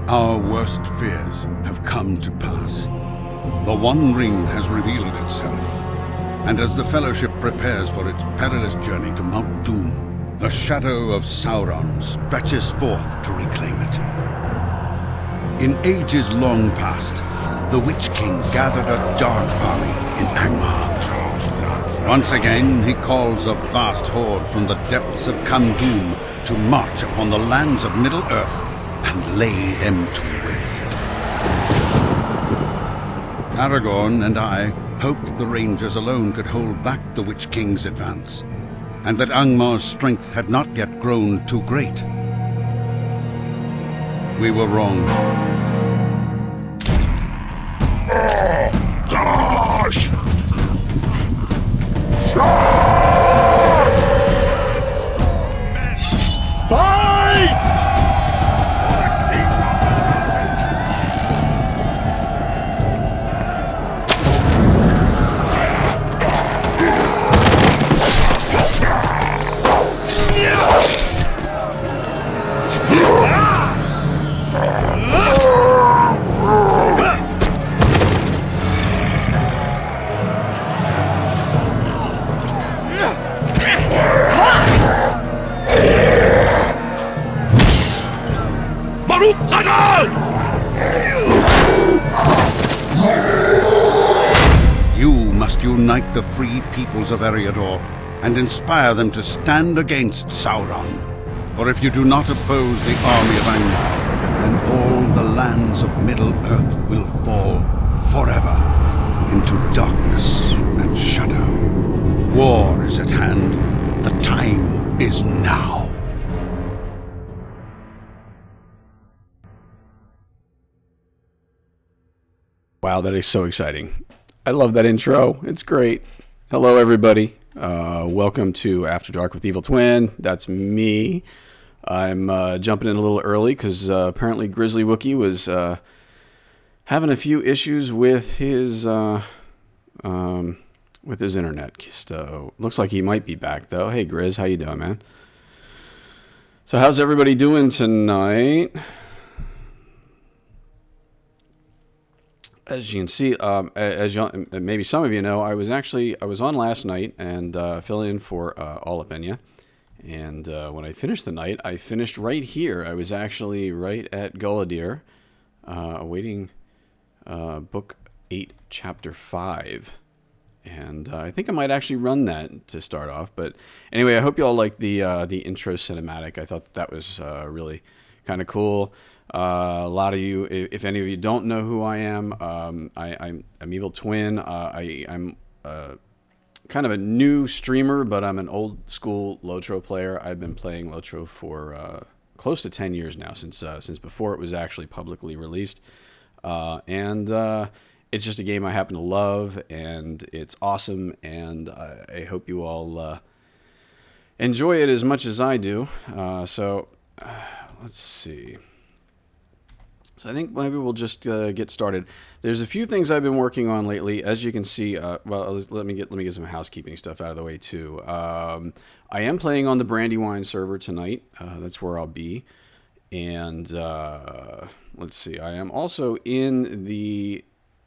Our worst fears have come to pass. The One Ring has revealed itself, and as the Fellowship prepares for its perilous journey to Mount Doom, the shadow of Sauron stretches forth to reclaim it. In ages long past, the Witch King gathered a dark army in Angmar. Once again, he calls a vast horde from the depths of Kham-Dûm to march upon the lands of Middle-earth and lay them to waste. Aragorn and I hoped the Rangers alone could hold back the Witch King's advance, and that Angmar's strength had not yet grown too great. We were wrong. Oh, gosh! Fight! You must unite the free peoples of Eriador and inspire them to stand against Sauron. For if you do not oppose the army of Angmar, then all the lands of Middle-earth will fall forever into darkness and shadow. War is at hand. The time is now. Wow, that is so exciting. I love that intro. It's great. Hello, everybody. Welcome to After Dark with Evil Twin. That's me. I'm jumping in a little early because apparently Grizzly Wookie was having a few issues with his internet. So looks like he might be back though. Hey, Grizz, how you doing, man? So how's everybody doing tonight? As you can see, maybe some of you know, I was on last night and filling in for All Up in Ya. And when I finished the night, I finished right here. I was actually right at Guladir, awaiting Book 8, Chapter 5. And I think I might actually run that to start off. But anyway, I hope you all liked the intro cinematic. I thought that was really kind of cool. A lot of you, if any of you don't know who I am, I'm Evil Twin. I'm kind of a new streamer, but I'm an old school LOTRO player. I've been playing LOTRO for close to 10 years now, since before it was actually publicly released. And it's just a game I happen to love, and it's awesome, and I hope you all enjoy it as much as I do. So let's see. So I think maybe we'll just get started. There's a few things I've been working on lately. As you can see, well, let me get some housekeeping stuff out of the way too. I am playing on the Brandywine server tonight. That's where I'll be. And let's see. I am also in the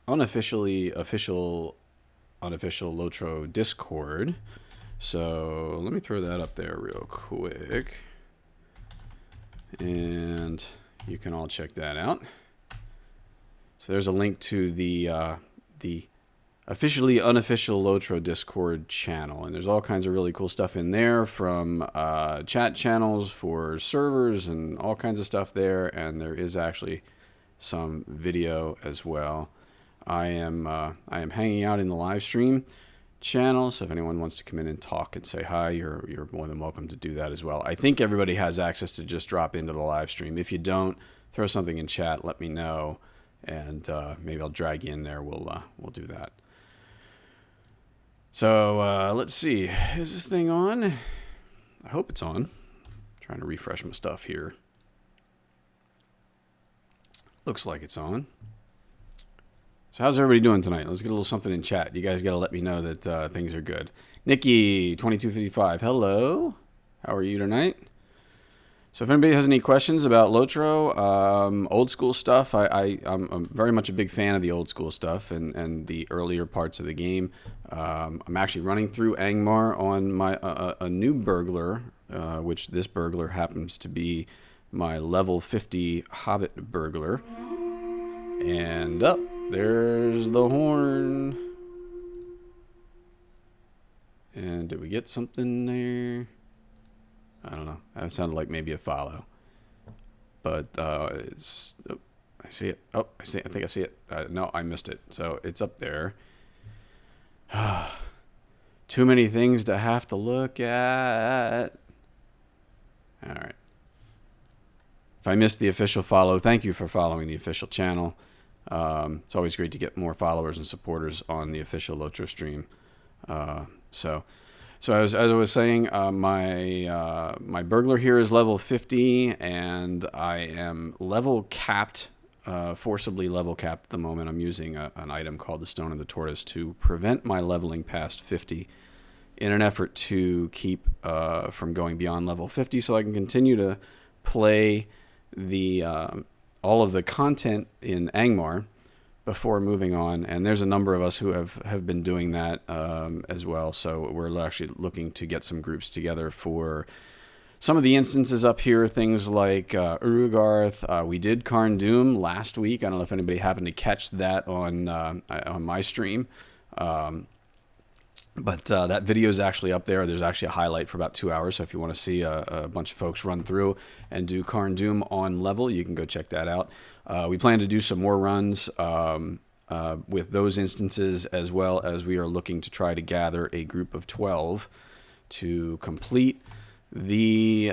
official LOTRO Discord. So let me throw that up there real quick. And you can all check that out. So there's a link to the officially unofficial LOTRO Discord channel, and there's all kinds of really cool stuff in there, from chat channels for servers and all kinds of stuff there. And there is actually some video as well. I am hanging out in the live stream channel, so if anyone wants to come in and talk and say hi, you're more than welcome to do that as well. I think everybody has access to just drop into the live stream. If you don't, throw something in chat, let me know, and maybe I'll drag you in there. We'll do that. So let's see, is this thing on? I hope it's on. I'm trying to refresh my stuff here. Looks like it's on. So how's everybody doing tonight? Let's get a little something in chat. You guys got to let me know that things are good. Nikki, 2255, hello. How are you tonight? So if anybody has any questions about LOTRO, old school stuff, I'm very much a big fan of the old school stuff and the earlier parts of the game. I'm actually running through Angmar on my a new burglar, which this burglar happens to be my level 50 Hobbit burglar. And up, there's the horn. And did we get something there? I don't know. That sounded like maybe a follow. But it's... Oh, I see it. Oh, I think I see it. No, I missed it. So it's up there. Too many things to have to look at. All right. If I missed the official follow, thank you for following the official channel. It's always great to get more followers and supporters on the official LOTRO stream. So as I was saying, my burglar here is level 50, and I am level capped, forcibly level capped at the moment. I'm using an item called the Stone of the Tortoise to prevent my leveling past 50 in an effort to keep from going beyond level 50 so I can continue to play the all of the content in Angmar before moving on, and there's a number of us who have been doing that as well. So we're actually looking to get some groups together for some of the instances up here, things like Urugarth. We did Karn Doom last week. I don't know if anybody happened to catch that on my stream. But that video is actually up there. There's actually a highlight for about 2 hours. So if you want to see a bunch of folks run through and do Karn Doom on level, you can go check that out. We plan to do some more runs with those instances, as well as we are looking to try to gather a group of 12 to complete the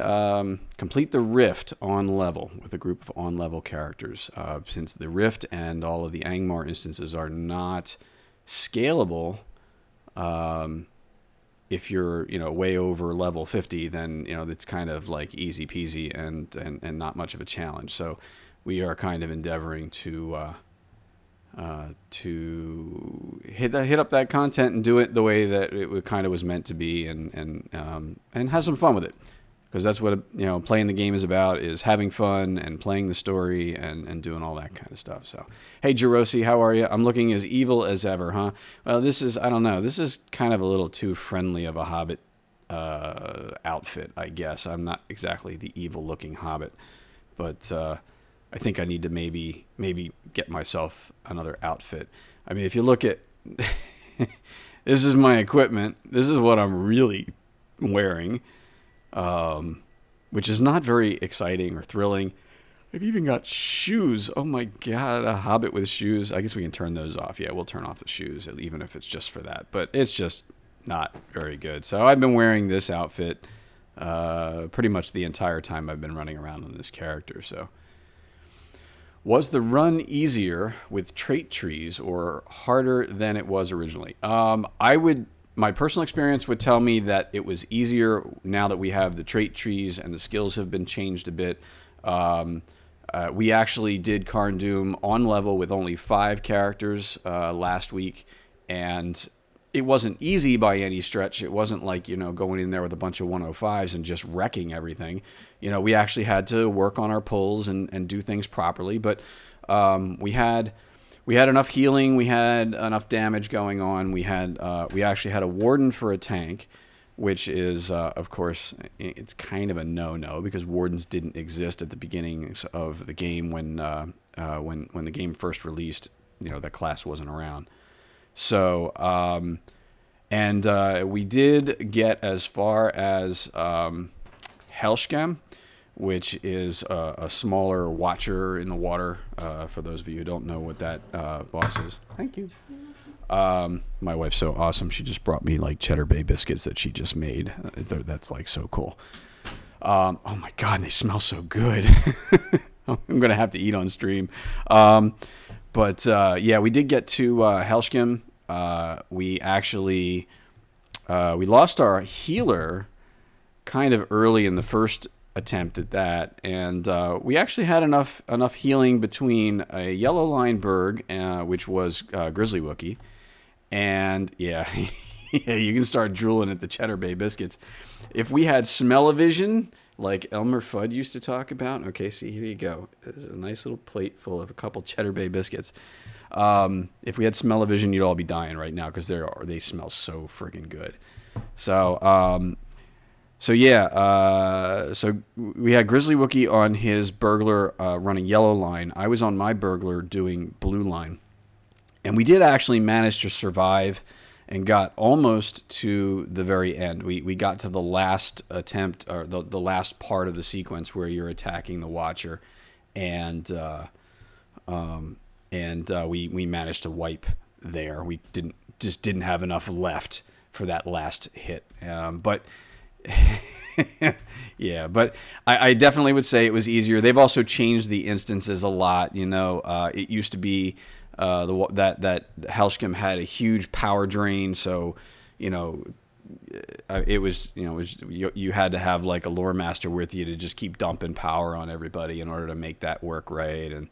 Rift on level with a group of on level characters. Since the Rift and all of the Angmar instances are not scalable. If you're, way over level 50, then, it's kind of like easy peasy and not much of a challenge. So we are kind of endeavoring to hit up that content and do it the way that it kind of was meant to be, and have some fun with it. Because that's what, playing the game is about, is having fun and playing the story and doing all that kind of stuff. So, hey, Jerosi, how are you? I'm looking as evil as ever, huh? Well, I don't know. This is kind of a little too friendly of a Hobbit outfit, I guess. I'm not exactly the evil-looking Hobbit. But I think I need to maybe get myself another outfit. I mean, if you look at... this is my equipment. This is what I'm really wearing. Which is not very exciting or thrilling. I've even got shoes. Oh my God, a Hobbit with shoes. I guess we can turn those off. Yeah, we'll turn off the shoes, even if it's just for that. But it's just not very good. So I've been wearing this outfit pretty much the entire time I've been running around on this character. So, was the run easier with trait trees or harder than it was originally? My personal experience would tell me that it was easier now that we have the trait trees and the skills have been changed a bit. We actually did Karn Doom on level with only 5 characters last week, and it wasn't easy by any stretch. It wasn't like, going in there with a bunch of 105s and just wrecking everything. We actually had to work on our pulls and do things properly, but we had enough healing. We had enough damage going on. We actually had a warden for a tank, which is, of course, it's kind of a no-no because wardens didn't exist at the beginning of the game when the game first released. That class wasn't around. So, we did get as far as Helshgem, which is a smaller watcher in the water, for those of you who don't know what that boss is. Thank you. My wife's so awesome. She just brought me like Cheddar Bay biscuits that she just made. That's like so cool. Oh my God, they smell so good. I'm going to have to eat on stream. But we did get to Helshgem. We actually we lost our healer kind of early in the first attempt at that, and we actually had enough healing between a yellow line berg, which was Grizzly Wookie, and you can start drooling at the Cheddar Bay biscuits. If we had smell-o-vision, like Elmer Fudd used to talk about. Okay, see, here you go. There's a nice little plate full of a couple Cheddar Bay biscuits. If we had smell-o-vision, you'd all be dying right now because they smell so freaking good. So, so we had Grizzly Wookie on his burglar running yellow line. I was on my burglar doing blue line. And we did actually manage to survive and got almost to the very end. We got to the last attempt, or the last part of the sequence where you're attacking the Watcher. And we managed to wipe there. We didn't have enough left for that last hit. But yeah, but I definitely would say it was easier. They've also changed the instances a lot. You know, it used to be that Hellscream had a huge power drain, so you know you had to have like a lore master with you to just keep dumping power on everybody in order to make that work right. And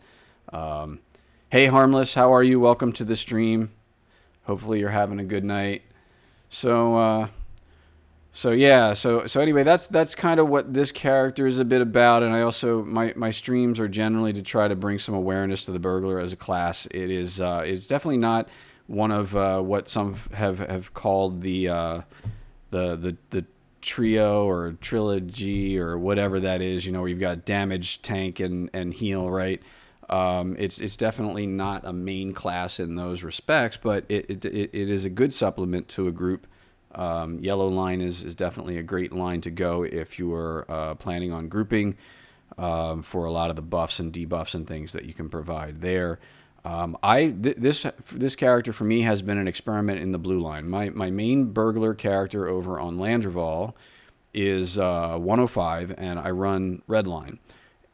hey, Harmless, how are you? Welcome to the stream. Hopefully you're having a good night. So anyway, that's kind of what this character is a bit about, and I also my streams are generally to try to bring some awareness to the burglar as a class. It's definitely not one of what some have called the trio or trilogy or whatever that is. You know, where you've got damage, tank, and heal, right? It's definitely not a main class in those respects, but it is a good supplement to a group. Yellow line is definitely a great line to go if you are planning on grouping for a lot of the buffs and debuffs and things that you can provide there. This character for me has been an experiment in the blue line. My main burglar character over on Landerval is 105, and I run red line,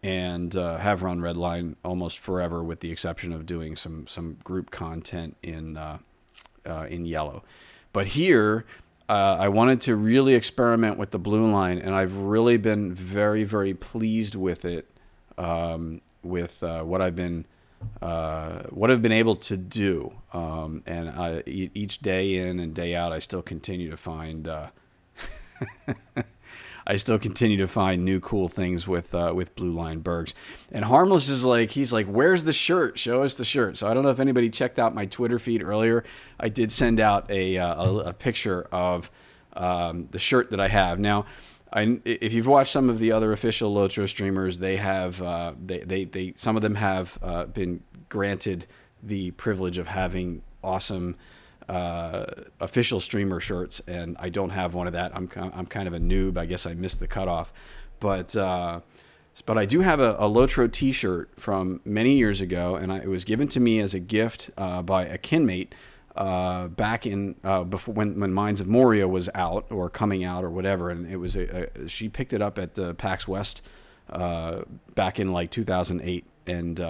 and have run red line almost forever, with the exception of doing some group content in yellow. But here, I wanted to really experiment with the blue line, and I've really been very, very pleased with it, with what I've been able to do. And each day in and day out, I still continue to find new cool things with Blue Line Bergs. And Harmless is he's like, where's the shirt? Show us the shirt. So I don't know if anybody checked out my Twitter feed earlier. I did send out a picture of the shirt that I have. Now, if you've watched some of the other official LOTRO streamers, they have some of them have been granted the privilege of having awesome official streamer shirts, and I don't have one of that. I'm kind of a noob. I guess I missed the cutoff, but I do have a LOTRO T-shirt from many years ago, and it was given to me as a gift by a kinmate back in before when Mines of Moria was out or coming out or whatever, and it was she picked it up at the PAX West back in 2008 and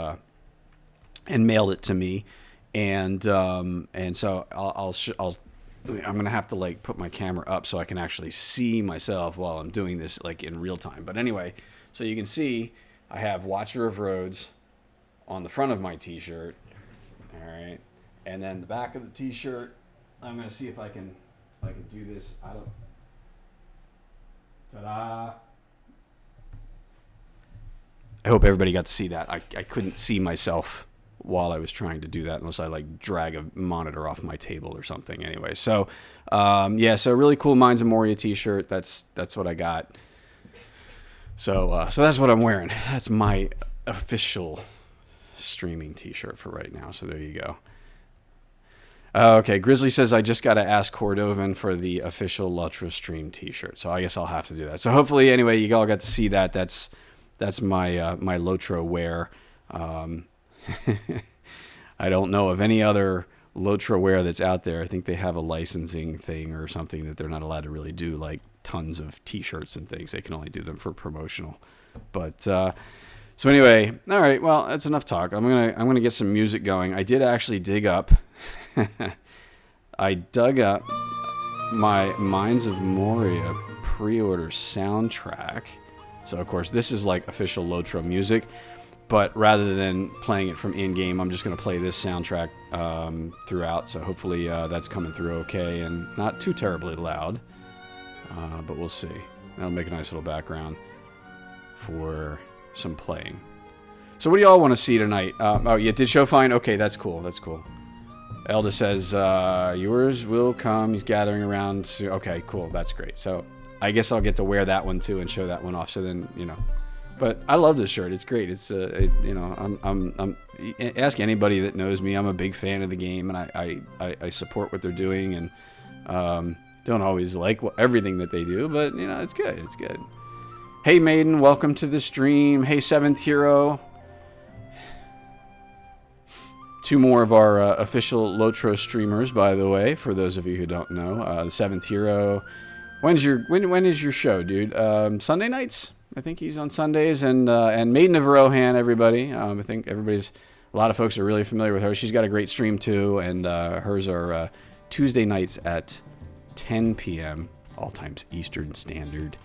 mailed it to me. And so I'm gonna have to put my camera up so I can actually see myself while I'm doing this in real time. But anyway, so you can see I have Watcher of Rhodes on the front of my T-shirt. All right, and then the back of the T-shirt, I'm gonna see if I can do this. Ta-da! I hope everybody got to see that. I couldn't see myself while I was trying to do that, unless I drag a monitor off my table or something. Anyway, so so really cool Mines of Moria T-shirt. That's what I got. So that's what I'm wearing. That's my official streaming T-shirt for right now. So there you go. Okay, Grizzly says I just got to ask Cordovan for the official LOTRO stream T-shirt. So I guess I'll have to do that. So hopefully, anyway, you all got to see that. That's my my LOTRO wear. I don't know of any other LOTRO wear that's out there. I think they have a licensing thing or something that they're not allowed to really do, tons of T-shirts and things. They can only do them for promotional. But so anyway, all right. Well, that's enough talk. I'm gonna get some music going. I did actually dig up. I dug up my Mines of Moria pre-order soundtrack. So of course this is official LOTRO music. But rather than playing it from in-game, I'm just going to play this soundtrack throughout. So hopefully that's coming through okay and not too terribly loud. But we'll see. That'll make a nice little background. for some playing. So what do y'all want to see tonight? Oh, yeah, did show fine? Okay, that's cool. That's cool. Elda says, yours will come. He's gathering around soon. Okay, cool. That's great. So I guess I'll get to wear that one too and show that one off. So then, you know. But I love this shirt. It's great. It's you know, I'm ask anybody that knows me. I'm a big fan of the game, and I support what they're doing, and don't always like everything that they do, but you know, it's good. It's good. Hey Maiden, welcome to the stream. Hey Seventh Hero. Two more of our official LOTRO streamers, by the way, for those of you who don't know. The Seventh Hero. When is your show, dude? Sunday nights? I think he's on Sundays, and Maiden of Rohan, everybody. I think a lot of folks are really familiar with her. She's got a great stream too, and hers are Tuesday nights at 10 p.m. all times Eastern Standard.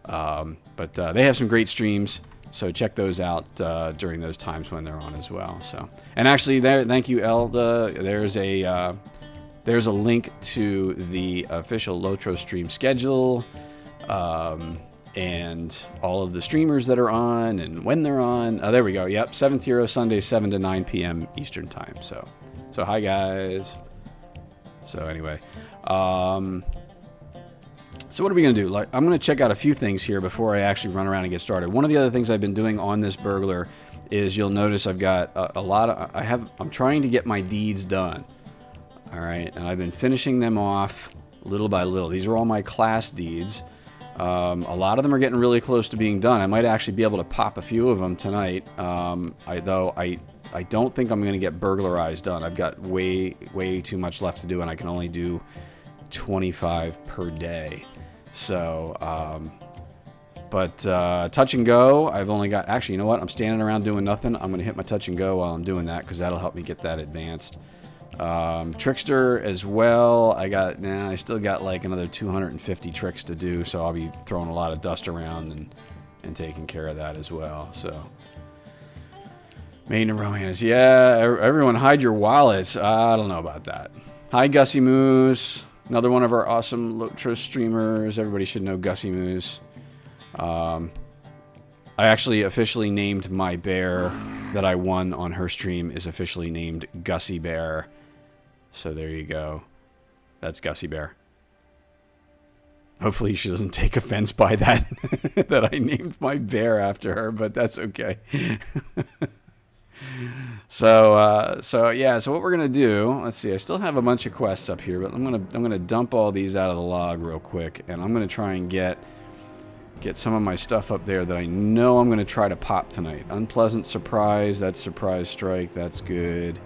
But they have some great streams, so check those out during those times when they're on as well. So, and actually, thank you, Elda. There's a link to the official LOTRO stream schedule. And all of the streamers that are on and when they're on. There we go. Yep, 7th Hero, Sunday, 7 to 9 p.m. Eastern Time. So hi, guys. So anyway, so what are we going to do? Like, I'm going to check out a few things here before I actually run around and get started. One of the other things I've been doing on this burglar is you'll notice I've got I'm trying to get my deeds done. All right, and I've been finishing them off little by little. These are all my class deeds. A lot of them are getting really close to being done. I might actually be able to pop a few of them tonight. I don't think I'm going to get burglarized done. I've got way too much left to do, and I can only do 25 per day. So, but touch and go, I've only got, actually, you know what? I'm standing around doing nothing. I'm going to hit my touch and go while I'm doing that, because that'll help me get that advanced. Trickster as well. I still got like another 250 tricks to do, so I'll be throwing a lot of dust around and taking care of that as well. So, Maiden of Rohan, yeah, everyone hide your wallets. I don't know about that. Hi, Gussie Moose, another one of our awesome LOTRO streamers. Everybody should know Gussie Moose. I actually officially named my bear that I won on her stream is officially named Gussie Bear. So there you go. That's Gussie Bear. Hopefully she doesn't take offense by that, that I named my bear after her, but that's okay. So yeah, so what we're gonna do, let's see, I still have a bunch of quests up here, but I'm gonna dump all these out of the log real quick, and I'm gonna try and get some of my stuff up there that I know I'm gonna try to pop tonight. Unpleasant surprise, that's surprise strike, that's good.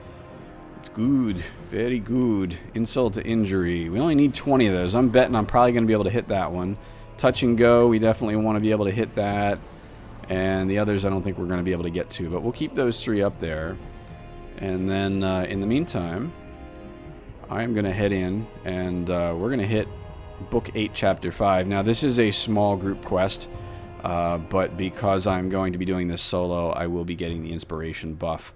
It's good, very good. Insult to injury. We only need 20 of those. I'm betting I'm probably going to be able to hit that one. Touch and go, we definitely want to be able to hit that. And the others I don't think we're going to be able to get to. But we'll keep those 3 up there. And then in the meantime, I'm going to head in and we're going to hit Book 8, Chapter 5. Now this is a small group quest. But because I'm going to be doing this solo, I will be getting the inspiration buff.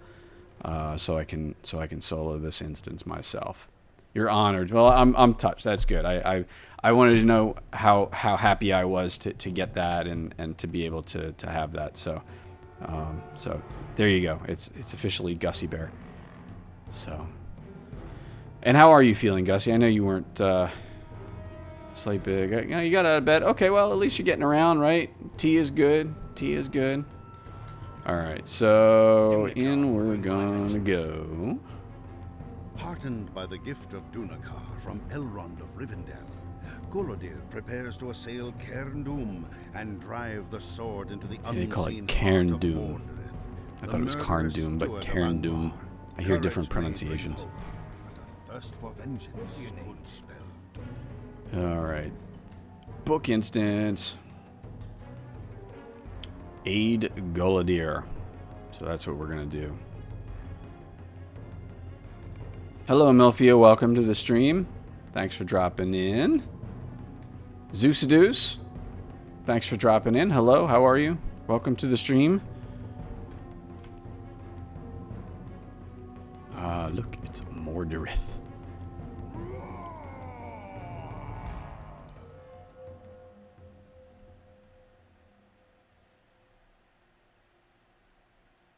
So I can solo this instance myself. You're honored. Well, I'm touched. That's good. I wanted to know how happy I was to get that and to be able to have that. So there you go. It's officially Gussie Bear. So, and how are you feeling, Gussie? I know you weren't sleep big. You got out of bed. Okay, well at least you're getting around, right? Tea is good. Tea is good. Alright, so in we're gonna go. Heartened by the gift of Dunakar from Elrond of Rivendell, Golodir prepares to assail Cairn Dûm and drive the sword into the unseen They call it Cairn heart of Dûm. Mordorith, I thought it was Cairn Dûm, but Cairn Dûm. I hear different pronunciations. But a thirst for vengeance could spell doom. Alright. Book instance. Aid Golodir. So that's what we're going to do. Hello, Milfia. Welcome to the stream. Thanks for dropping in. Zeusadeus. Thanks for dropping in. Hello, how are you? Welcome to the stream. Look, it's Mordorith.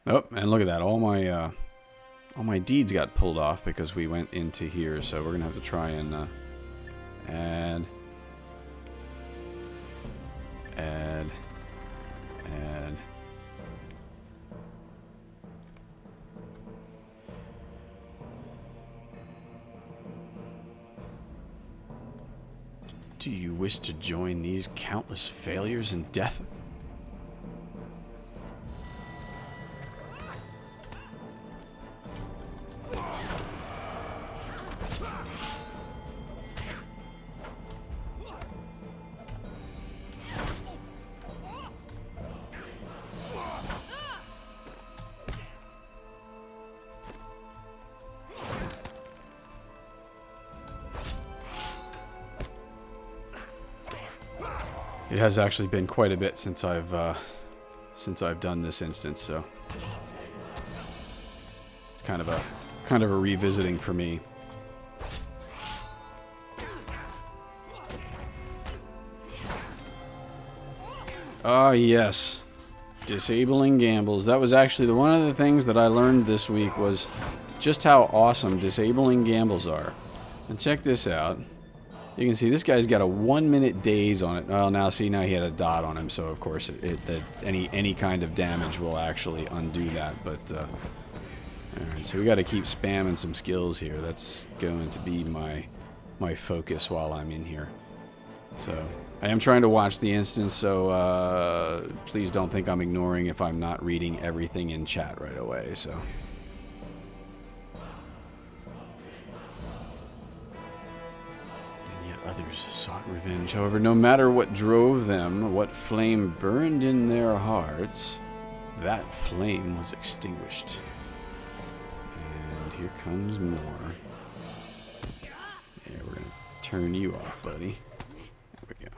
Oh, and look at that. All my deeds got pulled off because we went into here. So we're gonna have to try and add. Do you wish to join these countless failures and death? It has actually been quite a bit since I've done this instance, so it's kind of a revisiting for me. Ah, yes. Disabling gambles. That was actually one of the things that I learned this week was just how awesome disabling gambles are. And check this out. You can see this guy's got a 1-minute daze on it. Well, now see, now he had a dot on him, so of course any kind of damage will actually undo that. But all right, so we got to keep spamming some skills here. That's going to be my focus while I'm in here. So I am trying to watch the instance, so please don't think I'm ignoring if I'm not reading everything in chat right away. So. Others sought revenge. However, no matter what drove them, what flame burned in their hearts, that flame was extinguished. And here comes more. Yeah, we're going to turn you off, buddy. There we go.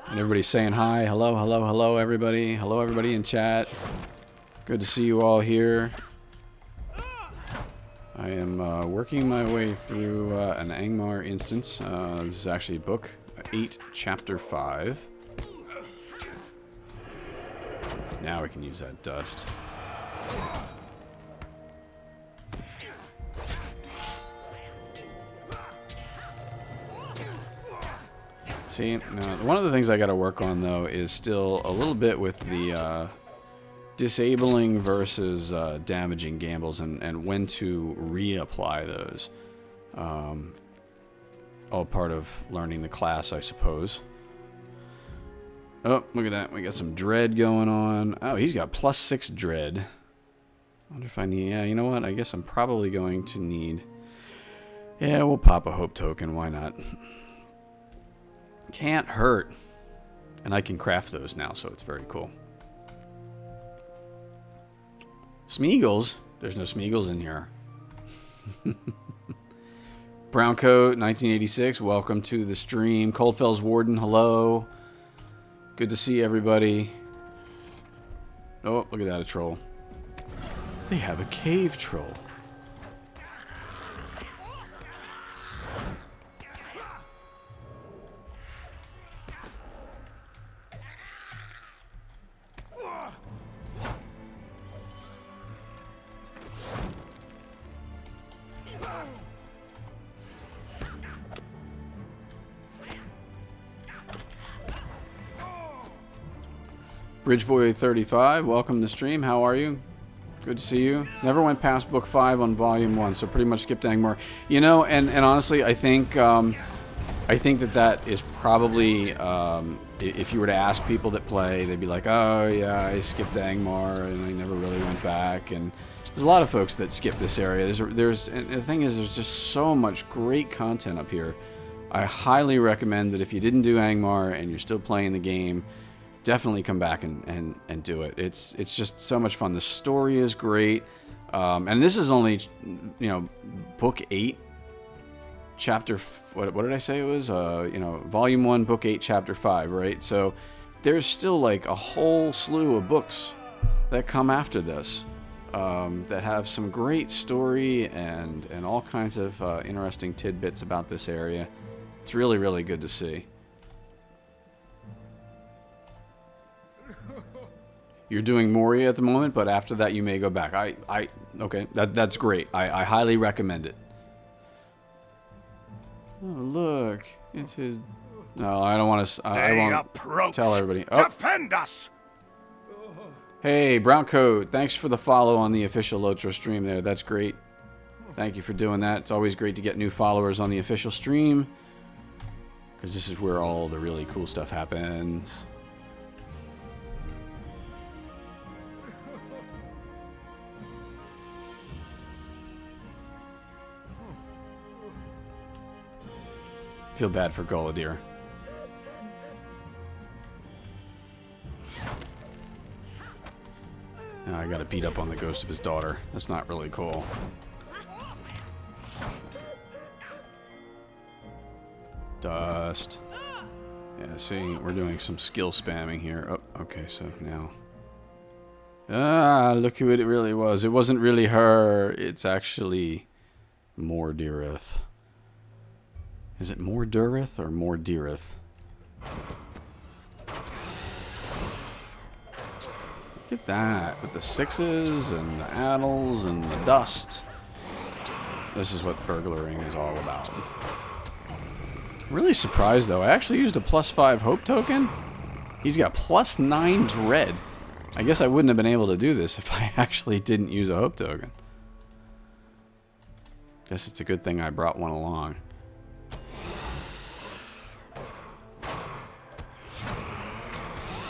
And everybody's saying hi. Hello, hello, hello, everybody. Hello, everybody in chat. Good to see you all here. I am working my way through an Angmar instance. This is actually book 8, chapter 5. Now we can use that dust. See, now, one of the things I got to work on, though, is still a little bit with the disabling versus damaging gambles and when to reapply those. All part of learning the class, I suppose. Oh, look at that. We got some dread going on. Oh, he's got +6 dread. I wonder if I need... Yeah, you know what? I guess I'm probably going to need... Yeah, we'll pop a hope token. Why not? Can't hurt. And I can craft those now, so it's very cool. Smeagol's? There's no Smeagol's in here. Browncoat, 1986, welcome to the stream. Coldfell's Warden, hello. Good to see everybody. Oh, look at that, a troll. They have a cave troll. Bridgeboy35, welcome to the stream. How are you? Good to see you. Never went past book 5 on volume 1, so pretty much skipped Angmar. You know, and honestly, I think that is probably, if you were to ask people that play, they'd be like, oh yeah, I skipped Angmar and I never really went back. And there's a lot of folks that skip this area. And the thing is, there's just so much great content up here. I highly recommend that if you didn't do Angmar and you're still playing the game, definitely come back and do it. It's just so much fun. The story is great, and this is only, you know, book 8, chapter. What did I say it was? You know, volume 1, book 8, chapter 5. Right. So there's still like a whole slew of books that come after this. that have some great story and all kinds of interesting tidbits about this area. It's really, really good to see. You're doing Moria at the moment, but after that you may go back. Okay, that's great. I highly recommend it. Oh, look, it's his. No, I don't want to. I won't tell everybody. Oh. Defend us. Hey, Browncoat, thanks for the follow on the official LOTRO stream there. That's great. Thank you for doing that. It's always great to get new followers on the official stream, because this is where all the really cool stuff happens. Feel bad for Gullidir. Now I gotta beat up on the ghost of his daughter. That's not really cool. Dust. Yeah, see, we're doing some skill spamming here. Oh, okay, so now... Ah, look who it really was. It wasn't really her. It's actually Mordirith. Is it Mordirith or Mordirith? Look at that, with the 6s and the addles and the dust. This is what burglaring is all about. Really surprised though, I actually used a +5 hope token. He's got +9 dread. I guess I wouldn't have been able to do this if I actually didn't use a hope token. Guess it's a good thing I brought one along.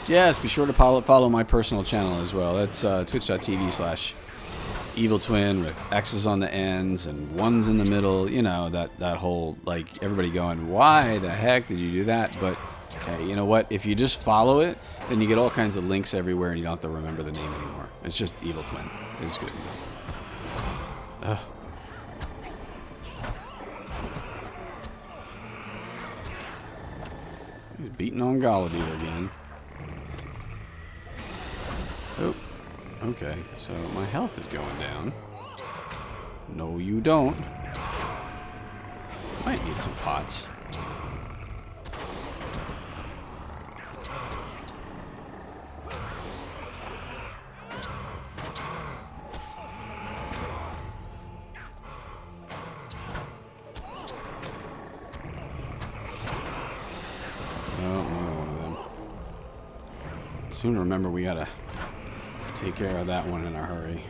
Yes, be sure to follow my personal channel as well. That's twitch.tv/eviltwin with X's on the ends and 1s in the middle. You know, that whole, like, everybody going, why the heck did you do that? But, hey, you know what? If you just follow it, then you get all kinds of links everywhere and you don't have to remember the name anymore. It's just Evil Twin. It's good. Ugh. He's beating on Gallaudet again. Oh, okay, so my health is going down. No, you don't. Might need some pots. Soon remember we gotta take care of that one in a hurry.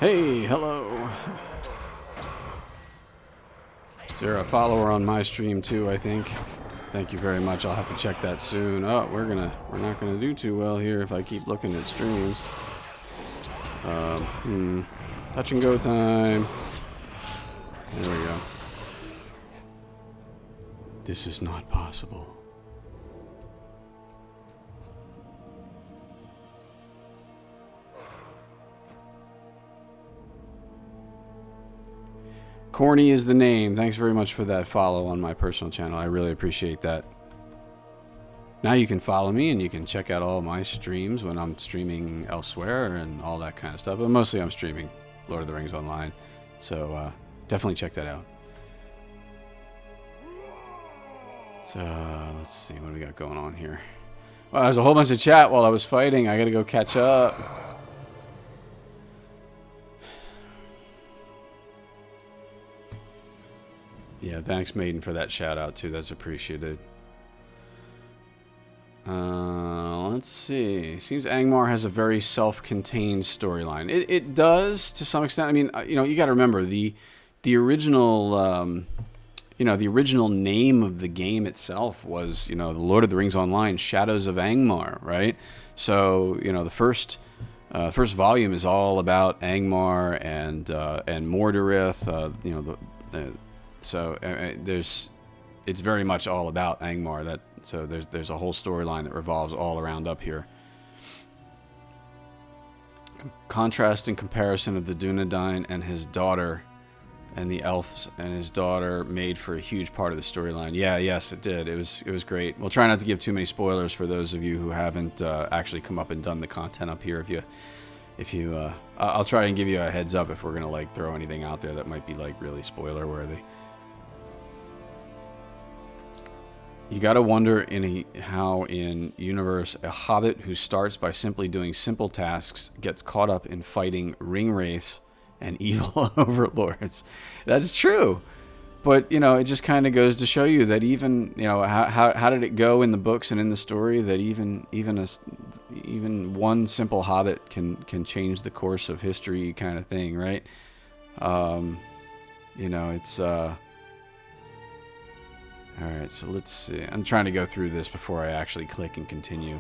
Hey, hello. Is there a follower on my stream too, I think? Thank you very much. I'll have to check that soon. Oh, we're not gonna do too well here if I keep looking at streams. Touch and go time. There we go. This is not possible. Corny is the name. Thanks very much for that follow on my personal channel. I really appreciate that. Now you can follow me and you can check out all my streams when I'm streaming elsewhere and all that kind of stuff. But mostly I'm streaming Lord of the Rings Online. So definitely check that out. So let's see what we got going on here. Well, there's a whole bunch of chat while I was fighting. I gotta go catch up. Yeah, thanks, Maiden, for that shout out too. That's appreciated. Let's see. Seems Angmar has a very self-contained storyline. It does to some extent. I mean, you know, you got to remember the original, you know, the original name of the game itself was, you know, the Lord of the Rings Online: Shadows of Angmar, right? So, you know, the first First volume is all about Angmar and Mordorith. It's very much all about Angmar. So there's a whole storyline that revolves all around up here. Contrast and comparison of the Dunedain and his daughter, and the elves and his daughter made for a huge part of the storyline. Yes, it did. It was great. We'll try not to give too many spoilers for those of you who haven't actually come up and done the content up here. I'll try and give you a heads up if we're gonna like throw anything out there that might be like really spoiler worthy. You gotta wonder how in universe a hobbit who starts by simply doing simple tasks gets caught up in fighting ring wraiths and evil overlords. That's true. But, it just kind of goes to show you that even, how did it go in the books and in the story that even one simple hobbit can change the course of history kind of thing, right? It's all right, so let's see. I'm trying to go through this before I actually click and continue.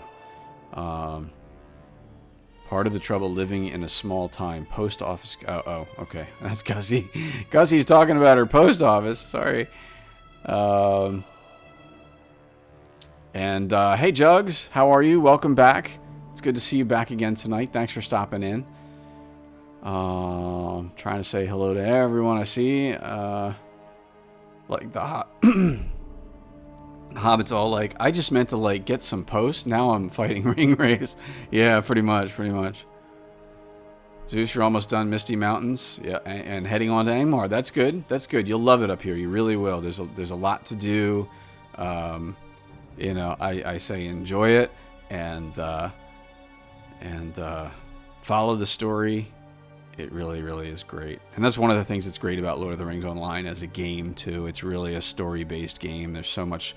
Part of the trouble living in a small time post office. Oh, okay. That's Gussie. Gussie's talking about her post office. Sorry. Hey, Jugs. How are you? Welcome back. It's good to see you back again tonight. Thanks for stopping in. Trying to say hello to everyone I see. Like the Hobbit's all like, I just meant to like get some posts. Now I'm fighting ring wraiths. Yeah, pretty much. Zeus, you're almost done Misty Mountains. Yeah, and heading on to Angmar. That's good. You'll love it up here. You really will. There's a lot to do. I say enjoy it and follow the story. It really, really is great. And that's one of the things that's great about Lord of the Rings Online as a game too. It's really a story-based game. There's so much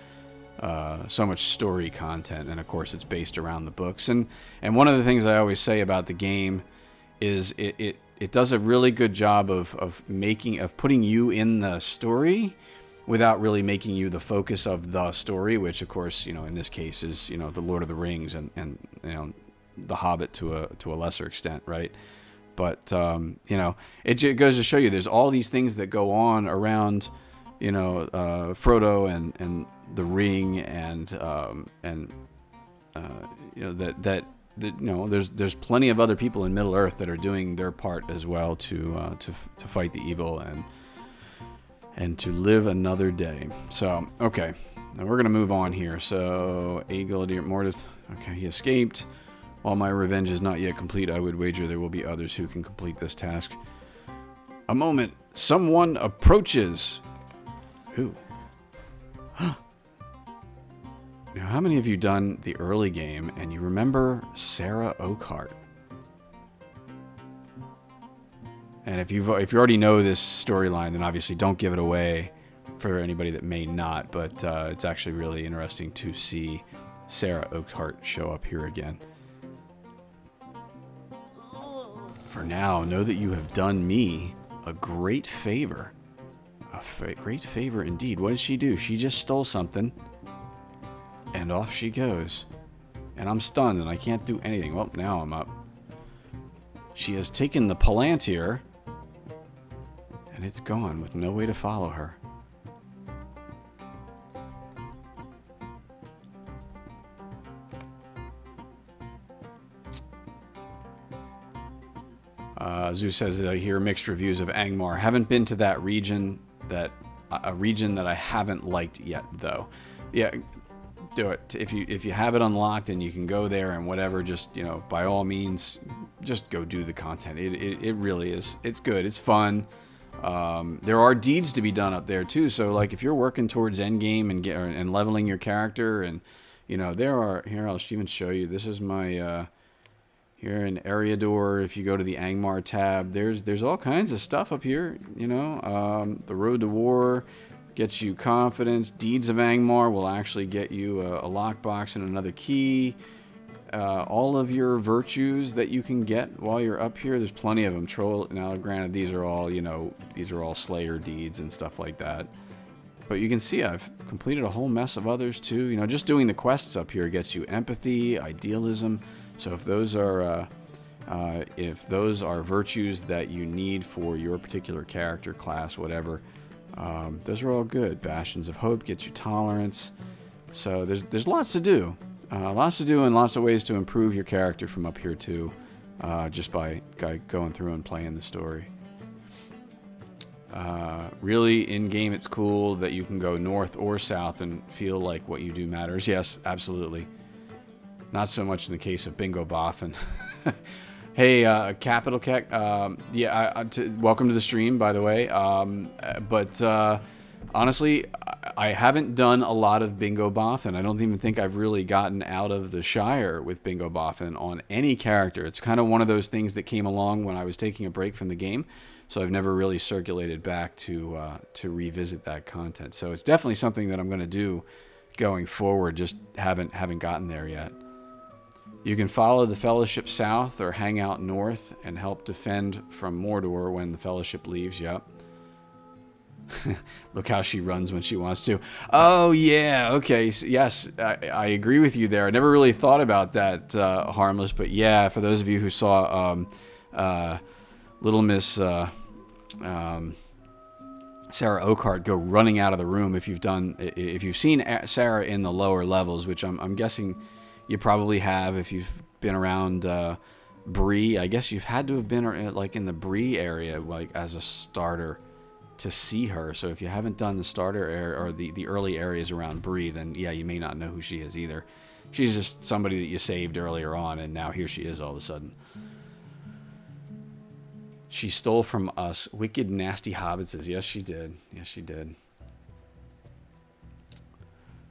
story content, and of course it's based around the books. And one of the things I always say about the game is it does a really good job of putting you in the story without really making you the focus of the story, which of course, in this case is, the Lord of the Rings and the Hobbit to a lesser extent, right? But it goes to show you there's all these things that go on around, Frodo and the ring and there's plenty of other people in Middle Earth that are doing their part as well to fight the evil and to live another day. So okay, now we're gonna move on here. So Aegildir Mordith, okay, he escaped. While my revenge is not yet complete, I would wager there will be others who can complete this task. A moment. Someone approaches. Who? Now, how many of you done the early game and you remember Sarah Oakhart? And if you already know this storyline, then obviously don't give it away for anybody that may not. But it's actually really interesting to see Sarah Oakhart show up here again. For now, know that you have done me a great favor. Great favor indeed. What did she do? She just stole something. And off she goes. And I'm stunned and I can't do anything. Well, now I'm up. She has taken the Palantir. And it's gone with no way to follow her. Zeus says that I hear mixed reviews of Angmar. Haven't been to that region, a region that I haven't liked yet, though. Yeah, do it. If you have it unlocked and you can go there and whatever, just, by all means, just go do the content. It really is. It's good. It's fun. There are deeds to be done up there too. So like if you're working towards endgame and leveling your character, and there are, here I'll even show you. This is my here in Eriador. If you go to the Angmar tab, there's all kinds of stuff up here. The Road to War gets you confidence. Deeds of Angmar will actually get you a lockbox and another key. All of your virtues that you can get while you're up here, there's plenty of them. Troll. Now, granted, these are all Slayer deeds and stuff like that. But you can see I've completed a whole mess of others too. Just doing the quests up here gets you empathy, idealism. So if those are, If those are virtues that you need for your particular character, class, whatever, those are all good. Bastions of Hope gets you tolerance. So there's lots to do. Lots to do and lots of ways to improve your character from up here too, just by going through and playing the story. Really, in-game it's cool that you can go north or south and feel like what you do matters. Yes, absolutely. Not so much in the case of Bingo Boffin. Hey, Capital Keck, welcome to the stream, by the way. But honestly, I haven't done a lot of Bingo Boffin. I don't even think I've really gotten out of the Shire with Bingo Boffin on any character. It's kind of one of those things that came along when I was taking a break from the game, so I've never really circulated back to revisit that content. So it's definitely something that I'm going to do going forward, just haven't gotten there yet. You can follow the Fellowship south or hang out north and help defend from Mordor when the Fellowship leaves. Yep. Look how she runs when she wants to. Oh, yeah. Okay. So, yes, I agree with you there. I never really thought about that, Harmless. But yeah, for those of you who saw Little Miss Sarah Oakhart go running out of the room, if you've seen Sarah in the lower levels, which I'm guessing you probably have if you've been around Bree. I guess you've had to have been like in the Bree area, like as a starter, to see her. So if you haven't done the starter area or the early areas around Bree, then yeah, you may not know who she is either. She's just somebody that you saved earlier on, and now here she is all of a sudden. She stole from us wicked, nasty hobbitses. Yes, she did. Yes, she did.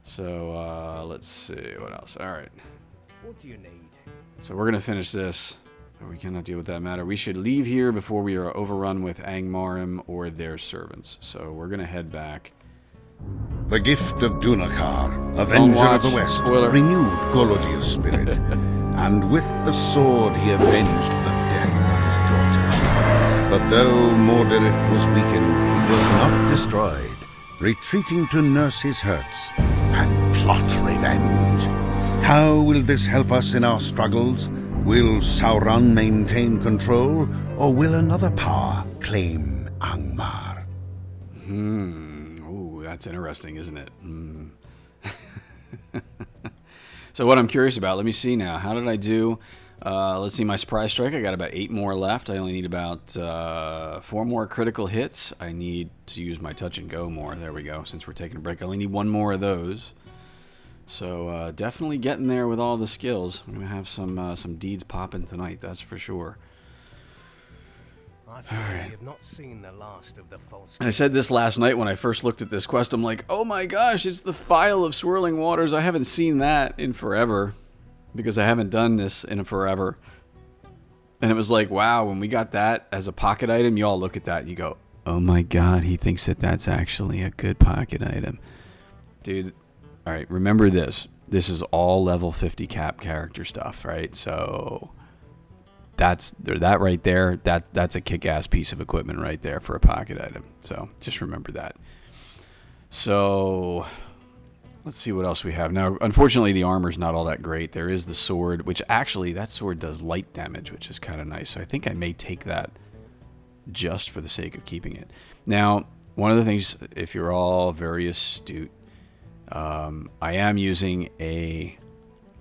So, let's see. What else? All right. What do you need? So we're going to finish this. We cannot deal with that matter. We should leave here before we are overrun with Angmarim or their servants. So we're going to head back. The gift of Dunakar, Avenger of the West, Spoiler. renewed Golodil's spirit, and with the sword he avenged the death of his daughter. But though Morderith was weakened, he was not destroyed, retreating to nurse his hurts and plot revenge. How will this help us in our struggles? Will Sauron maintain control, or will another power claim Angmar? Ooh, that's interesting, isn't it? So what I'm curious about, let me see now. How did I do? Let's see, my surprise strike, I got about 8 more left. I only need about 4 more critical hits. I need to use my touch and go more. There we go. Since we're taking a break, I only need 1 more of those. So definitely getting there with all the skills. I'm going to have some deeds popping tonight, that's for sure. I feel we have not seen the last of the false. And I said this last night when I first looked at this quest. I'm like, oh my gosh, it's the Phial of Swirling Waters. I haven't seen that in forever, because I haven't done this in forever. And it was like, wow, when we got that as a pocket item, you all look at that and you go, oh my god, he thinks that that's actually a good pocket item. Dude, all right, remember this. This is all level 50 cap character stuff, right? So that right there, that's a kick-ass piece of equipment right there for a pocket item. So just remember that. So let's see what else we have. Now, unfortunately, the armor's not all that great. There is the sword, which actually, that sword does light damage, which is kind of nice. So I think I may take that just for the sake of keeping it. Now, one of the things, if you're all very astute, I am using a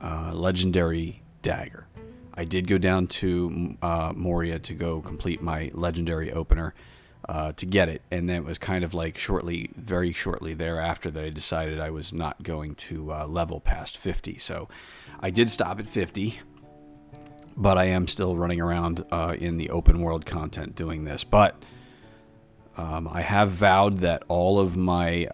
legendary dagger. I did go down to Moria to go complete my legendary opener to get it, and then it was kind of like very shortly thereafter that I decided I was not going to level past 50. So I did stop at 50, but I am still running around in the open world content doing this. But I have vowed that all of my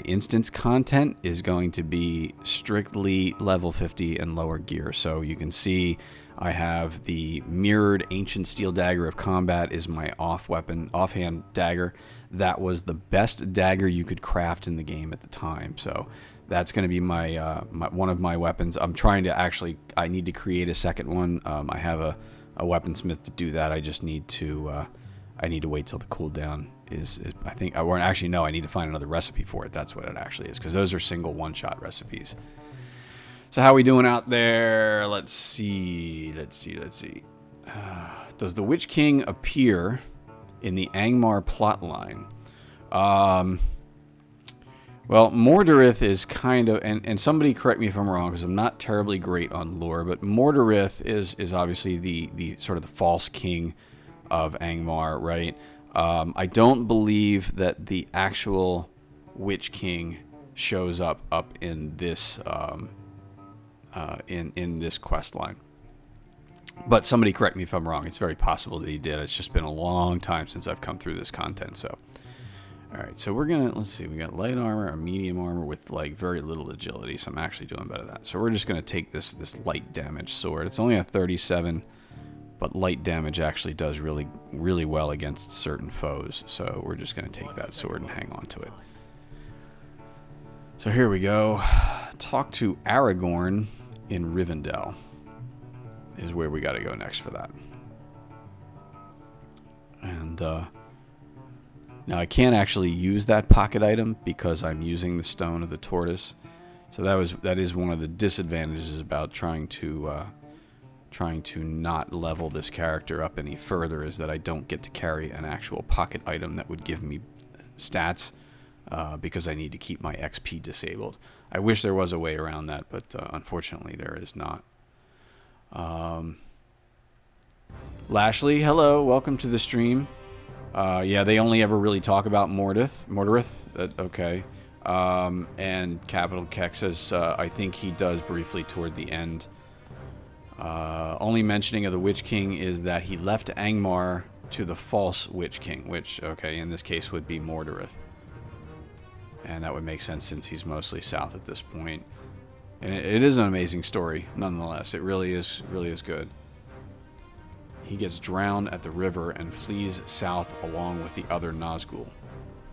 instance content is going to be strictly level 50 and lower gear. So you can see I have the mirrored ancient steel dagger of combat is my offhand dagger. That was the best dagger you could craft in the game at the time. So that's going to be my one of my weapons. I'm trying to I need to create a second one. I have a weaponsmith to do that. I just need to wait till the cooldown is I think, or actually no, I need to find another recipe for it. That's what it actually is, because those are single one-shot recipes. So how are we doing out there? Let's see. Does the Witch King appear in the Angmar plotline? Well, Mordorith is kind of, and somebody correct me if I'm wrong, because I'm not terribly great on lore, but Mordorith is obviously the sort of the false king of Angmar, right? I don't believe that the actual Witch King shows up in this in this quest line. But somebody correct me if I'm wrong. It's very possible that he did. It's just been a long time since I've come through this content. So, all right. So we're gonna, let's see. We got light armor or medium armor with like very little agility. So I'm actually doing better than that. So we're just gonna take this light damage sword. It's only a 37, but light damage actually does really well against certain foes. So we're just gonna take that sword and hang on to it. So here we go. Talk to Aragorn in Rivendell is where we got to go next for that. And now I can't actually use that pocket item because I'm using the Stone of the Tortoise. So that is one of the disadvantages about trying to not level this character up any further, is that I don't get to carry an actual pocket item that would give me stats because I need to keep my XP disabled. I wish there was a way around that, but unfortunately there is not. Lashley, hello, welcome to the stream. Yeah, they only ever really talk about Mordorith. Okay. And Capital Keck says, I think he does briefly toward the end. Only mentioning of the Witch King is that he left Angmar to the false Witch King, which, okay, in this case would be Mordorith. And that would make sense since he's mostly south at this point. And it is an amazing story, nonetheless. It really is good. He gets drowned at the river and flees south along with the other Nazgul.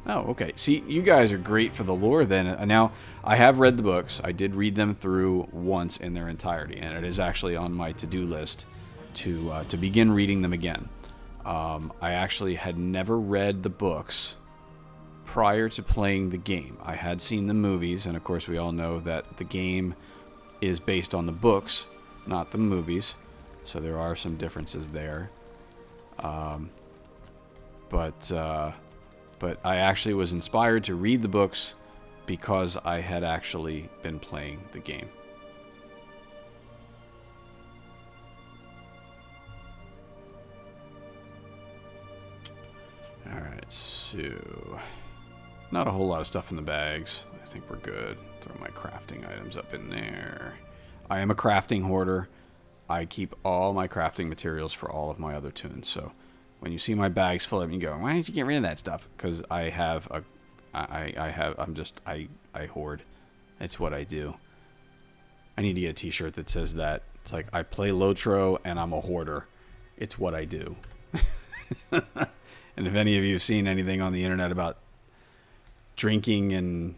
Oh, okay. See, you guys are great for the lore then. Now, I have read the books. I did read them through once in their entirety, and it is actually on my to-do list to begin reading them again. I actually had never read the books prior to playing the game. I had seen the movies, and of course we all know that the game is based on the books, not the movies, so there are some differences there. But I actually was inspired to read the books because I had actually been playing the game. Alright, so not a whole lot of stuff in the bags. I think we're good. Throw my crafting items up in there. I am a crafting hoarder. I keep all my crafting materials for all of my other tunes. So when you see my bags full of them, you go, why don't you get rid of that stuff? Because I hoard. It's what I do. I need to get a t-shirt that says that. It's like, I play LOTRO and I'm a hoarder. It's what I do. And if any of you have seen anything on the internet about drinking and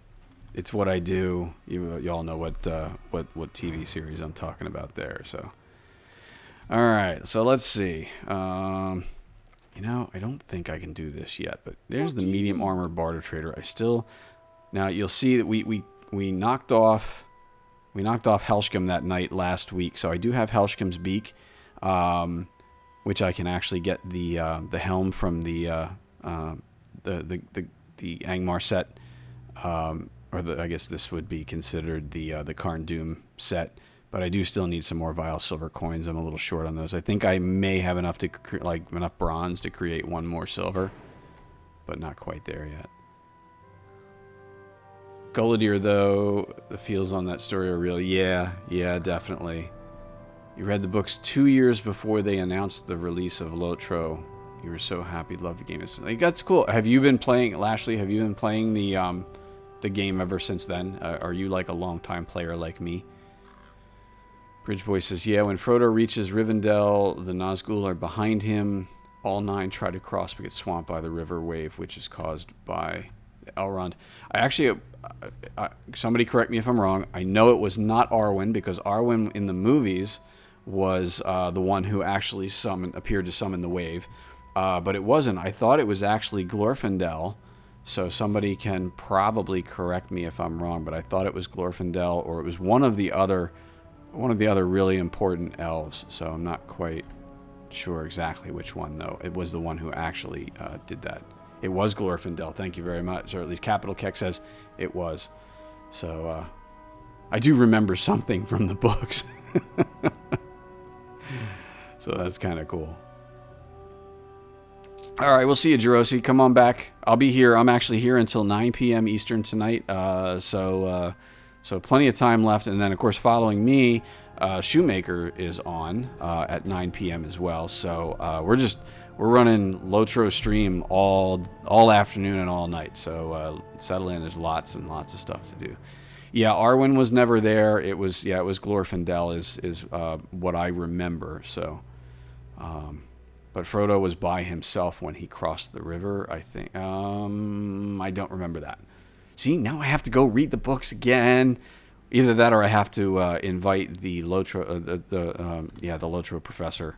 it's what I do, you all know what TV series I'm talking about there. So, all right, so let's see. I don't think I can do this yet, but there's the medium armor barter trader. Now you'll see that we knocked off Helshcom that night last week, so I do have Helshcom's beak, which I can actually get the helm from the Angmar set, I guess this would be considered the Karn Doom set. But I do still need some more Vile Silver coins. I'm a little short on those. I think I may have enough enough bronze to create one more silver, but not quite there yet. Gullidir, though, the feels on that story are real. Yeah, definitely. You read the books 2 years before they announced the release of LOTRO. You were so happy, loved the game. That's cool. Have you been playing, Lashley? Have you been playing the game ever since then? Are you like a long-time player like me? Bridgeboy says, yeah, when Frodo reaches Rivendell, the Nazgul are behind him. All 9 try to cross but get swamped by the river wave, which is caused by Elrond. Somebody correct me if I'm wrong. I know it was not Arwen, because Arwen in the movies was the one who actually appeared to summon the wave. But it wasn't. I thought it was actually Glorfindel. So somebody can probably correct me if I'm wrong, but I thought it was Glorfindel, or it was one of the other really important elves. So I'm not quite sure exactly which one, though. It was the one who actually did that. It was Glorfindel, thank you very much. Or at least Capital Keck says it was. So, I do remember something from the books. So that's kind of cool. All right, we'll see you, Jerosi. Come on back. I'll be here. I'm actually here until 9 p.m. Eastern tonight. So plenty of time left. And then, of course, following me, Shoemaker is on at 9 p.m. as well. So we're running LOTRO stream all afternoon and all night. So settle in. There's lots and lots of stuff to do. Yeah, Arwen was never there. It was Glorfindel is what I remember. So, but Frodo was by himself when he crossed the river, I think. I don't remember that. See, now I have to go read the books again. Either that, or I have to invite the LOTRO, the LOTRO professor.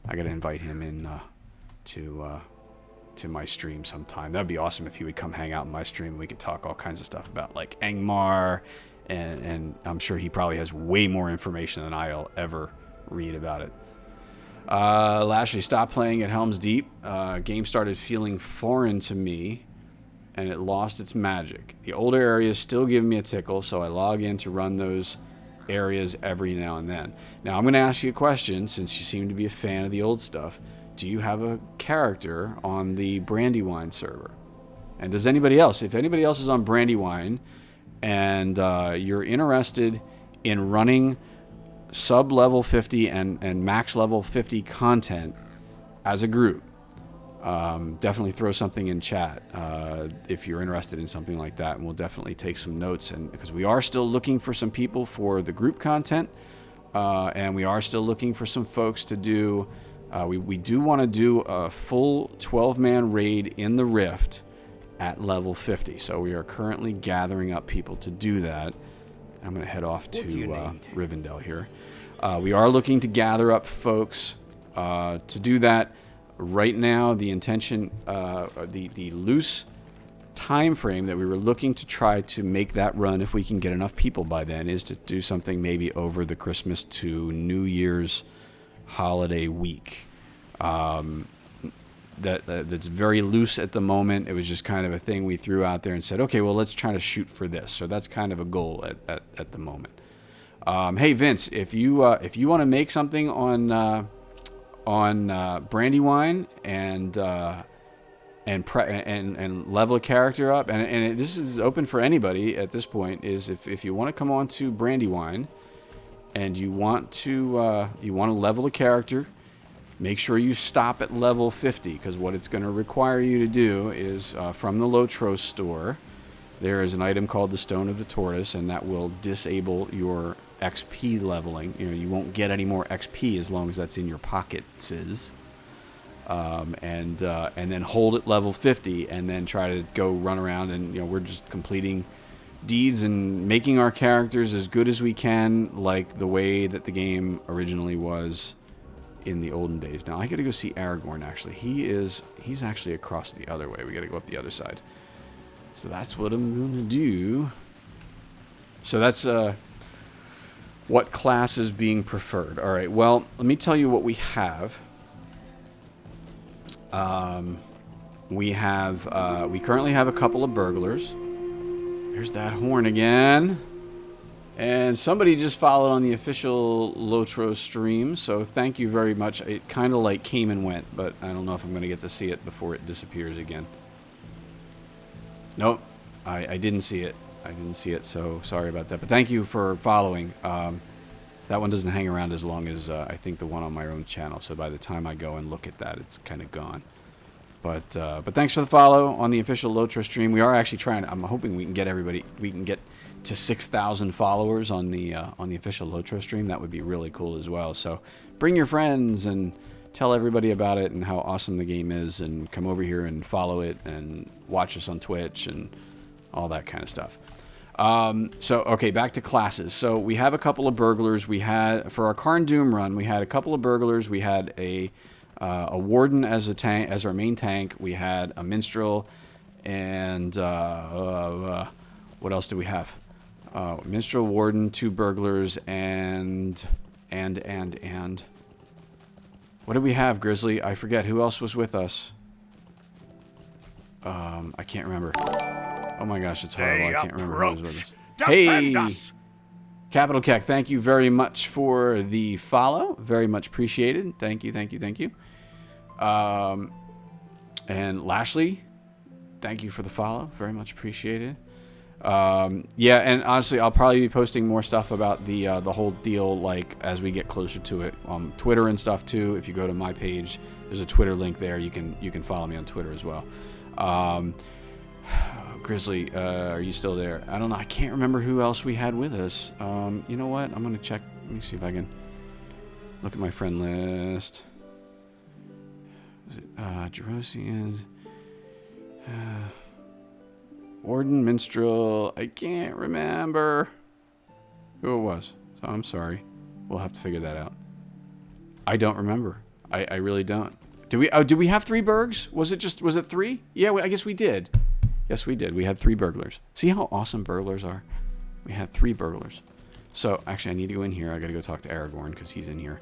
I got to invite him in to my stream sometime. That'd be awesome if he would come hang out in my stream and we could talk all kinds of stuff about like Angmar, and I'm sure he probably has way more information than I'll ever read about it. Lashley, stop playing at Helm's Deep. Game started feeling foreign to me, and it lost its magic. The older areas still give me a tickle, so I log in to run those areas every now and then. Now, I'm going to ask you a question, since you seem to be a fan of the old stuff. Do you have a character on the Brandywine server? And does anybody else, if anybody else is on Brandywine, and you're interested in running sub-level 50 and max level 50 content as a group, definitely throw something in chat if you're interested in something like that, and we'll definitely take some notes. And because we are still looking for some people for the group content, and we are still looking for some folks to do. We do want to do a full 12-man raid in the Rift at level 50. So we are currently gathering up people to do that. I'm going to head off to Rivendell here. We are looking to gather up folks to do that. Right now, the intention, the loose time frame that we were looking to try to make that run, if we can get enough people by then, is to do something maybe over the Christmas to New Year's holiday week. That's very loose at the moment. It was just kind of a thing we threw out there and said, okay, well, let's try to shoot for this. So that's kind of a goal at the moment. Hey, Vince, if you want to make something on Brandywine and level a character up, and this is open for anybody at this point, is if you want to come on to Brandywine and you want to level a character, make sure you stop at level 50, because what it's going to require you to do is from the LOTRO store, there is an item called the Stone of the Tortoise, and that will disable your XP leveling. You won't get any more XP as long as that's in your pockets. And then hold at level 50, and then try to go run around, and we're just completing deeds and making our characters as good as we can, like the way that the game originally was in the olden days. Now I gotta go see Aragorn. Actually, he's actually across the other way. We gotta go up the other side. So that's what I'm gonna do. So that's what class is being preferred. All right. Well, let me tell you what we have. We currently have a couple of burglars. There's that horn again. And somebody just followed on the official LOTRO stream, so thank you very much. It kind of like came and went, but I don't know if I'm going to get to see it before it disappears again. Nope, I didn't see it. I didn't see it, so sorry about that. But thank you for following. That one doesn't hang around as long as I think the one on my own channel, so by the time I go and look at that, it's kind of gone. But thanks for the follow on the official LOTRO stream. We are actually trying. I'm hoping we can get everybody. We can get to 6,000 followers on the official LOTRO stream. That would be really cool as well. So bring your friends and tell everybody about it and how awesome the game is, and come over here and follow it and watch us on Twitch and all that kind of stuff. So okay, back to classes. So we have a couple of burglars. We had, for our Karn Doom run, we had a couple of burglars. We had a warden as a tank, as our main tank. We had a minstrel, and what else do we have? Minstrel, warden, 2 burglars, and What did we have, Grizzly? I forget. Who else was with us? I can't remember. Oh my gosh, it's horrible. I can't remember who was with us. Hey! Capital Keck, thank you very much for the follow. Very much appreciated. Thank you, thank you, thank you. And Lashley, thank you for the follow. Very much appreciated. Yeah, and honestly, I'll probably be posting more stuff about the whole deal, like, as we get closer to it. Twitter and stuff, too. If you go to my page, there's a Twitter link there. You can follow me on Twitter as well. Grizzly, are you still there? I don't know. I can't remember who else we had with us. You know what? I'm going to check. Let me see if I can look at my friend list. Was it Jerosians? Warden, Minstrel. I can't remember who it was. So I'm sorry. We'll have to figure that out. I don't remember. I really don't. Did we have 3 Bergs? Was it 3? Yeah, I guess we did. Yes, we did. We had 3 burglars. See how awesome burglars are? We had 3 burglars. So, actually, I need to go in here. I got to go talk to Aragorn because he's in here.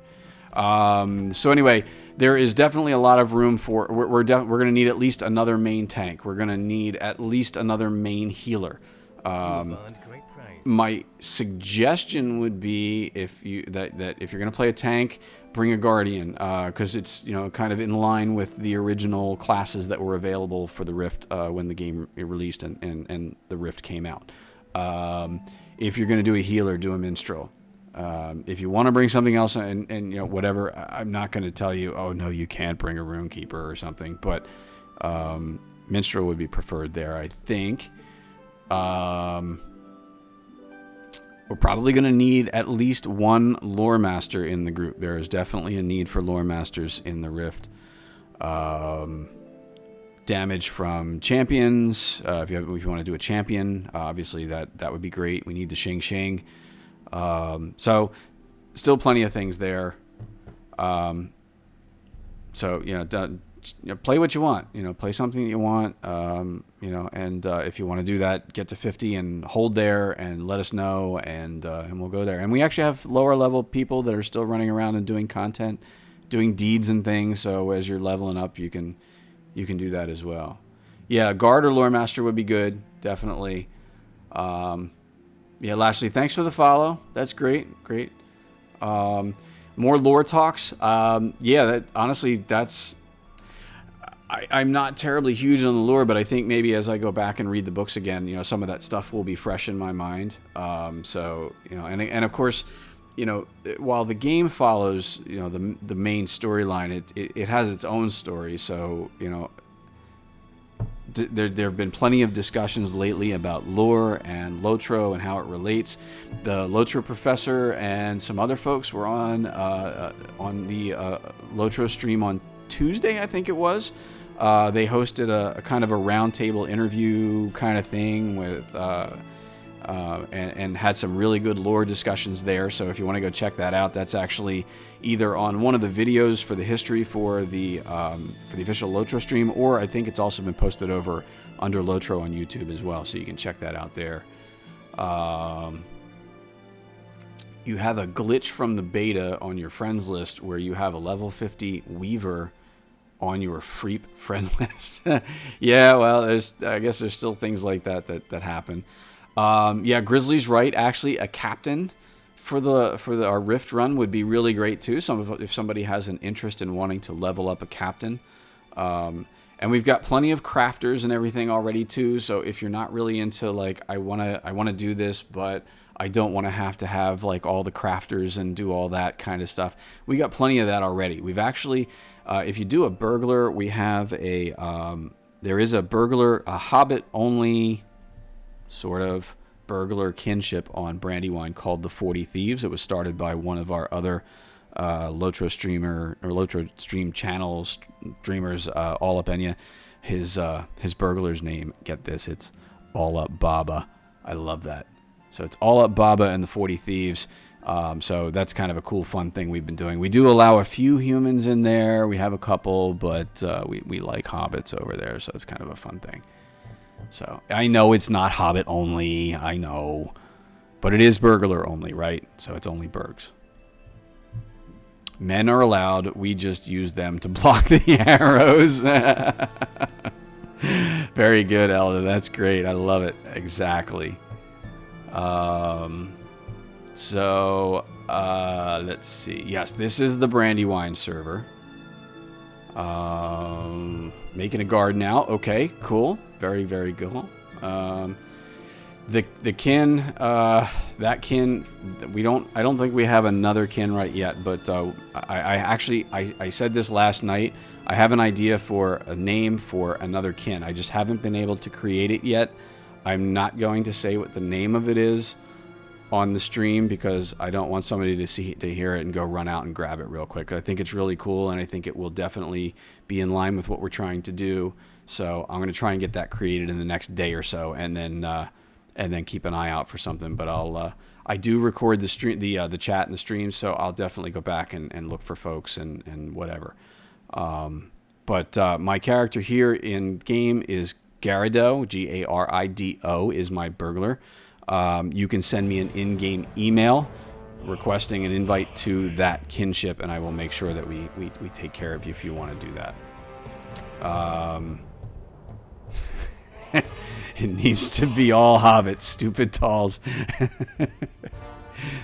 So anyway, there is definitely a lot of room for... We're going to need at least another main tank. We're going to need at least another main healer. My suggestion would be if you're going to play a tank, bring a guardian, because it's kind of in line with the original classes that were available for the Rift when the game released and the Rift came out. If you're going to do a healer, do a minstrel. If you want to bring something else and whatever, I'm not going to tell you, oh no, you can't bring a runekeeper or something, but minstrel would be preferred there, I think. We're probably going to need at least 1 lore master in the group. There is definitely a need for lore masters in the Rift. Damage from champions. If you want to do a champion, obviously that would be great. We need the Xing Xing. So still plenty of things there. So play what you want. Play something that you want. And if you want to do that, get to 50 and hold there and let us know, and we'll go there. And we actually have lower level people that are still running around and doing content, doing deeds and things. So as you're leveling up, you can do that as well. Yeah, guard or lore master would be good, definitely. Yeah, Lashley, thanks for the follow. That's great. More lore talks. Yeah, honestly, I'm not terribly huge on the lore, but I think maybe as I go back and read the books again, some of that stuff will be fresh in my mind. So, and of course, while the game follows, the main storyline, it has its own story. So, there have been plenty of discussions lately about lore and LOTRO and how it relates. The LOTRO professor and some other folks were on the LOTRO stream on Tuesday, I think it was. They hosted a kind of a roundtable interview kind of thing with and had some really good lore discussions there. So if you want to go check that out, that's actually either on one of the videos for the history for the official LOTRO stream, or I think it's also been posted over under LOTRO on YouTube as well. So you can check that out there. You have a glitch from the beta on your friends list where you have a level 50 Weaver on your Freep friend list. Yeah, well, I guess there's still things like that happen. Yeah, Grizzly's right. Actually, a captain for our Rift run would be really great too. If somebody has an interest in wanting to level up a captain, and we've got plenty of crafters and everything already too. So if you're not really into like I wanna do this, but I don't want to have like all the crafters and do all that kind of stuff, we got plenty of that already. We've actually, if you do a burglar, we have there is a burglar, a hobbit only sort of burglar kinship on Brandywine called the 40 Thieves. It was started by one of our other LOTRO streamer or LOTRO stream channel streamers, All Up Enya. His burglar's name, get this, it's All Up Baba. I love that. So it's All Up Baba and the 40 Thieves. So that's kind of a cool, fun thing we've been doing. We do allow a few humans in there. We have a couple, but we like hobbits over there, so it's kind of a fun thing. So I know it's not hobbit only, I know, but it is burglar only, right? So it's only burgs. Men are allowed. We just use them to block the arrows. Very good, Elda. That's great. I love it. Exactly. So, let's see. Yes, this is the Brandywine server. Making a guard now. Okay, cool. Very, very cool. The kin, that kin, I don't think we have another kin right yet, but I said this last night. I have an idea for a name for another kin. I just haven't been able to create it yet. I'm not going to say what the name of it is on the stream because I don't want somebody to hear it and go run out and grab it real quick. I think it's really cool, and I think it will definitely be in line with what we're trying to do. So I'm going to try and get that created in the next day or so, and then keep an eye out for something. But I do record the stream, the chat and the stream, so I'll definitely go back and look for folks and whatever. But my character here in game is Garido. Garido is my burglar. You can send me an in-game email requesting an invite to that kinship, and I will make sure that we take care of you if you want to do that. It needs to be all hobbits, stupid talls.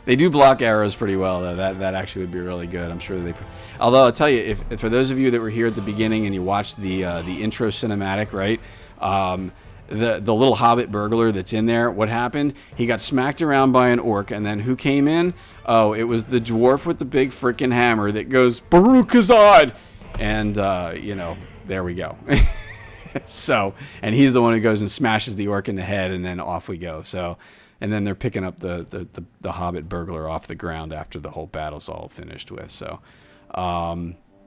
They do block arrows pretty well, though. That actually would be really good. I'm sure they. Although I'll tell you, if for those of you that were here at the beginning and you watched the intro cinematic, right? The little hobbit burglar that's in there. What happened? He got smacked around by an orc, and then who came in? Oh, it was the dwarf with the big frickin' hammer that goes Baruch-Hazad, and you know, there we go. So, and he's the one who goes and smashes the orc in the head, and then off we go. So, and then they're picking up the hobbit burglar off the ground after the whole battle's all finished with. So,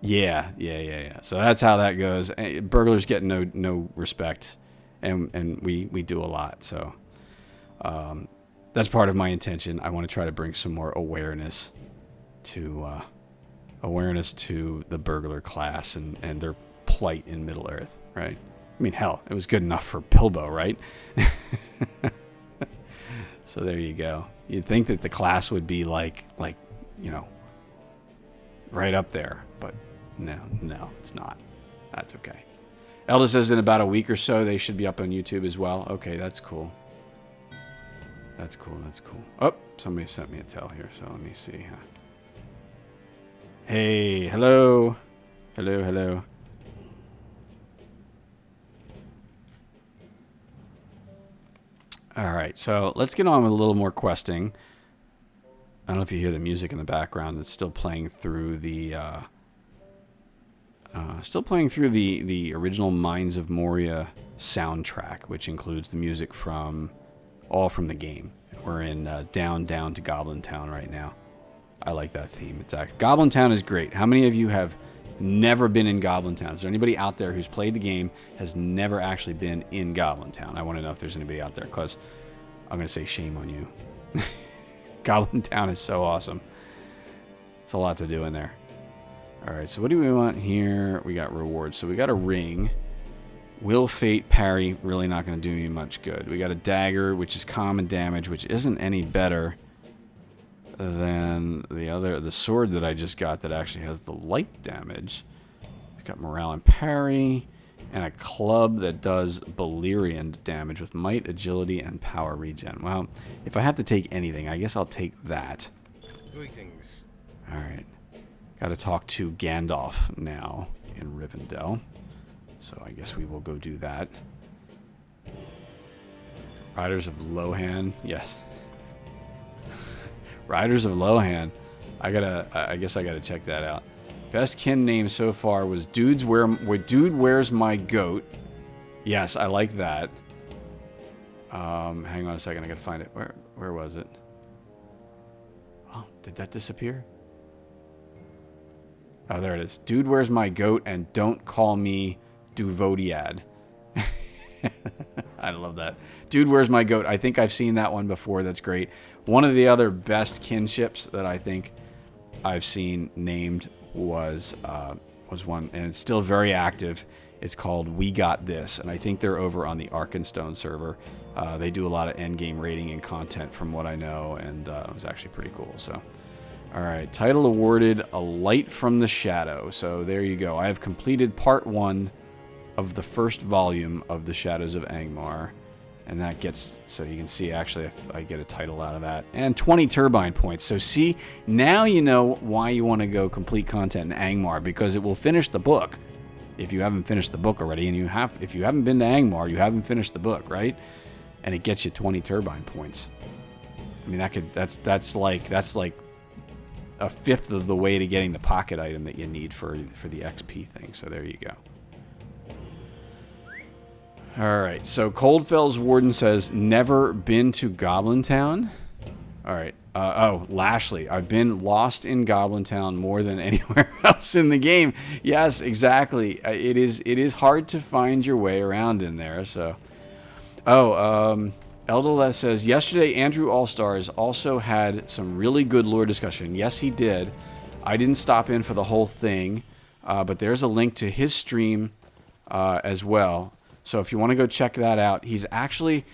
yeah. So that's how that goes. Burglars get no respect, and we do a lot. So, that's part of my intention. I want to try to bring some more awareness to the burglar class and their plight in Middle Earth, right? I mean, hell, it was good enough for Bilbo, right? So there you go. You'd think that the class would be like, you know, right up there, but no, it's not. That's okay. Elda says in about a week or so they should be up on YouTube as well. Okay, that's cool. That's cool. Oh, somebody sent me a tell here, so let me see. Hey, hello. All right, so let's get on with a little more questing. I don't know if you hear the music in the background. It's still playing through the original Mines of Moria soundtrack, which includes the music from the game. We're in down to Goblin Town right now. I like that theme. Goblin Town is great. How many of you have never been in Goblin Town? Is there anybody out there who's played the game has never actually been in Goblin Town? I want to know if there's anybody out there, because I'm going to say shame on you. Goblin Town is so awesome. It's a lot to do in there. All right, so what do we want here? We got rewards. So we got a ring. Will Fate parry, really not going to do me much good. We got a dagger, which is common damage, which isn't any better than the sword that I just got that actually has the light damage. We've got morale and parry, and a club that does Balerian damage with might, agility, and power regen. Well, if I have to take anything, I guess I'll take that. Greetings. All right. Got to talk to Gandalf now in Rivendell. So I guess we will go do that. Riders of Lohan. Yes. Riders of Lohan. I guess I gotta check that out. Best kin name so far was Dude Where's My Goat. Yes, I like that. Hang on a second, I gotta find it. Where was it? Oh, did that disappear? Oh, there it is. Dude Where's My Goat and Don't Call Me Duvodiad. I love that. Dude Where's My Goat. I think I've seen that one before. That's great. One of the other best kinships that I think I've seen named was one, and it's still very active. It's called We Got This, and I think they're over on the Arkenstone server. They do a lot of endgame rating and content from what I know, and it was actually pretty cool. So, All right, title awarded, A Light from the Shadow. So there you go. I have completed part 1 of the first volume of the Shadows of Angmar. And that gets, so you can see actually if I get a title out of that. And 20 turbine points. So see, now you know why you want to go complete content in Angmar, because it will finish the book. If you haven't finished the book already, and if you haven't been to Angmar, you haven't finished the book, right? And it gets you 20 turbine points. I mean, that's like a fifth of the way to getting the pocket item that you need for the XP thing. So there you go. All right. So Coldfell's Warden says, never been to Goblin Town. All right. Oh, Lashley. I've been lost in Goblin Town more than anywhere else in the game. Yes, exactly. It is hard to find your way around in there. So, Eldoleth says, yesterday Andrew Allstars also had some really good lore discussion. Yes, he did. I didn't stop in for the whole thing, but there's a link to his stream as well. So if you want to go check that out, he's actually,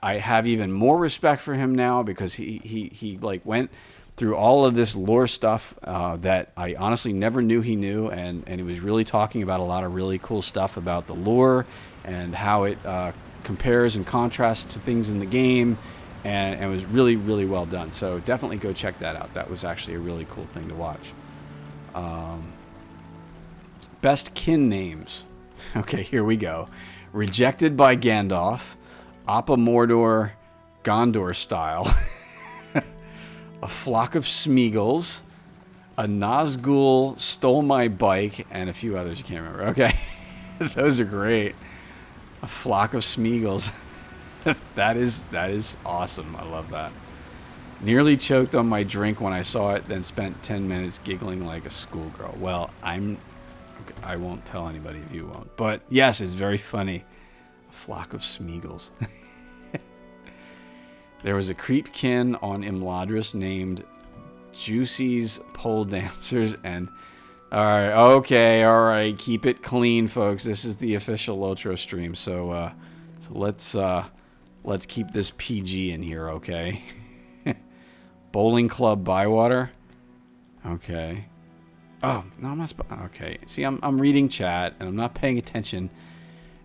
I have even more respect for him now, because he like went through all of this lore stuff that I honestly never knew he knew, and he was really talking about a lot of really cool stuff about the lore and how it compares and contrasts to things in the game, and it was really, really well done. So definitely go check that out. That was actually a really cool thing to watch. Best kin names. Okay, here we go. Rejected by Gandalf, Appa Mordor, Gondor style, a flock of Smeagol's, a Nazgul stole my bike, and a few others you can't remember. Okay, those are great. A flock of Smeagol's. that is awesome. I love that. Nearly choked on my drink when I saw it, then spent 10 minutes giggling like a schoolgirl. Well, I won't tell anybody if you won't. But yes, it's very funny. A flock of Smeagol's. There was a creepkin on Imladris named Juicy's Pole Dancers, and all right, keep it clean, folks. This is the official LOTRO stream, so let's keep this PG in here, okay? Bowling Club Bywater. Okay. Oh no, I'm not. Okay. See, I'm reading chat and I'm not paying attention,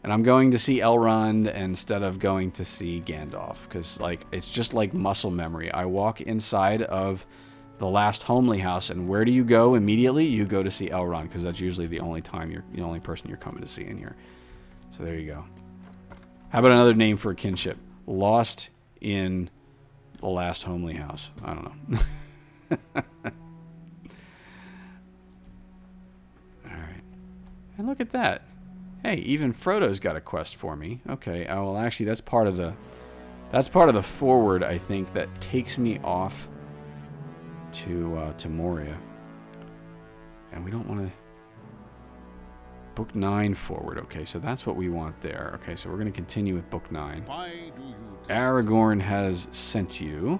and I'm going to see Elrond instead of going to see Gandalf, because like it's just like muscle memory. I walk inside of the last homely house, and where do you go immediately? You go to see Elrond, because that's usually the only person you're coming to see in here. So there you go. How about another name for a kinship? Lost in the last homely house. I don't know. All right. And look at that. Hey, even Frodo's got a quest for me. Okay. Oh, well, actually, that's part of the forward, I think, that takes me off to Moria. And we don't want to... Book 9 forward. Okay, so that's what we want there. Okay, so we're going to continue with Book 9. Aragorn has sent you.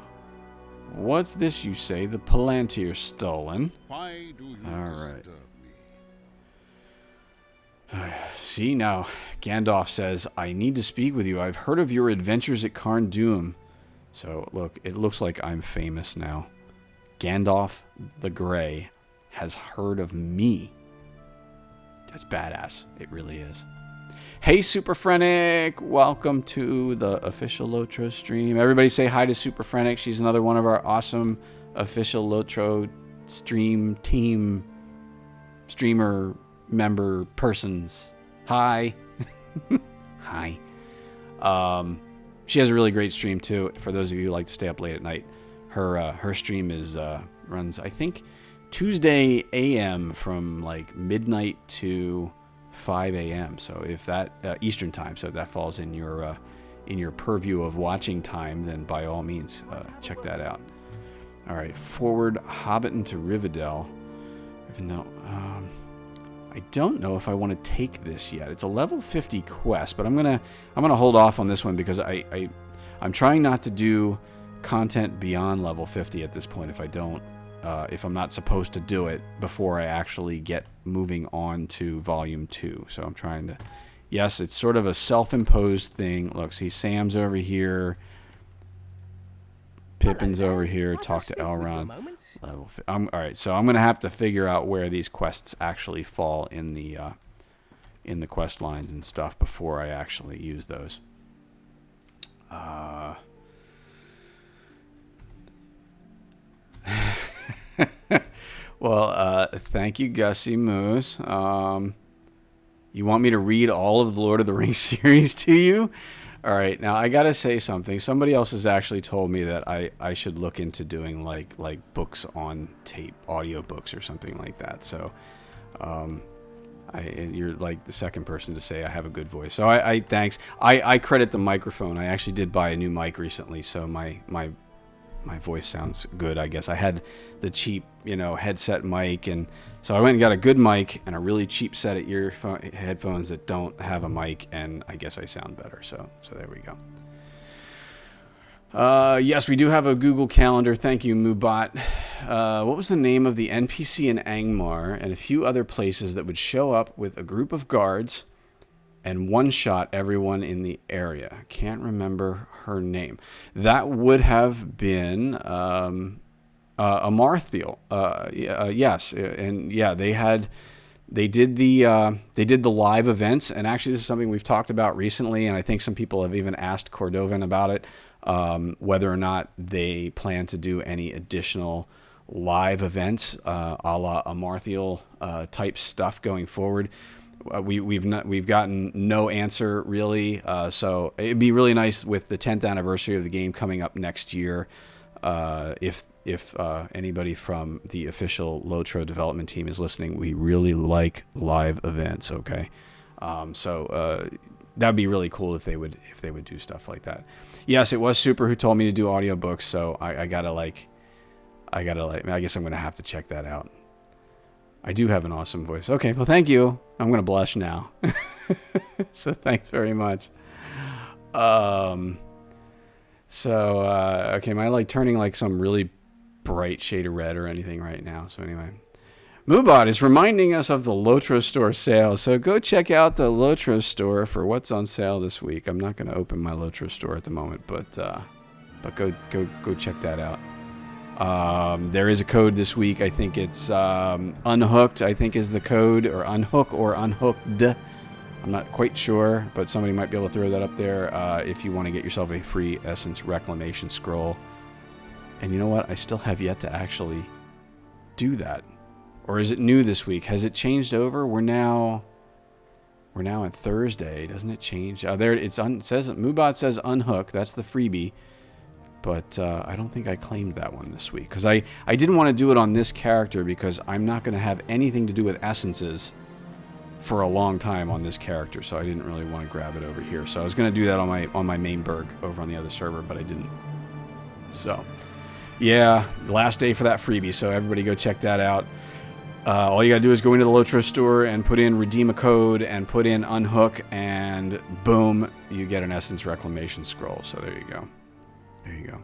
What's this you say? The Palantir stolen. Why do you All right. disturb me? See, now, Gandalf says, I need to speak with you. I've heard of your adventures at Carn Dûm. So, look, it looks like I'm famous now. Gandalf the Grey has heard of me. That's badass. It really is. Hey, Superphrenic. Welcome to the official LOTRO stream. Everybody say hi to Superphrenic. She's another one of our awesome official LOTRO stream team streamer member persons. Hi. Hi. She has a really great stream too. For those of you who like to stay up late at night, her stream runs, I think, Tuesday a.m. from like midnight to 5 a.m. So if that Eastern time, so if that falls in your purview of watching time, then by all means check that out. All right, forward Hobbiton to Rivendell. I don't know if I want to take this yet. It's a level 50 quest, but I'm gonna hold off on this one because I'm trying not to do content beyond level 50 at this point if I'm not supposed to do it before I actually get moving on to volume 2. So I'm trying to, yes, it's sort of a self-imposed thing. Look, see, Sam's over here. Pippin's over here. Talk to Elrond. All right, so I'm gonna have to figure out where these quests actually fall in the quest lines and stuff before I actually use those. Well, thank you, Gussie Moose. You want me to read all of the Lord of the Rings series to you? All right, now I gotta say something. Somebody else has actually told me that I should look into doing like books on tape, audio books or something like that. So, you're like the second person to say I have a good voice. So I thanks. I credit the microphone. I actually did buy a new mic recently, so my voice sounds good, I guess. I had the cheap, headset mic, and so I went and got a good mic and a really cheap set of headphones that don't have a mic, and I guess I sound better. So there we go. Yes, we do have a Google Calendar. Thank you, Mubot. What was the name of the NPC in Angmar and a few other places that would show up with a group of guards and one-shot everyone in the area? Can't remember her name. That would have been Amarthiel. Yes, and yeah, they did the live events, and actually this is something we've talked about recently, and I think some people have even asked Cordovan about it, whether or not they plan to do any additional live events a la Amarthiel type stuff going forward. We've gotten no answer really, so it'd be really nice with the 10th anniversary of the game coming up next year. If anybody from the official LOTRO development team is listening, we really like live events. Okay, so that'd be really cool if they would do stuff like that. Yes, it was Super who told me to do audiobooks, so I guess I'm gonna have to check that out. I do have an awesome voice. Okay, well, thank you. I'm going to blush now. So thanks very much. Okay, am I turning like some really bright shade of red or anything right now? So anyway, Mubot is reminding us of the LOTRO store sale. So go check out the LOTRO store for what's on sale this week. I'm not going to open my LOTRO store at the moment, but go check that out. There is a code this week. I think it's unhooked, I think is the code, or unhook or unhooked. I'm not quite sure, but somebody might be able to throw that up there if you want to get yourself a free Essence Reclamation Scroll. And you know what? I still have yet to actually do that. Or is it new this week? Has it changed over? We're now at Thursday. Doesn't it change? There it says Mubot says unhook. That's the freebie. But I don't think I claimed that one this week. Because I didn't want to do it on this character because I'm not going to have anything to do with essences for a long time on this character. So I didn't really want to grab it over here. So I was going to do that on my main burg over on the other server, but I didn't. So, yeah, last day for that freebie. So everybody go check that out. All you got to do is go into the LOTRO store and put in, redeem a code, and put in unhook, and boom, you get an Essence Reclamation Scroll. So there you go. There you go.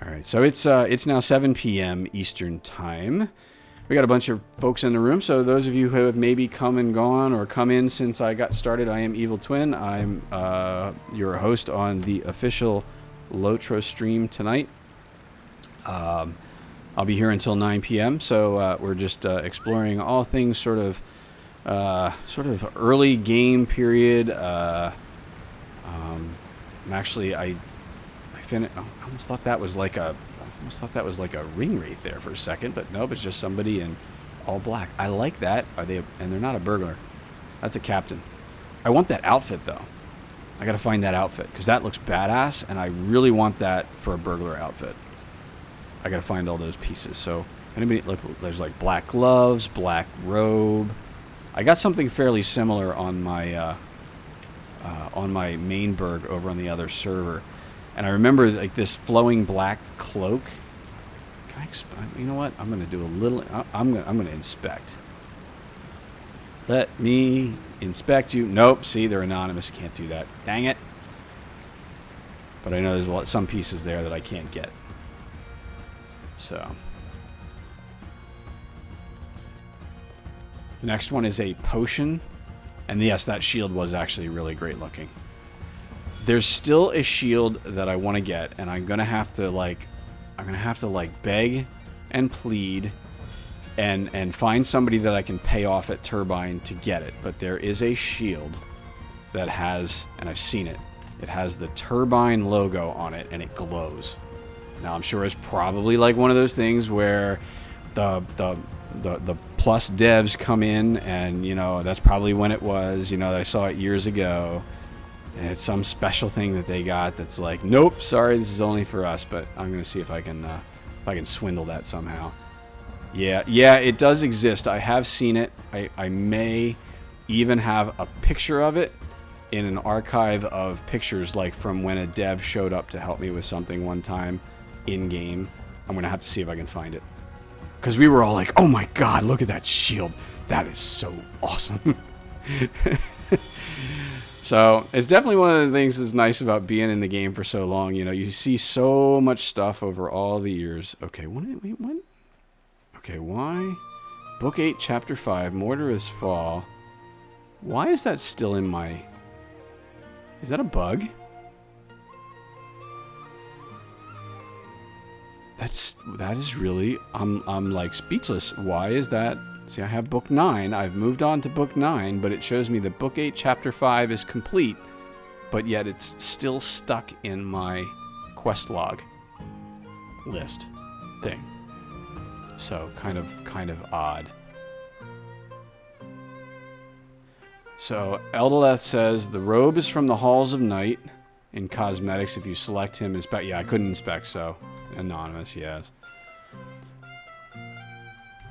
All right, so it's now 7 p.m. Eastern Time. We got a bunch of folks in the room, so those of you who have maybe come and gone or come in since I got started, I am Evil Twin. I'm your host on the official LOTRO stream tonight. I'll be here until 9 p.m., so we're just exploring all things sort of early game period. Actually, I almost thought that was like a ring wraith there for a second, but nope, it's just somebody in all black. I like that. And they're not a burglar. That's a captain. I want that outfit though. I gotta find that outfit because that looks badass, and I really want that for a burglar outfit. I gotta find all those pieces. So anybody look, there's like black gloves, black robe. I got something fairly similar on my main burg over on the other server. And I remember like this flowing black cloak. You know what? I'm gonna do a little. I'm gonna inspect. Let me inspect you. Nope. See, they're anonymous. Can't do that. Dang it. But I know there's some pieces there that I can't get. So the next one is a potion, and yes, that shield was actually really great looking. There's still a shield that I want to get, and I'm going to have to, like, I'm gonna have to like beg and plead and find somebody that I can pay off at Turbine to get it. But there is a shield that has, and I've seen it, it has the Turbine logo on it and it glows. Now I'm sure it's probably like one of those things where the Plus devs come in and, you know, that's probably when it was, you know, I saw it years ago. And it's some special thing that they got that's like, nope, sorry, this is only for us. But I'm gonna see if I can swindle that somehow. Yeah, it does exist. I have seen it. I may even have a picture of it in an archive of pictures, like from when a dev showed up to help me with something one time in game. I'm gonna have to see if I can find it, because we were all like, oh my god, look at that shield, that is so awesome. So it's definitely one of the things that's nice about being in the game for so long. You know, you see so much stuff over all the years. Okay, what? Okay, why? Book 8, Chapter 5, Mortarous Fall. Why is that still in my... Is that a bug? That is really... I'm like speechless. Why is that? See, I have Book 9. I've moved on to Book 9, but it shows me that Book 8, Chapter 5 is complete, but yet it's still stuck in my quest log list thing. So, kind of odd. So, Eldoleth says, the robe is from the Halls of Night in cosmetics. If you select him, inspect. Yeah, I couldn't inspect, so anonymous, yes.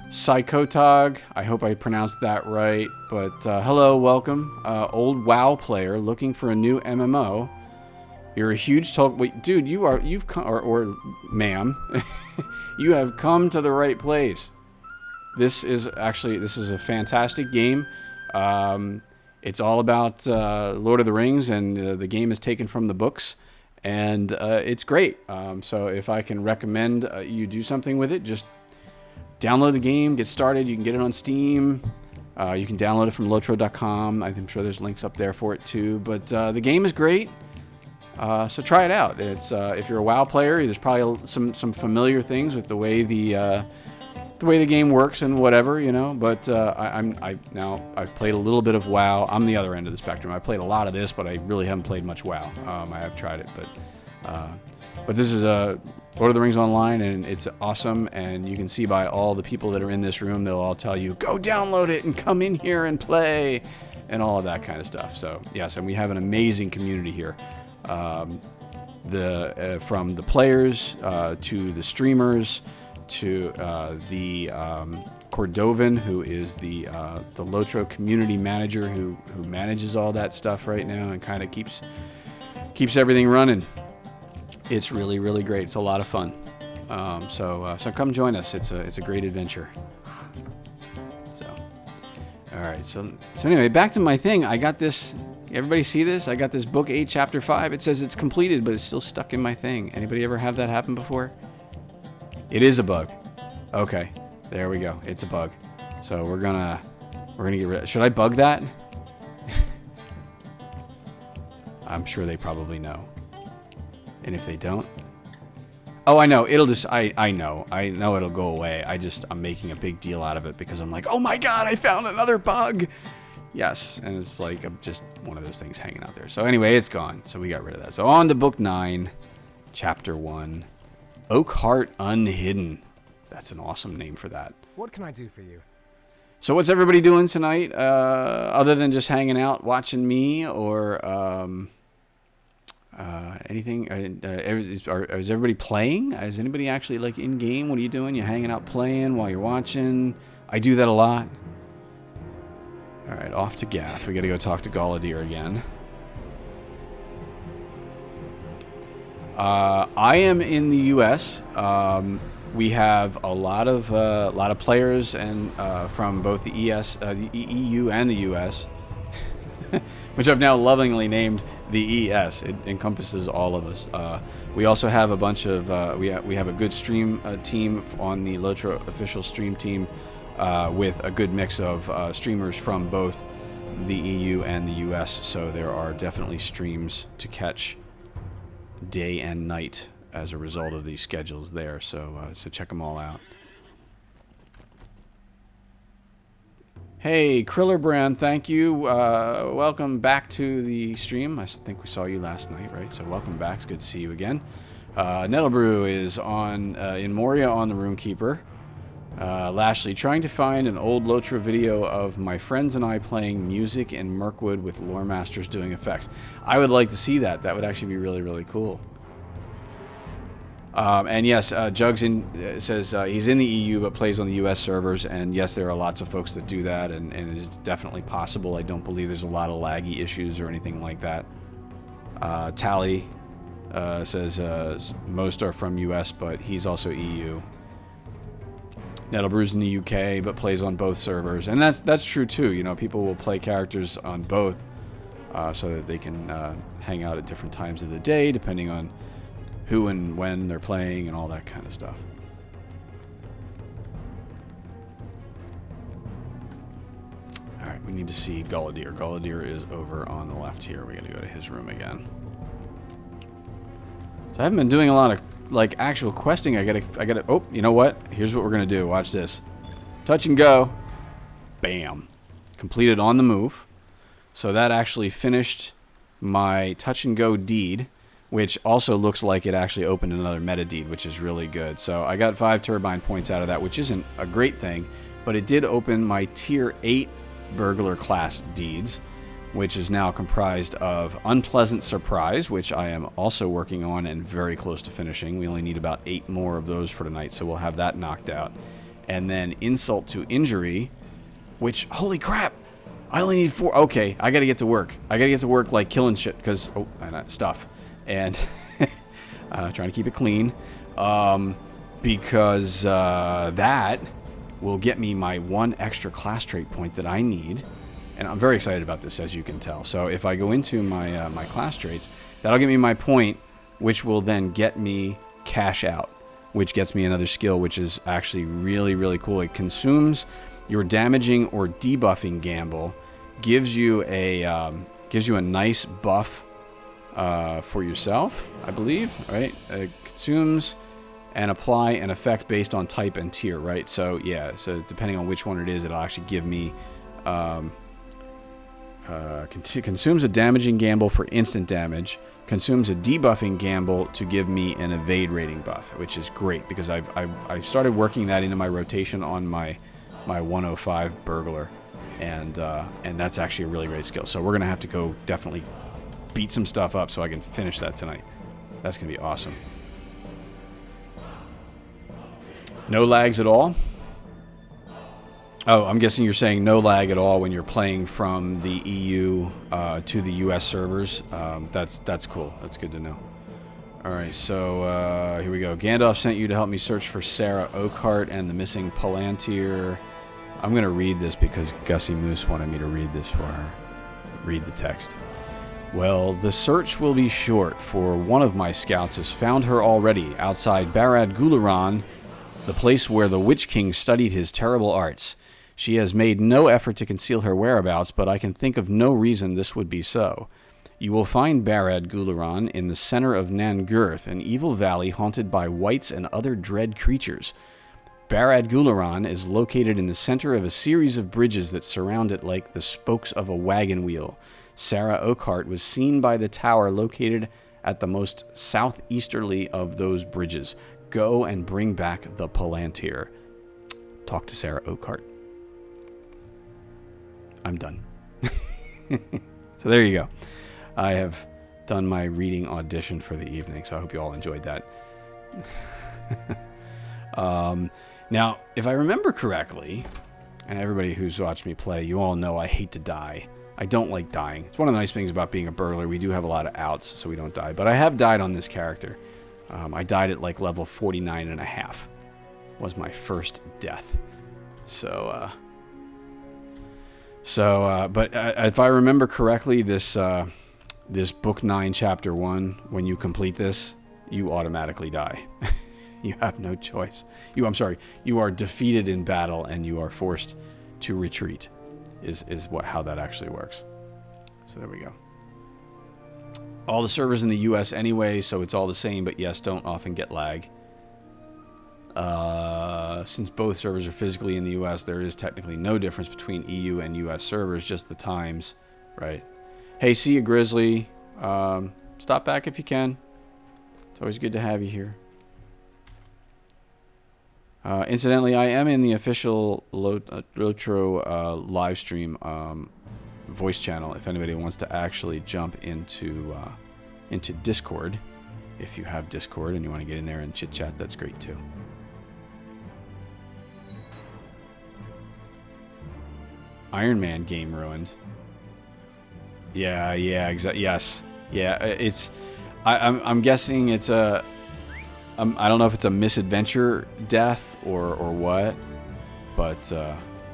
Psychotog, I hope I pronounced that right, but hello, welcome. Old WoW player looking for a new MMO. You're a huge wait, dude, you've come, or ma'am, you have come to the right place. This is a fantastic game. It's all about Lord of the Rings, and the game is taken from the books, and it's great. So if I can recommend you do something with it, just download the game, get started. You can get it on Steam. You can download it from LOTRO.com. I'm sure there's links up there for it too. But the game is great, so try it out. It's if you're a WoW player, there's probably some familiar things with the way the game works and whatever, you know. But I've played a little bit of WoW. I'm the other end of the spectrum. I played a lot of this, but I really haven't played much WoW. I have tried it, but this is a Lord of the Rings Online, and it's awesome, and you can see by all the people that are in this room, they'll all tell you, go download it and come in here and play, and all of that kind of stuff. So, yes, and we have an amazing community here. From the players to the streamers to the Cordovan, who is the LOTRO community manager who manages all that stuff right now and kind of keeps everything running. It's really, really great. It's a lot of fun. So come join us. It's a great adventure. So, all right. So anyway, back to my thing. I got this. Everybody see this? I got this Book 8, Chapter 5. It says it's completed, but it's still stuck in my thing. Anybody ever have that happen before? It is a bug. Okay, there we go. It's a bug. So we're gonna get rid. Should I bug that? I'm sure they probably know. And if they don't, oh, I know. It'll just. I know it'll go away. I'm making a big deal out of it because I'm like, oh my god, I found another bug. Yes, and it's like just one of those things hanging out there. So anyway, it's gone. So we got rid of that. So on to Book 9, Chapter 1, Oakheart Unhidden. That's an awesome name for that. What can I do for you? So what's everybody doing tonight, other than just hanging out, watching me, or anything? Is everybody playing? Is anybody actually like in game? What are you doing? You hanging out playing while you're watching? I do that a lot. All right, off to Gath. We got to go talk to Galadir again. I am in the U.S. We have a lot of players and from both the EU and the U.S., which I've now lovingly named the ES. It encompasses all of us. We also have a bunch of we have a good stream team on the LOTRO official stream team with a good mix of streamers from both the EU and the US. So there are definitely streams to catch day and night as a result of these schedules there. So so check them all out. Hey, Krillerbrand, thank you. Welcome back to the stream. I think we saw you last night, right? So welcome back. It's good to see you again. Nettlebrew is on in Moria on the Roomkeeper. Lashley, trying to find an old LOTRO video of my friends and I playing music in Mirkwood with lore masters doing effects. I would like to see that. That would actually be really, really cool. And yes, Jugs says he's in the EU but plays on the US servers, and yes, there are lots of folks that do that, and it is definitely possible. I don't believe there's a lot of laggy issues or anything like that. Tally says most are from US, but he's also EU. Nettlebrew's in the UK but plays on both servers, and that's true too. You know, people will play characters on both so that they can hang out at different times of the day depending on who and when they're playing and all that kind of stuff. Alright, we need to see Gullidir. Gullidir is over on the left here. We gotta go to his room again. So I haven't been doing a lot of like actual questing. I gotta oh, you know what? Here's what we're gonna do. Watch this. Touch and go. Bam. Completed on the move. So that actually finished my touch and go deed, which also looks like it actually opened another meta deed, which is really good. So I got 5 turbine points out of that, which isn't a great thing, but it did open my tier 8 burglar class deeds, which is now comprised of Unpleasant Surprise, which I am also working on and very close to finishing. We only need about 8 more of those for tonight, so we'll have that knocked out. And then Insult to Injury, which, holy crap, I only need 4. Okay, I gotta get to work. I gotta get to work like killing shit, because, oh, stuff. And trying to keep it clean, because that will get me my 1 extra class trait point that I need, and I'm very excited about this, as you can tell. So if I go into my my class traits, that'll get me my point, which will then get me cash out, which gets me another skill, which is actually really, really cool. It consumes your damaging or debuffing gamble, gives you a nice buff for yourself, I believe, right? Consumes and apply an effect based on type and tier, right? So yeah, so depending on which one it is, it'll actually give me consumes a damaging gamble for instant damage, consumes a debuffing gamble to give me an evade rating buff, which is great because I've started working that into my rotation on my 105 burglar, and that's actually a really great skill. So we're gonna have to go definitely beat some stuff up so I can finish that tonight. That's gonna be awesome. No lags at all. Oh, I'm guessing you're saying no lag at all when you're playing from the EU to the US servers. That's cool. That's good to know. All right, so here we go. Gandalf sent you to help me search for Sarah Oakhart and the missing Palantir. I'm gonna read this because Gussie Moose wanted me to read this for her. Read the text. Well, the search will be short, for one of my scouts has found her already outside Barad Gularan, the place where the Witch King studied his terrible arts. She has made no effort to conceal her whereabouts, but I can think of no reason this would be so. You will find Barad Gularan in the center of Nangurth, an evil valley haunted by wights and other dread creatures. Barad Gularan is located in the center of a series of bridges that surround it like the spokes of a wagon wheel. Sarah Oakhart was seen by the tower located at the most southeasterly of those bridges. Go and bring back the Palantir. Talk to Sarah Oakhart. I'm done. So there you go. I have done my reading audition for the evening, so I hope you all enjoyed that. Now, if I remember correctly, and everybody who's watched me play, you all know I hate to die. I don't like dying. It's one of the nice things about being a burglar. We do have a lot of outs, so we don't die. But I have died on this character. I died at like level 49.5. Was my first death. But if I remember correctly, this book 9 chapter 1, when you complete this, you automatically die. You have no choice. You are defeated in battle and you are forced to retreat. Is how that actually works. So there we go. all the servers in the US anyway, so it's all the same, but yes, don't often get lag. Since both servers are physically in the US, there is technically no difference between EU and US servers, just the times, right? Hey, see you, Grizzly. Stop back if you can. It's always good to have you here. Incidentally, I am in the official LOTRO live stream voice channel. If anybody wants to actually jump into Discord, if you have Discord and you want to get in there and chit chat, that's great too. Iron Man game ruined. Yeah, exactly. Yes, yeah. It's. I'm guessing it's a. I don't know if it's a misadventure death or what, but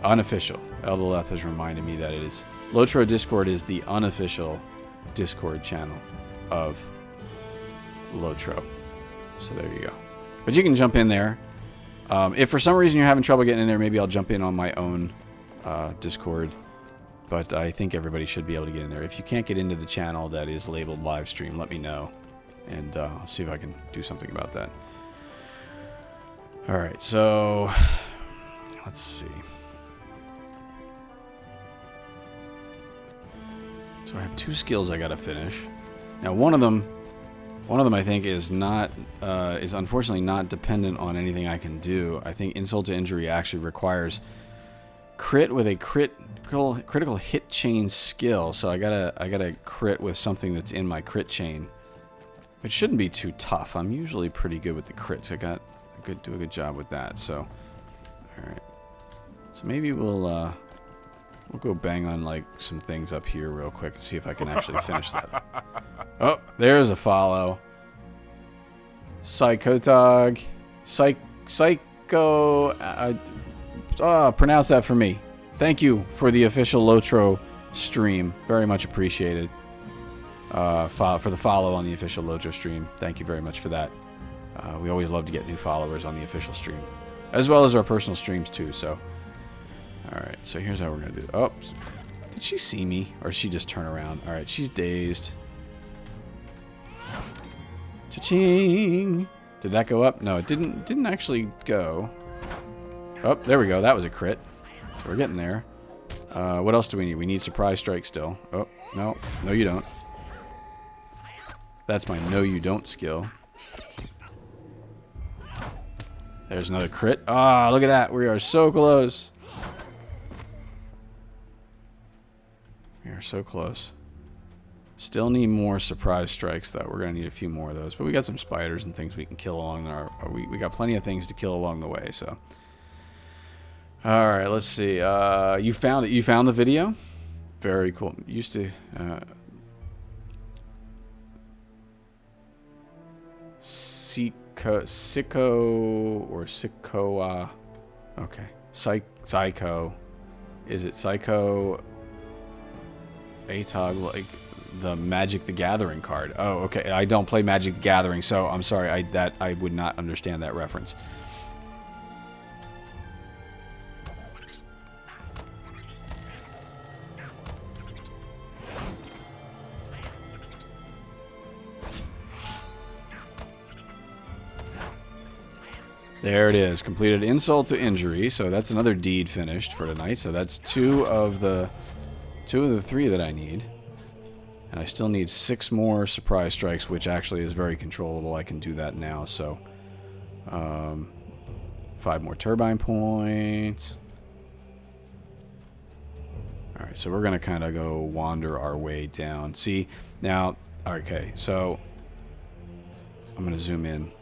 unofficial. Eldoleth has reminded me that it is. LOTRO Discord is the unofficial Discord channel of LOTRO. So there you go. But you can jump in there. If for some reason you're having trouble getting in there, maybe I'll jump in on my own Discord. But I think everybody should be able to get in there. If you can't get into the channel that is labeled live stream, let me know. And I'll see if I can do something about that. Alright, so let's see. So I have 2 skills I gotta finish. Now one of them I think is unfortunately not dependent on anything I can do. I think insult to injury actually requires crit with a critical hit chain skill. So I gotta crit with something that's in my crit chain. Which shouldn't be too tough. I'm usually pretty good with the crits. I do a good job with that. So, all right. So maybe we'll go bang on like some things up here real quick and see if I can actually finish that. Oh, there's a follow. Psychotog, psycho. Pronounce that for me. Thank you for the official LOTRO stream. Very much appreciated. For the follow on the official LOTRO stream. Thank you very much for that. We always love to get new followers on the official stream, as well as our personal streams too. So, all right. So here's how we're gonna do it. Oh, did she see me, or did she just turn around? All right, she's dazed. Cha-ching! Did that go up? No, it didn't. Didn't actually go. Oh, there we go. That was a crit. So we're getting there. What else do we need? We need surprise strike still. Oh, no, you don't. That's my no you don't skill. There's another crit. Ah, look at that. We are so close. We are so close. Still need more surprise strikes though. We're going to need a few more of those. But we got some spiders and things we can kill along our... We got plenty of things to kill along the way, so... Alright, let's see. You found it. You found the video? Very cool. Used to... Sicko or Sicko, okay. Psycho. Is it Psycho Atog, like the Magic the Gathering card? Oh, okay. I don't play Magic the Gathering, so I'm sorry. I would not understand that reference. There it is. Completed insult to injury. So that's another deed finished for tonight. So that's two of the 3 that I need. And I still need 6 more surprise strikes, which actually is very controllable. I can do that now. So 5 more turbine points. Alright, so we're going to kind of go wander our way down. See, now, okay, so I'm going to zoom in.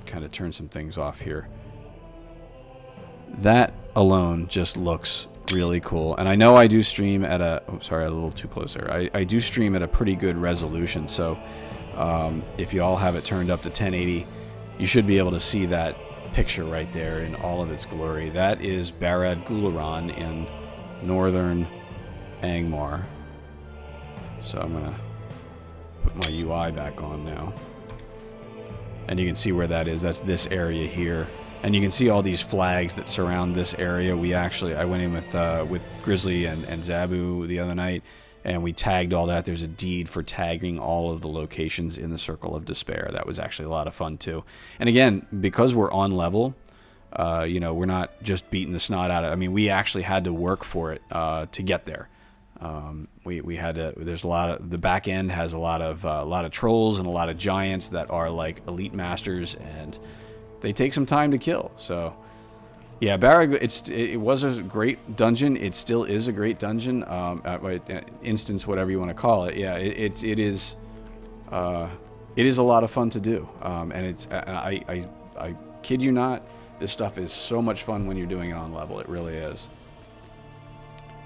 Kind of turn some things off here. That alone just looks really cool. And I know I do stream at a... Oh, sorry, a little too close there. I do stream at a pretty good resolution. So if you all have it turned up to 1080, you should be able to see that picture right there in all of its glory. That is Barad Gularan in northern Angmar. So I'm going to put my UI back on now. And you can see where that is. That's this area here. And you can see all these flags that surround this area. I went in with Grizzly and Zabu the other night, and we tagged all that. There's a deed for tagging all of the locations in the Circle of Despair. That was actually a lot of fun too. And again, because we're on level, you know, we're not just beating the snot out of it. I mean, we actually had to work for it to get there. We had to. There's a lot of the back end has a lot of trolls and a lot of giants that are like elite masters, and they take some time to kill. So. Yeah, Barag, it was a great dungeon. It still is a great dungeon. Instance, whatever you want to call it. Yeah, it is a lot of fun to do. And I kid you not, this stuff is so much fun when you're doing it on level. It really is.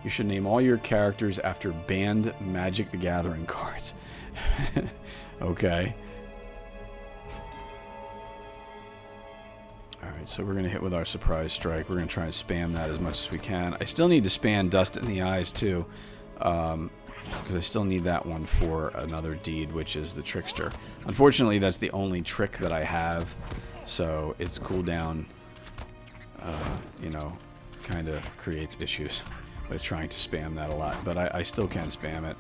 You should name all your characters after banned Magic the Gathering cards. Okay. Alright, so we're going to hit with our Surprise Strike. We're going to try and spam that as much as we can. I still need to spam Dust in the Eyes too, because I still need that one for another deed, which is the Trickster. Unfortunately, that's the only trick that I have, so its cooldown, you know, kind of creates issues with trying to spam that a lot, but I still can spam it.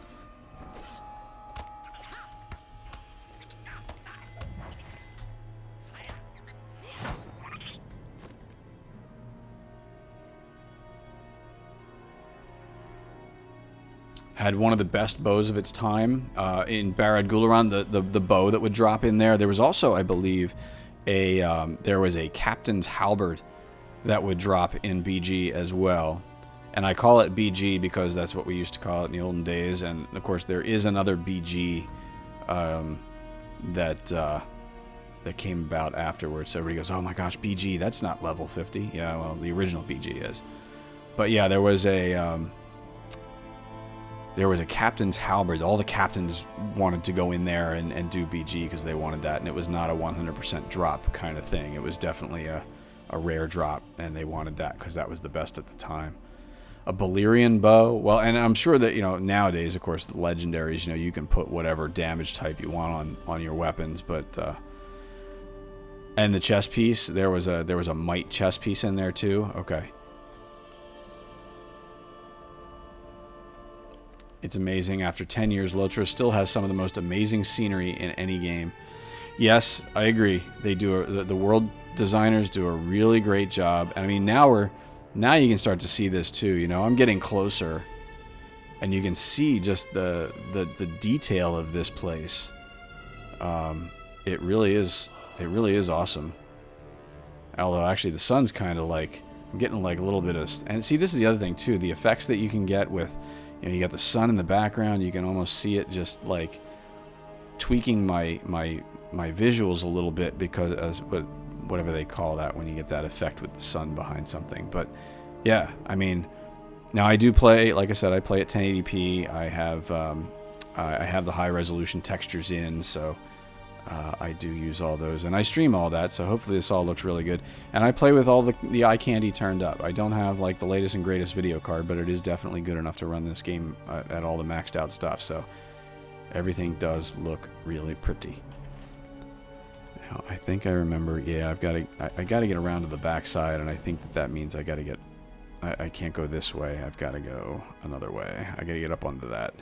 Had one of the best bows of its time in Barad Gularan, the bow that would drop in there. There was also, I believe, there was a Captain's Halberd that would drop in BG as well. And I call it BG because that's what we used to call it in the olden days. And of course, there is another BG that came about afterwards. So everybody goes, "Oh my gosh, BG, that's not level 50." Yeah, well, the original BG is. But yeah, there was a Captain's Halberd. All the captains wanted to go in there and do BG because they wanted that, and it was not a 100% drop kind of thing. It was definitely a rare drop, and they wanted that because that was the best at the time. A Balerian bow. Well, and I'm sure that, you know, nowadays, of course, the legendaries, you know, you can put whatever damage type you want on your weapons, but and the chest piece, there was a might chest piece in there too. Okay. It's amazing. After 10 years, LOTRO still has some of the most amazing scenery in any game. Yes, I agree. They do. The world designers do a really great job. I mean, now you can start to see this too. You know, I'm getting closer, and you can see just the detail of this place. It really is awesome. Although actually, the sun's kind of like, I'm getting like a little bit of. And see, this is the other thing too. The effects that you can get with. You know, you got the sun in the background. You can almost see it just like tweaking my visuals a little bit because whatever they call that when you get that effect with the sun behind something. But yeah, I mean, now I do play. Like I said, I play at 1080p. I have the high resolution textures in, so I do use all those, and I stream all that. So hopefully this all looks really good. And I play with all the eye candy turned up. I don't have like the latest and greatest video card, but it is definitely good enough to run this game at all the maxed out stuff. So everything does look really pretty. Now I think I remember. Yeah, I got to get around to the back side, and I think that means I got to get. I can't go this way. I've got to go another way. I got to get up onto that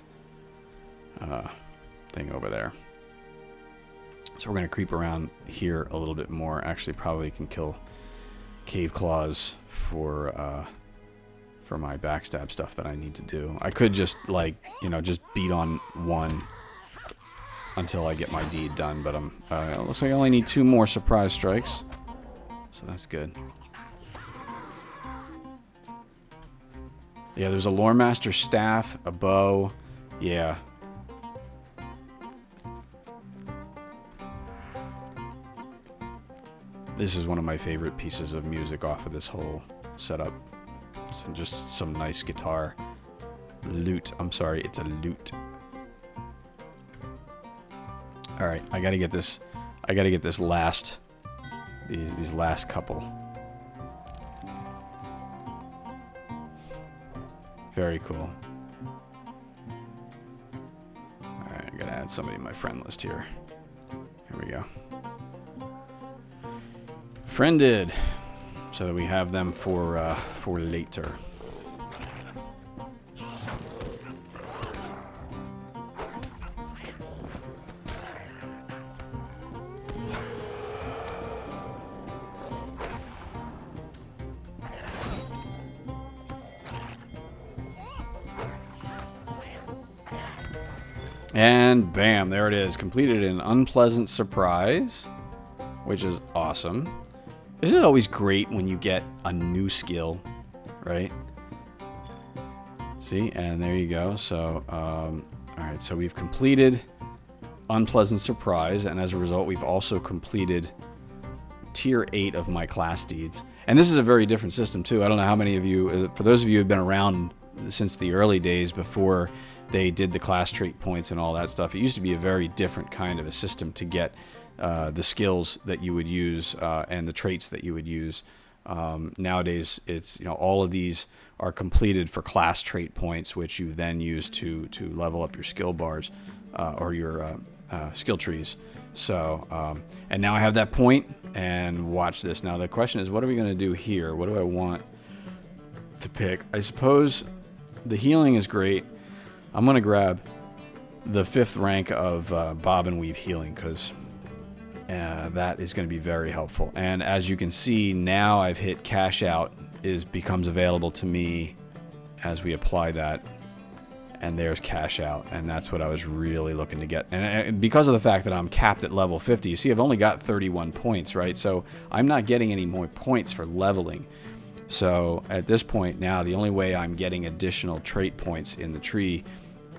thing over there. So we're going to creep around here a little bit more. Actually, probably can kill cave claws for my backstab stuff that I need to do. I could just, like, you know, just beat on one until I get my deed done. But it looks like I only need 2 more surprise strikes. So that's good. Yeah, there's a Lore Master staff, a bow. Yeah. This is one of my favorite pieces of music off of this whole setup. It's just some nice guitar. Lute. I'm sorry, it's a lute. Alright, I gotta get this. I gotta get this last. These last couple. Very cool. Alright, I'm gonna add somebody to my friend list here. Here we go. Friended, so that we have them for later. And bam, there it is. Completed an unpleasant surprise, which is awesome. Isn't it always great when you get a new skill, right? See, and there you go. So, all right, so we've completed unpleasant surprise, and as a result, we've also completed tier 8 of my class deeds. And this is a very different system too. I don't know how many of you, for those of you who've been around since the early days before they did the class trait points and all that stuff, it used to be a very different kind of a system to get the skills that you would use and the traits that you would use. Nowadays, it's, you know, all of these are completed for class trait points, which you then use to level up your skill bars or your skill trees. So, and now I have that point, and watch this. Now the question is, what are we going to do here? What do I want to pick? I suppose the healing is great. I'm going to grab the 5th rank of Bob and Weave healing, because that is going to be very helpful. And as you can see, now I've hit cash out becomes available to me as we apply that. And there's cash out, and that's what I was really looking to get. And because of the fact that I'm capped at level 50, you see I've only got 31 points, right? So I'm not getting any more points for leveling. So at this point now, the only way I'm getting additional trait points in the tree,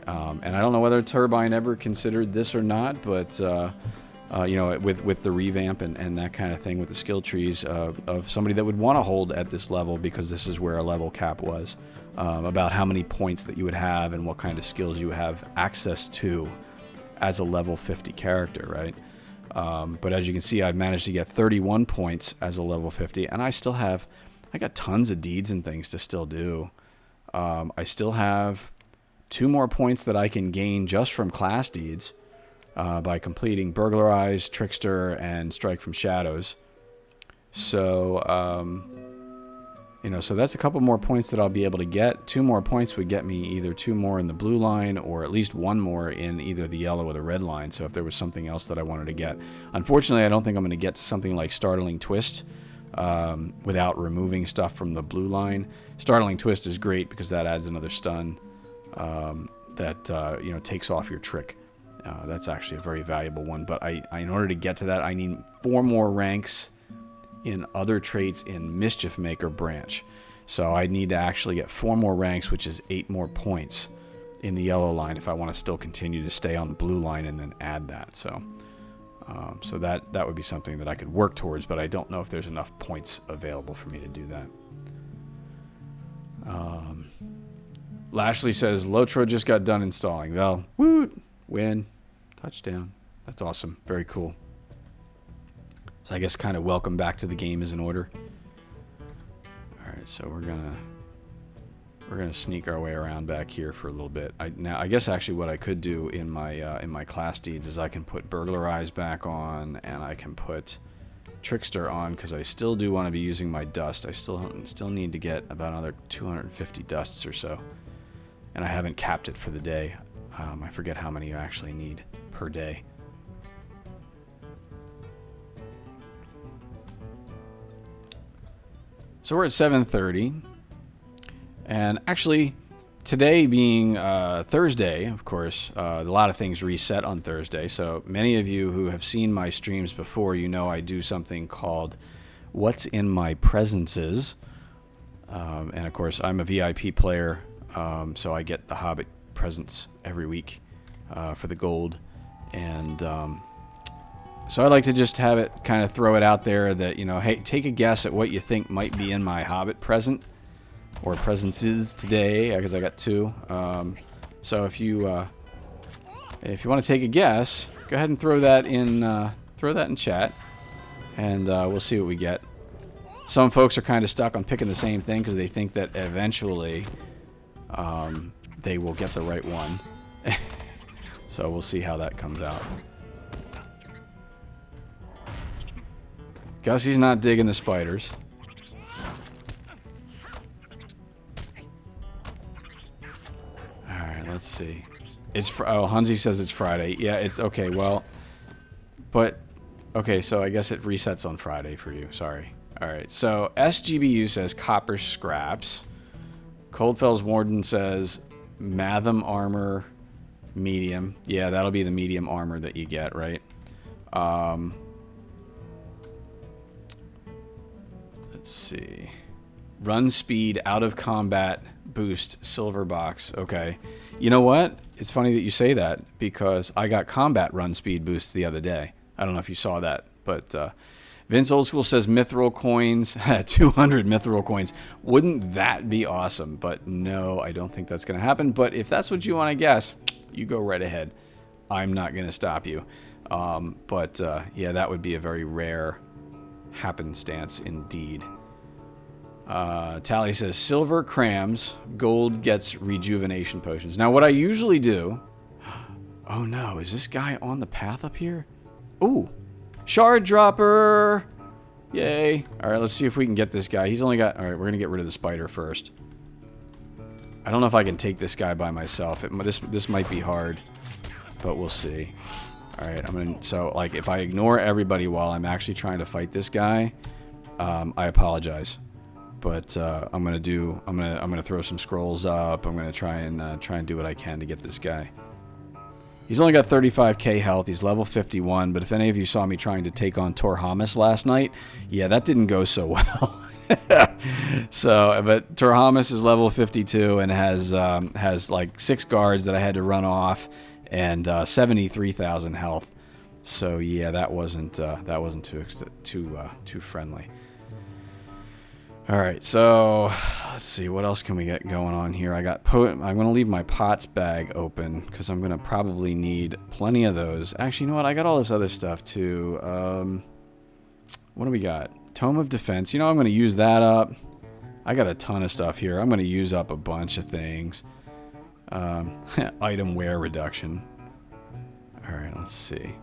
and I don't know whether Turbine ever considered this or not, but you know, with the revamp and that kind of thing with the skill trees of somebody that would want to hold at this level, because this is where a level cap was. About how many points that you would have and what kind of skills you have access to as a level 50 character, right? But as you can see, I've managed to get 31 points as a level 50, and I got tons of deeds and things to still do. I still have 2 more points that I can gain just from class deeds by completing Burglarize, Trickster, and Strike from Shadows. So, you know, so that's a couple more points that I'll be able to get. 2 more points would get me either 2 more in the blue line or at least 1 more in either the yellow or the red line. So if there was something else that I wanted to get. Unfortunately, I don't think I'm going to get to something like Startling Twist without removing stuff from the blue line. Startling Twist is great because that adds another stun that, you know, takes off your trick. That's actually a very valuable one. But in order to get to that, I need 4 more ranks in other traits in Mischief Maker branch. So I need to actually get 4 more ranks, which is 8 more points in the yellow line if I want to still continue to stay on the blue line and then add that. So so that would be something that I could work towards, but I don't know if there's enough points available for me to do that. Lashley says, LOTRO just got done installing. Well, woot, win, touchdown. That's awesome. Very cool. So I guess kind of welcome back to the game is in order. All right, so we're gonna sneak our way around back here for a little bit. Now I guess actually what I could do in my class deeds is I can put Burglarize back on, and I can put Trickster on, because I still do want to be using my dust. I still need to get about another 250 dusts or so, and I haven't capped it for the day. I forget how many you actually need per day. So we're at 7:30, and actually today being Thursday, of course, a lot of things reset on Thursday. So many of you who have seen my streams before, you know I do something called What's in My Presences, and of course I'm a VIP player, so I get the Hobbit presents every week for the gold, and so I like to just have it, kind of throw it out there that, you know, hey, take a guess at what you think might be in my Hobbit present, or presences today, because I got 2. So if you want to take a guess, go ahead and throw that in chat, and we'll see what we get. Some folks are kind of stuck on picking the same thing because they think that eventually they will get the right one. So we'll see how that comes out. Gussie's not digging the spiders. Alright, let's see. Oh, Hunzi says it's Friday. Yeah, it's okay, well, but, okay, so I guess it resets on Friday for you. Sorry. Alright, so SGBU says copper scraps. Coldfell's Warden says Matham armor Medium. Yeah, that'll be the medium armor that you get, right? Let's see. Run speed out of combat boost silver box. Okay. You know what? It's funny that you say that because I got combat run speed boosts the other day. I don't know if you saw that, but Vince Old School says mithril coins, 200 mithril coins. Wouldn't that be awesome? But no, I don't think that's going to happen. But if that's what you want to guess, you go right ahead. I'm not going to stop you. Yeah, that would be a very rare happenstance indeed. Tally says silver crams, gold gets rejuvenation potions. Now what I usually do... Oh no, is this guy on the path up here? Ooh, shard dropper! Yay. Alright, let's see if we can get this guy. He's only got... Alright, we're going to get rid of the spider first. I don't know if I can take this guy by myself. This might be hard, but we'll see. Alright, I'm going to... So, like, if I ignore everybody while I'm actually trying to fight this guy, I apologize. But I'm gonna throw some scrolls up. I'm gonna try and do what I can to get this guy. He's only got 35k health. He's level 51. But if any of you saw me trying to take on Torhamus last night, yeah, that didn't go so well. But Torhamus is level 52 and has like 6 guards that I had to run off and 73,000 health. So yeah, that wasn't too friendly. Alright, so let's see, what else can we get going on here? I'm going to leave my pots bag open because I'm going to probably need plenty of those. Actually, you know what? I got all this other stuff too. What do we got? Tome of Defense. You know, I'm going to use that up. I got a ton of stuff here. I'm going to use up a bunch of things. Item wear reduction. Alright, let's see.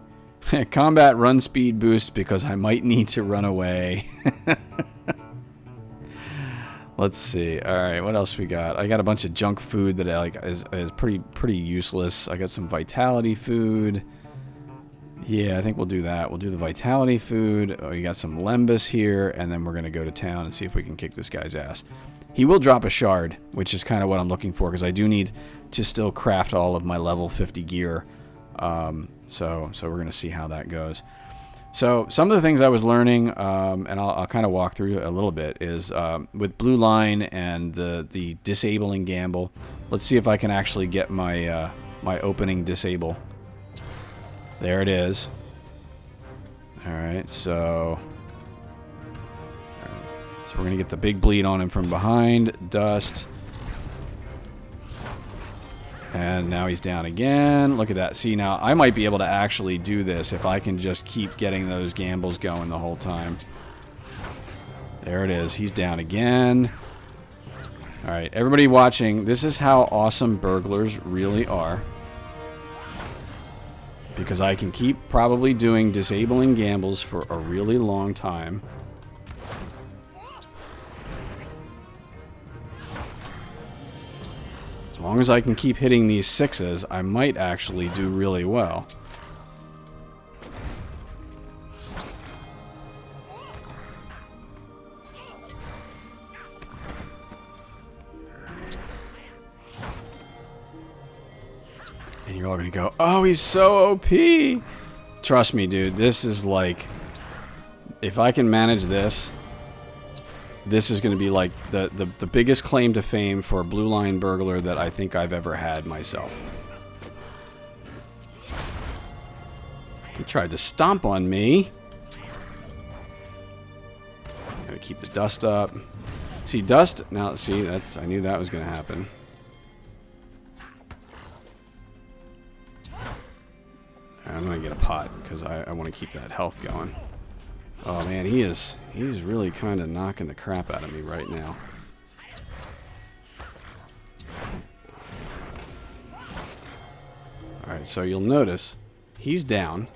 Combat run speed boost because I might need to run away. Let's see. All right, what else we got? I got a bunch of junk food that I like is pretty useless. I got some vitality food. Yeah, I think we'll do that. We'll do the vitality food. Oh, you got some Lembus here, and then we're gonna go to town and see if we can kick this guy's ass. He will drop a shard, which is kind of what I'm looking for because I do need to still craft all of my level 50 gear. So we're gonna see how that goes. So some of the things I was learning, and I'll kind of walk through a little bit, is with Blue Line and the disabling gamble. Let's see if I can actually get my my opening disable. There it is. All right, so we're gonna get the big bleed on him from behind, dust. And now he's down again. Look at that. See, now I might be able to actually do this if I can just keep getting those gambles going the whole time. There it is. He's down again. Alright, everybody watching, this is how awesome burglars really are. Because I can keep probably doing disabling gambles for a really long time. As long as I can keep hitting these 6s, I might actually do really well. And you're all gonna go, oh, he's so OP! Trust me, dude, this is like... If I can manage this... This is going to be like the biggest claim to fame for a Blue Line burglar that I think I've ever had myself. He tried to stomp on me. Gotta keep the dust up. See, dust... Now, see, that's... I knew that was going to happen. I'm going to get a pot because I want to keep that health going. Oh man, he is really kind of knocking the crap out of me right now. Alright, so you'll notice he's down.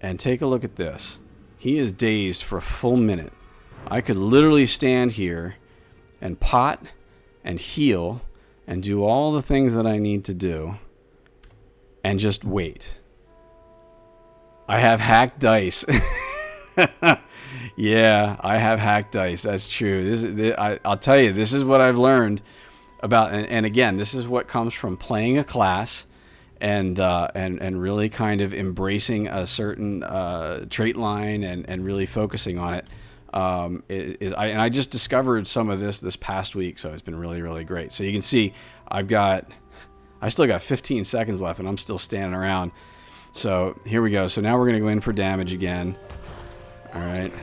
And take a look at this. He is dazed for a full minute. I could literally stand here and pot and heal and do all the things that I need to do and just wait. I have hacked dice. Yeah, I have hacked dice. That's true. I'll tell you, this is what I've learned. and again, this is what comes from playing a class and really kind of embracing a certain trait line and really focusing on it. I just discovered some of this past week, so it's been really, really great. So you can see I still got 15 seconds left, and I'm still standing around. So here we go. So now we're going to go in for damage again. All right.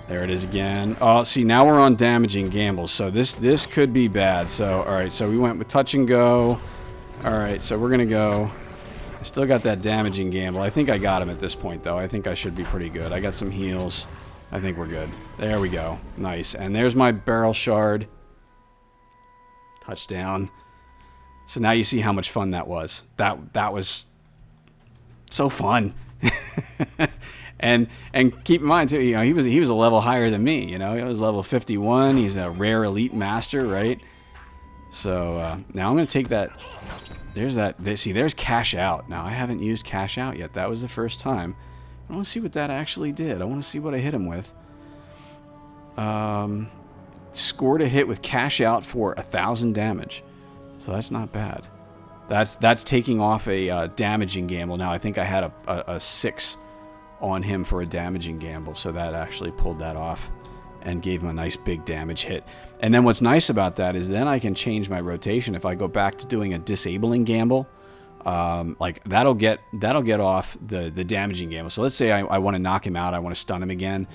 There it is again. Oh, see, now we're on damaging gambles. So this could be bad. So, all right. So we went with touch and go. All right. So we're going to go. I still got that damaging gamble. I think I got him at this point, though. I think I should be pretty good. I got some heals. I think we're good. There we go. Nice. And there's my barrel shard. Touchdown. So now you see how much fun that was. That was so fun. and keep in mind too, you know, he was a level higher than me. You know, he was level 51. He's a rare elite master, right? So now I'm gonna take that. There's that. See, there's cash out. Now I haven't used cash out yet. That was the first time. I want to see what that actually did. I want to see what I hit him with. Scored a hit with cash out for 1,000 damage. So that's not bad. That's taking off a damaging gamble. Now I think I had a 6 on him for a damaging gamble, so that actually pulled that off and gave him a nice big damage hit. And then what's nice about that is then I can change my rotation. If I go back to doing a disabling gamble, like that'll get off the damaging gamble. So let's say I want to knock him out, I want to stun him again.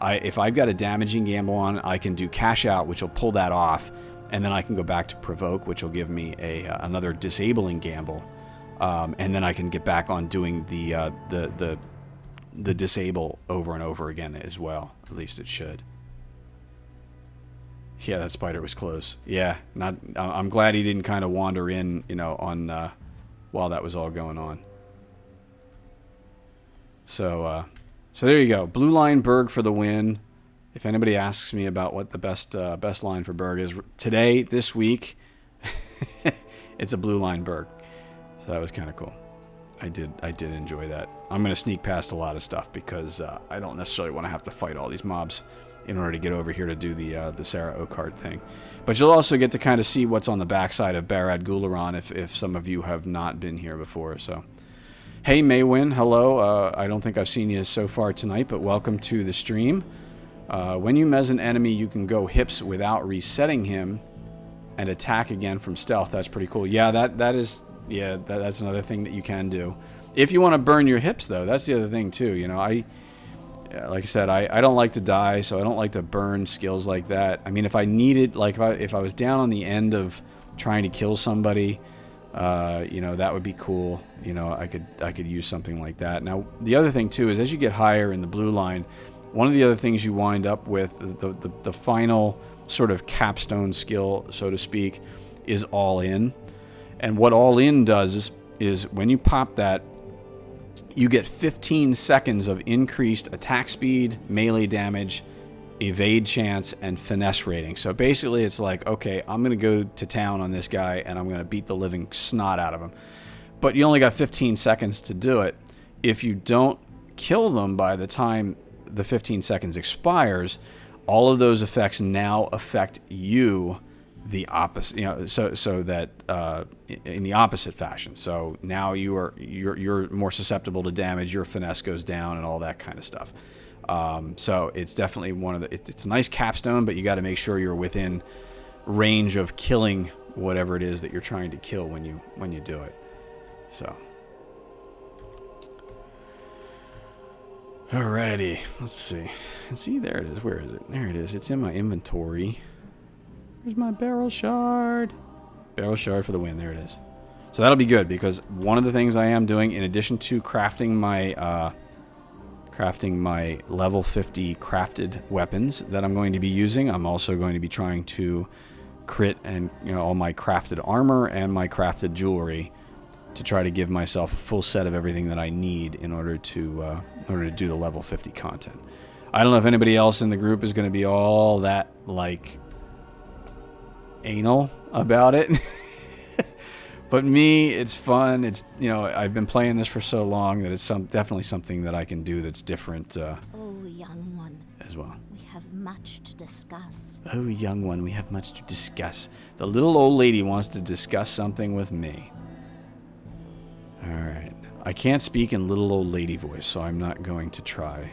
If I've got a damaging gamble on, I can do cash out, which will pull that off. And then I can go back to provoke, which will give me another disabling gamble, and then I can get back on doing the disable over and over again as well. At least it should. Yeah, that spider was close. Yeah, I'm glad he didn't kind of wander in, you know, on while that was all going on. So there you go. Blue line Berg for the win. If anybody asks me about what the best line for Berg is today, this week, it's a blue line Berg. So that was kind of cool. I did enjoy that. I'm going to sneak past a lot of stuff because I don't necessarily want to have to fight all these mobs in order to get over here to do the Sarah Oakard thing. But you'll also get to kind of see what's on the backside of Barad Gularon if some of you have not been here before. So, hey Maywin, hello. I don't think I've seen you so far tonight, but welcome to the stream. When you mez an enemy, you can go hips without resetting him and attack again from stealth. That's pretty cool. Yeah, that's another thing that you can do. If you want to burn your hips, though, that's the other thing, too. You know, like I said, I don't like to die, so I don't like to burn skills like that. I mean, if I needed, like if I was down on the end of trying to kill somebody, you know, that would be cool. You know, I could use something like that. Now, the other thing, too, is as you get higher in the blue line, one of the other things you wind up with, the final sort of capstone skill, so to speak, is all in. And what all in does is when you pop that, you get 15 seconds of increased attack speed, melee damage, evade chance, and finesse rating. So basically it's like, okay, I'm going to go to town on this guy and I'm going to beat the living snot out of him. But you only got 15 seconds to do it. If you don't kill them by the time the 15 seconds expires, all of those effects now affect you the opposite, you know, so that in the opposite fashion. So now you're more susceptible to damage, your finesse goes down and all that kind of stuff. So it's definitely it's a nice capstone, but you got to make sure you're within range of killing whatever it is that you're trying to kill when you do it. So alrighty, let's see. And see, there it is. Where is it? There it is. It's in my inventory. Where's my barrel shard? Barrel shard for the win. There it is. So that'll be good because one of the things I am doing, in addition to crafting my level 50 crafted weapons that I'm going to be using, I'm also going to be trying to crit and all my crafted armor and my crafted jewelry to try to give myself a full set of everything that I need in order to do the level 50 content. I don't know if anybody else in the group is going to be all that like anal about it, But me, it's fun. It's, you know, I've been playing this for so long that it's definitely something that I can do that's different Oh, young one, as well. we have much to discuss. Oh, young one, we have much to discuss. The little old lady wants to discuss something with me. All right. I can't speak in little old lady voice, so I'm not going to try.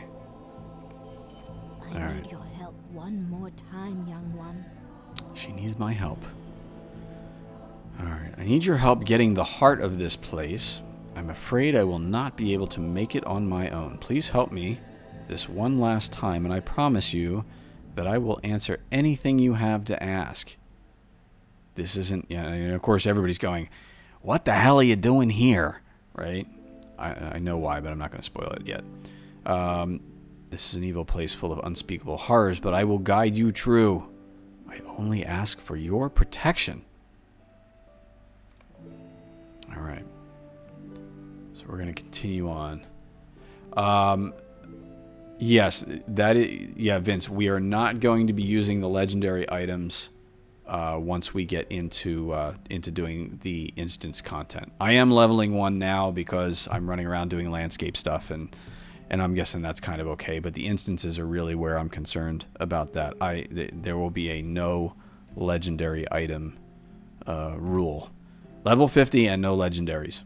I need your help one more time, young one. She needs my help. Alright, I need your help getting the heart of this place. I'm afraid I will not be able to make it on my own. Please help me this one last time, and I promise you that I will answer anything you have to ask. This isn't, yeah, and of course everybody's going, what the hell are you doing here? Right? I know why, but I'm not going to spoil it yet. This is an evil place full of unspeakable horrors, but I will guide you true. I only ask for your protection. All right. So we're going to continue on. Yes, that is, yeah, Vince, we are not going to be using the legendary items once we get into doing the instance content. I am leveling 1 now because I'm running around doing landscape stuff, and I'm guessing that's kind of okay, but the instances are really where I'm concerned about that. There will be a no legendary item rule. Level 50 and no legendaries.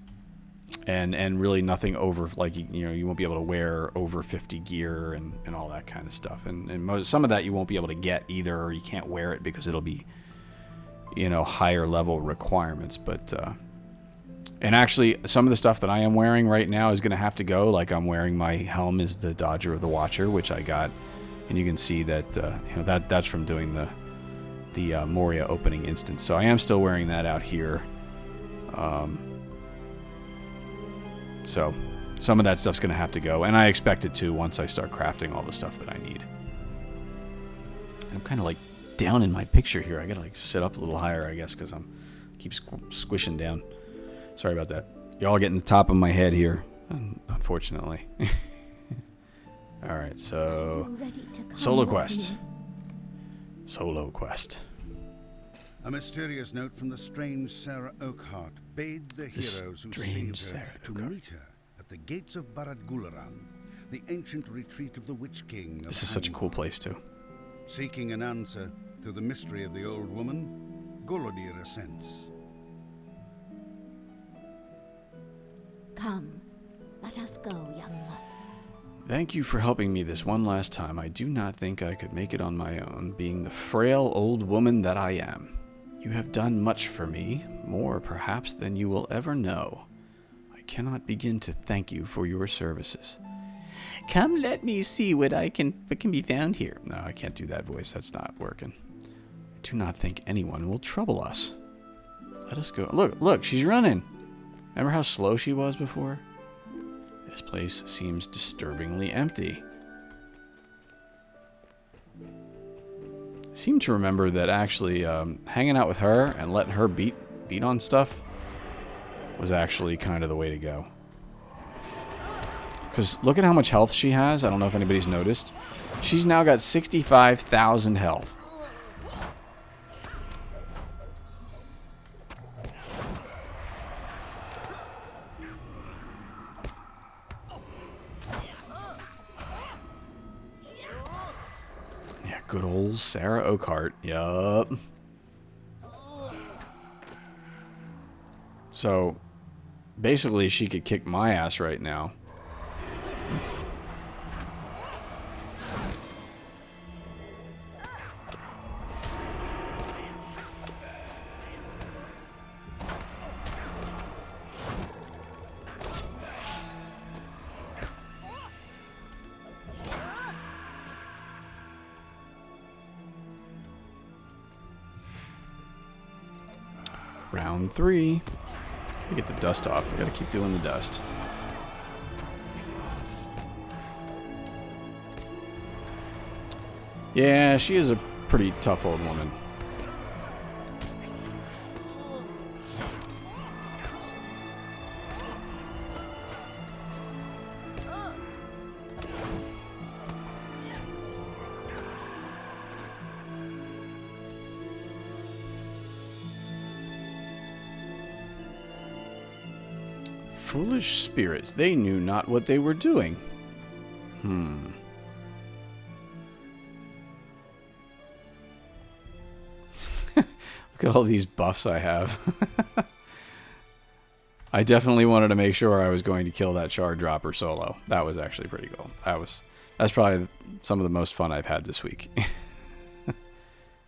And really nothing over, like, you know, you won't be able to wear over 50 gear and all that kind of stuff. And some of that you won't be able to get either, or you can't wear it because it'll be, you know, higher level requirements. But and actually some of the stuff that I am wearing right now is going to have to go. Like, I'm wearing my helm is the Dodger of the Watcher, which I got, and you can see that you know, that's from doing the Moria opening instance. So I am still wearing that out here. So some of that stuff's going to have to go, and I expect it to once I start crafting all the stuff that I need. I'm kind of like down in my picture here. I got to like sit up a little higher, I guess, because I keep squishing down. Sorry about that. Y'all getting the top of my head here, unfortunately. All right, so solo quest. Solo quest. A mysterious note from the strange Sarah Oakhart bade the heroes who saved her to meet her at the gates of Barad-Gularan, the ancient retreat of the Witch King. This is such a cool place, too. Seeking an answer to the mystery of the old woman, Golodir ascends. Come, let us go, young one. Thank you for helping me this one last time. I do not think I could make it on my own, being the frail old woman that I am. You have done much for me, more perhaps than you will ever know. I cannot begin to thank you for your services. Come, let me see what can be found here. No, I can't do that voice. That's not working. I do not think anyone will trouble us. Let us go. Look, she's running. Remember how slow she was before? This place seems disturbingly empty. I seem to remember that actually hanging out with her and letting her beat on stuff was actually kind of the way to go. Because look at how much health she has. I don't know if anybody's noticed. She's now got 65,000 health. Good old Sarah Oakhart. Yup. So, basically, she could kick my ass right now. Round 3. Gotta get the dust off. Gotta keep doing the dust. Yeah, she is a pretty tough old woman. Foolish spirits, they knew not what they were doing. Look at all these buffs I have. I definitely wanted to make sure I was going to kill that shard dropper solo. That was actually pretty cool. That's probably some of the most fun I've had this week.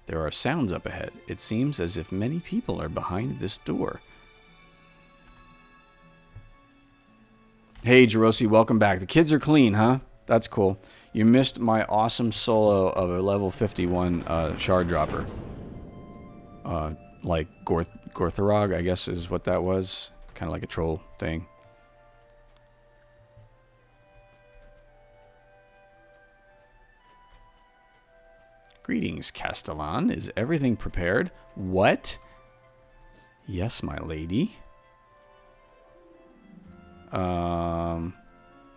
There are sounds up ahead. It seems as if many people are behind this door. Hey, Jerosi, welcome back. The kids are clean, huh? That's cool. You missed my awesome solo of a level 51 shard dropper. Like Gortharog, I guess is what that was. Kind of like a troll thing. Greetings, Castellan. Is everything prepared? What? Yes, my lady.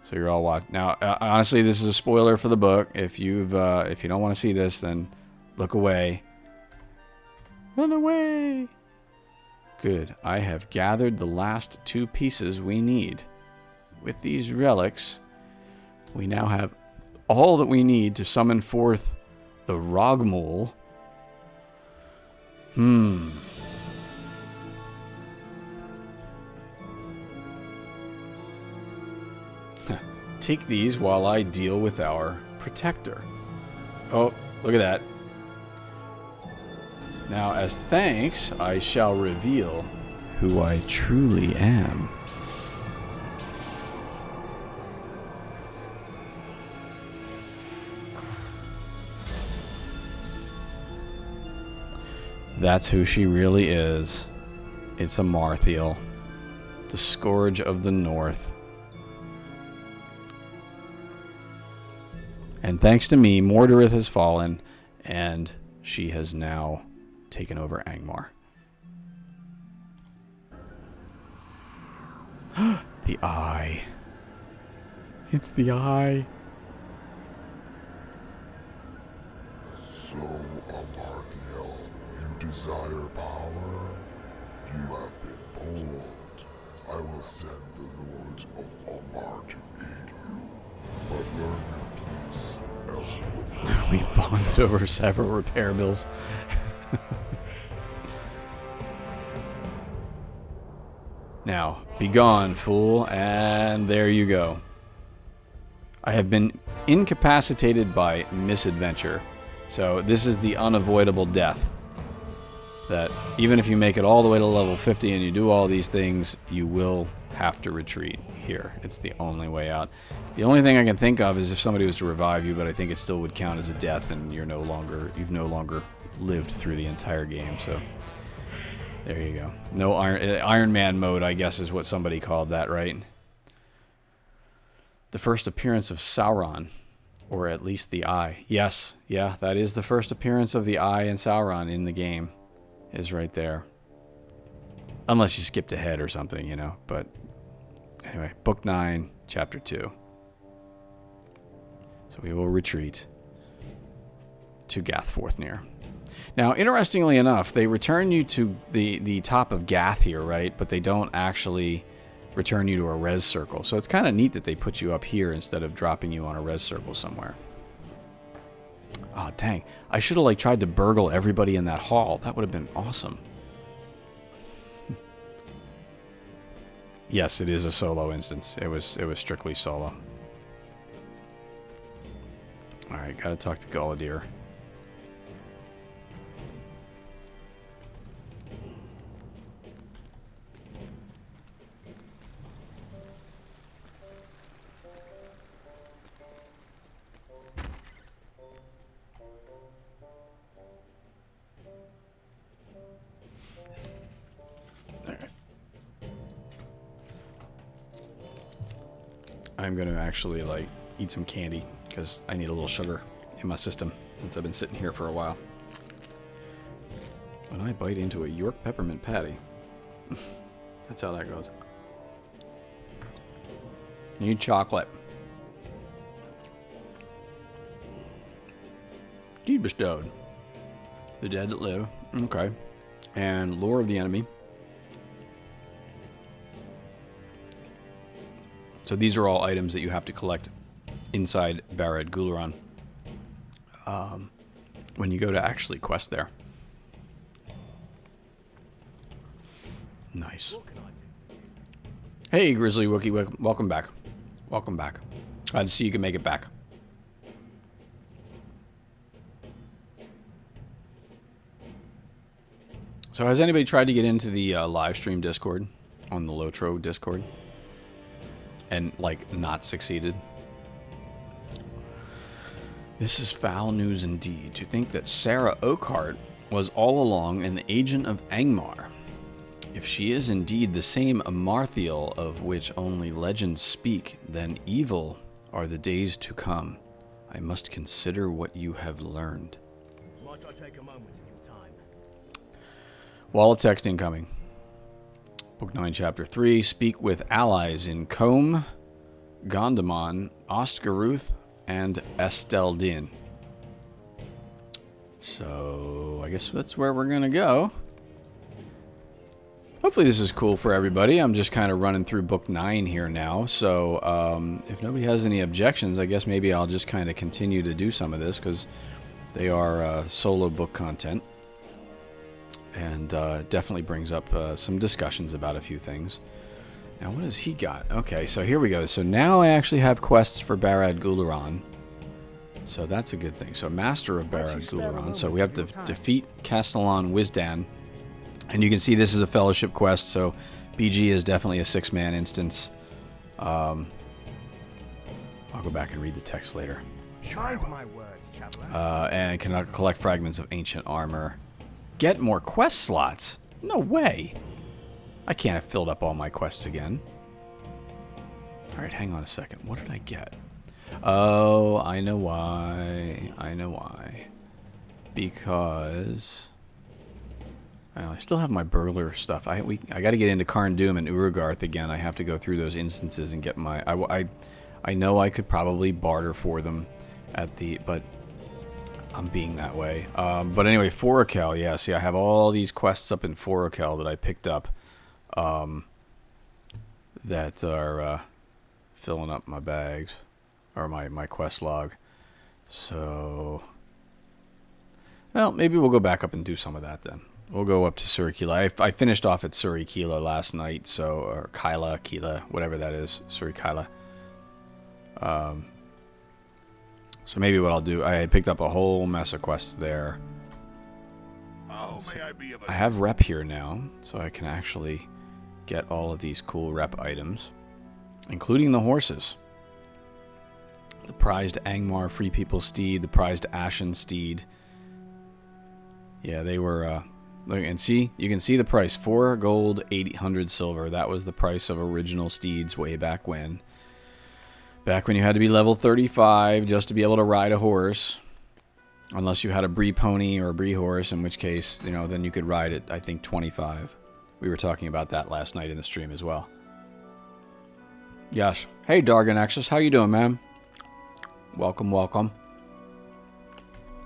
So you're all watching now. Honestly, this is a spoiler for the book. If you don't want to see this, then look away. Run away. Good. I have gathered the last 2 pieces we need. With these relics, we now have all that we need to summon forth the Rogmole. Take these while I deal with our protector. Oh, look at that. Now, as thanks, I shall reveal who I truly am. That's who she really is. It's a Marthiel, the Scourge of the North. And thanks to me, Mordorith has fallen, and she has now taken over Angmar. The eye. It's the eye. So, Amarthiel, you desire power? You have been bold. I will send the lords of Omar to aid you. But learn your place, else you will... We bonded over several repair bills. Now, be gone, fool, and there you go. I have been incapacitated by misadventure, so this is the unavoidable death. That even if you make it all the way to level 50 and you do all these things, you will have to retreat here. It's the only way out. The only thing I can think of is if somebody was to revive you, but I think it still would count as a death, and you've no longer lived through the entire game, so... There you go. No Iron Man mode, I guess, is what somebody called that, right? The first appearance of Sauron, or at least the Eye. Yes, yeah, that is the first appearance of the Eye and Sauron in the game, is right there. Unless you skipped ahead or something, you know. But anyway, Book 9, Chapter 2. So we will retreat to Gathforthnear. Now, interestingly enough, they return you to the top of Gath here, right? But they don't actually return you to a res circle. So it's kind of neat that they put you up here instead of dropping you on a res circle somewhere. Oh, dang. I should have tried to burgle everybody in that hall. That would have been awesome. Yes, it is a solo instance. It was strictly solo. All right, gotta talk to Galadir. I'm going to actually, eat some candy, because I need a little sugar in my system, since I've been sitting here for a while. When I bite into a York peppermint patty, that's how that goes. Need chocolate. Deed bestowed. The dead that live. Okay. And lore of the enemy. So these are all items that you have to collect inside Barad Gularan when you go to actually quest there. Nice. Hey, Grizzly Wookie, welcome back. Welcome back. Glad to see you can make it back. So has anybody tried to get into the live stream Discord on the LOTRO Discord and like not succeeded? This is foul news indeed, to think that Sarah Oakhart was all along an agent of Angmar. If she is indeed the same Amarthiel of which only legends speak, then evil are the days to come. I must consider what you have learned. Might I take a moment of your time? Wall of text incoming. Book 9, Chapter 3. Speak with allies in Combe, Gondamon, Ostgaruth, and Esteldin. So, I guess that's where we're going to go. Hopefully this is cool for everybody. I'm just kind of running through Book 9 here now. So, if nobody has any objections, I guess maybe I'll just kind of continue to do some of this, because they are solo book content. And definitely brings up some discussions about a few things. Now, what has he got? Okay, so here we go. So now I actually have quests for Barad Gularan. So that's a good thing. So Master of Barad Gularan. So we have to defeat Castellan Wisdan. And you can see this is a fellowship quest, so BG is definitely a 6-man instance. I'll go back and read the text later. Mind my words, traveler. And can collect fragments of ancient armor. Get more quest slots? No way. I can't have filled up all my quests again. Alright, hang on a second. What did I get? Oh, I know why. I know why. Because I still have my burglar stuff. I got to get into Karn Doom and Urugarth again. I have to go through those instances and get my... I know I could probably barter for them at the... But I'm being that way. But anyway, Forokel, yeah. See, I have all these quests up in Forokel that I picked up that are filling up my bags. Or my quest log. So... Well, maybe we'll go back up and do some of that then. We'll go up to Surikila. I finished off at Surikila last night, so... Or Kila, whatever that is. Surikila. So maybe what I'll do... I picked up a whole mess of quests there. I have rep here now, so I can actually get all of these cool rep items. Including the horses. The prized Angmar Free People steed, the prized Ashen steed. Yeah, they were... and see, you can see the price. 4 gold, 800 silver. That was the price of original steeds way back when. Back when you had to be level 35 just to be able to ride a horse. Unless you had a Bree pony or a Bree horse, in which case, you know, then you could ride it, I think, 25. We were talking about that last night in the stream as well. Yes. Hey, Darganexus, how you doing, man? Welcome, welcome.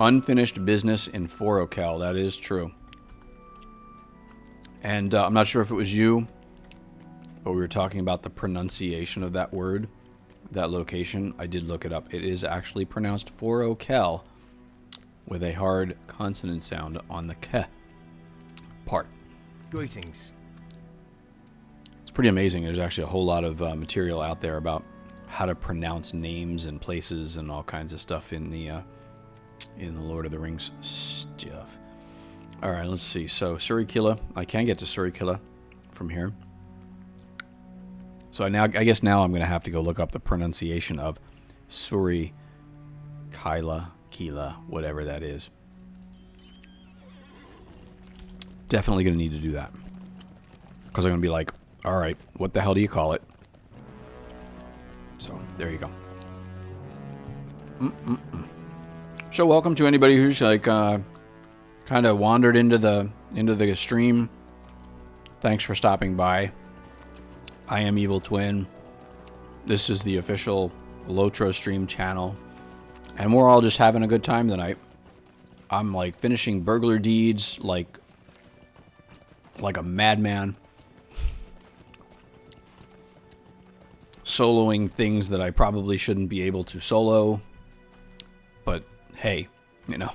Unfinished business in Forokel, that is true. And I'm not sure if it was you, but we were talking about the pronunciation of that word, that location. I did look it up. It is actually pronounced Forokel with a hard consonant sound on the K part. Greetings. It's pretty amazing. There's actually a whole lot of material out there about how to pronounce names and places and all kinds of stuff in the Lord of the Rings stuff. All right, let's see. So Surikila, I can get to Surikila from here. So I guess now I'm going to have to go look up the pronunciation of Surikila, Kila, whatever that is. Definitely going to need to do that. Because I'm going to be like, all right, what the hell do you call it? So, there you go. So, welcome to anybody who's like kind of wandered into the stream. Thanks for stopping by. I am Evil Twin. This is the official LOTRO stream channel. And we're all just having a good time tonight. I'm like finishing burglar deeds like a madman. soloing things that I probably shouldn't be able to solo. But hey, you know.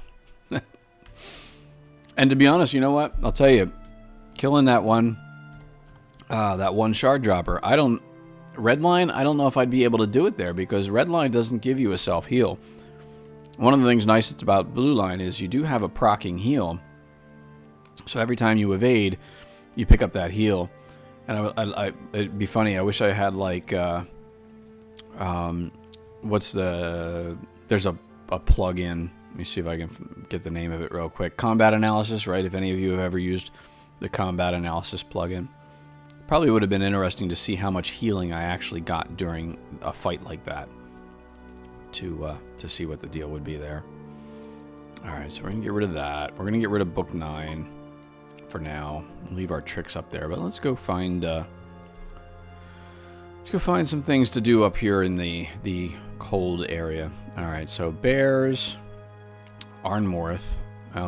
And to be honest, you know what? I'll tell you, killing that one shard dropper, Redline, I don't know if I'd be able to do it there because Redline doesn't give you a self-heal. One of the things nice about Blue Line is you do have a proccing heal. So every time you evade, you pick up that heal. And it'd be funny, I wish I had like, there's a plug-in. Let me see if I can get the name of it real quick. Combat Analysis, right? If any of you have ever used the Combat Analysis plugin. Probably would have been interesting to see how much healing I actually got during a fight like that. To see what the deal would be there. Alright, so we're going to get rid of that. We're going to get rid of Book 9 for now. Leave our tricks up there, but let's go find some things to do up here in the cold area. Alright, so bears... Arnmorth.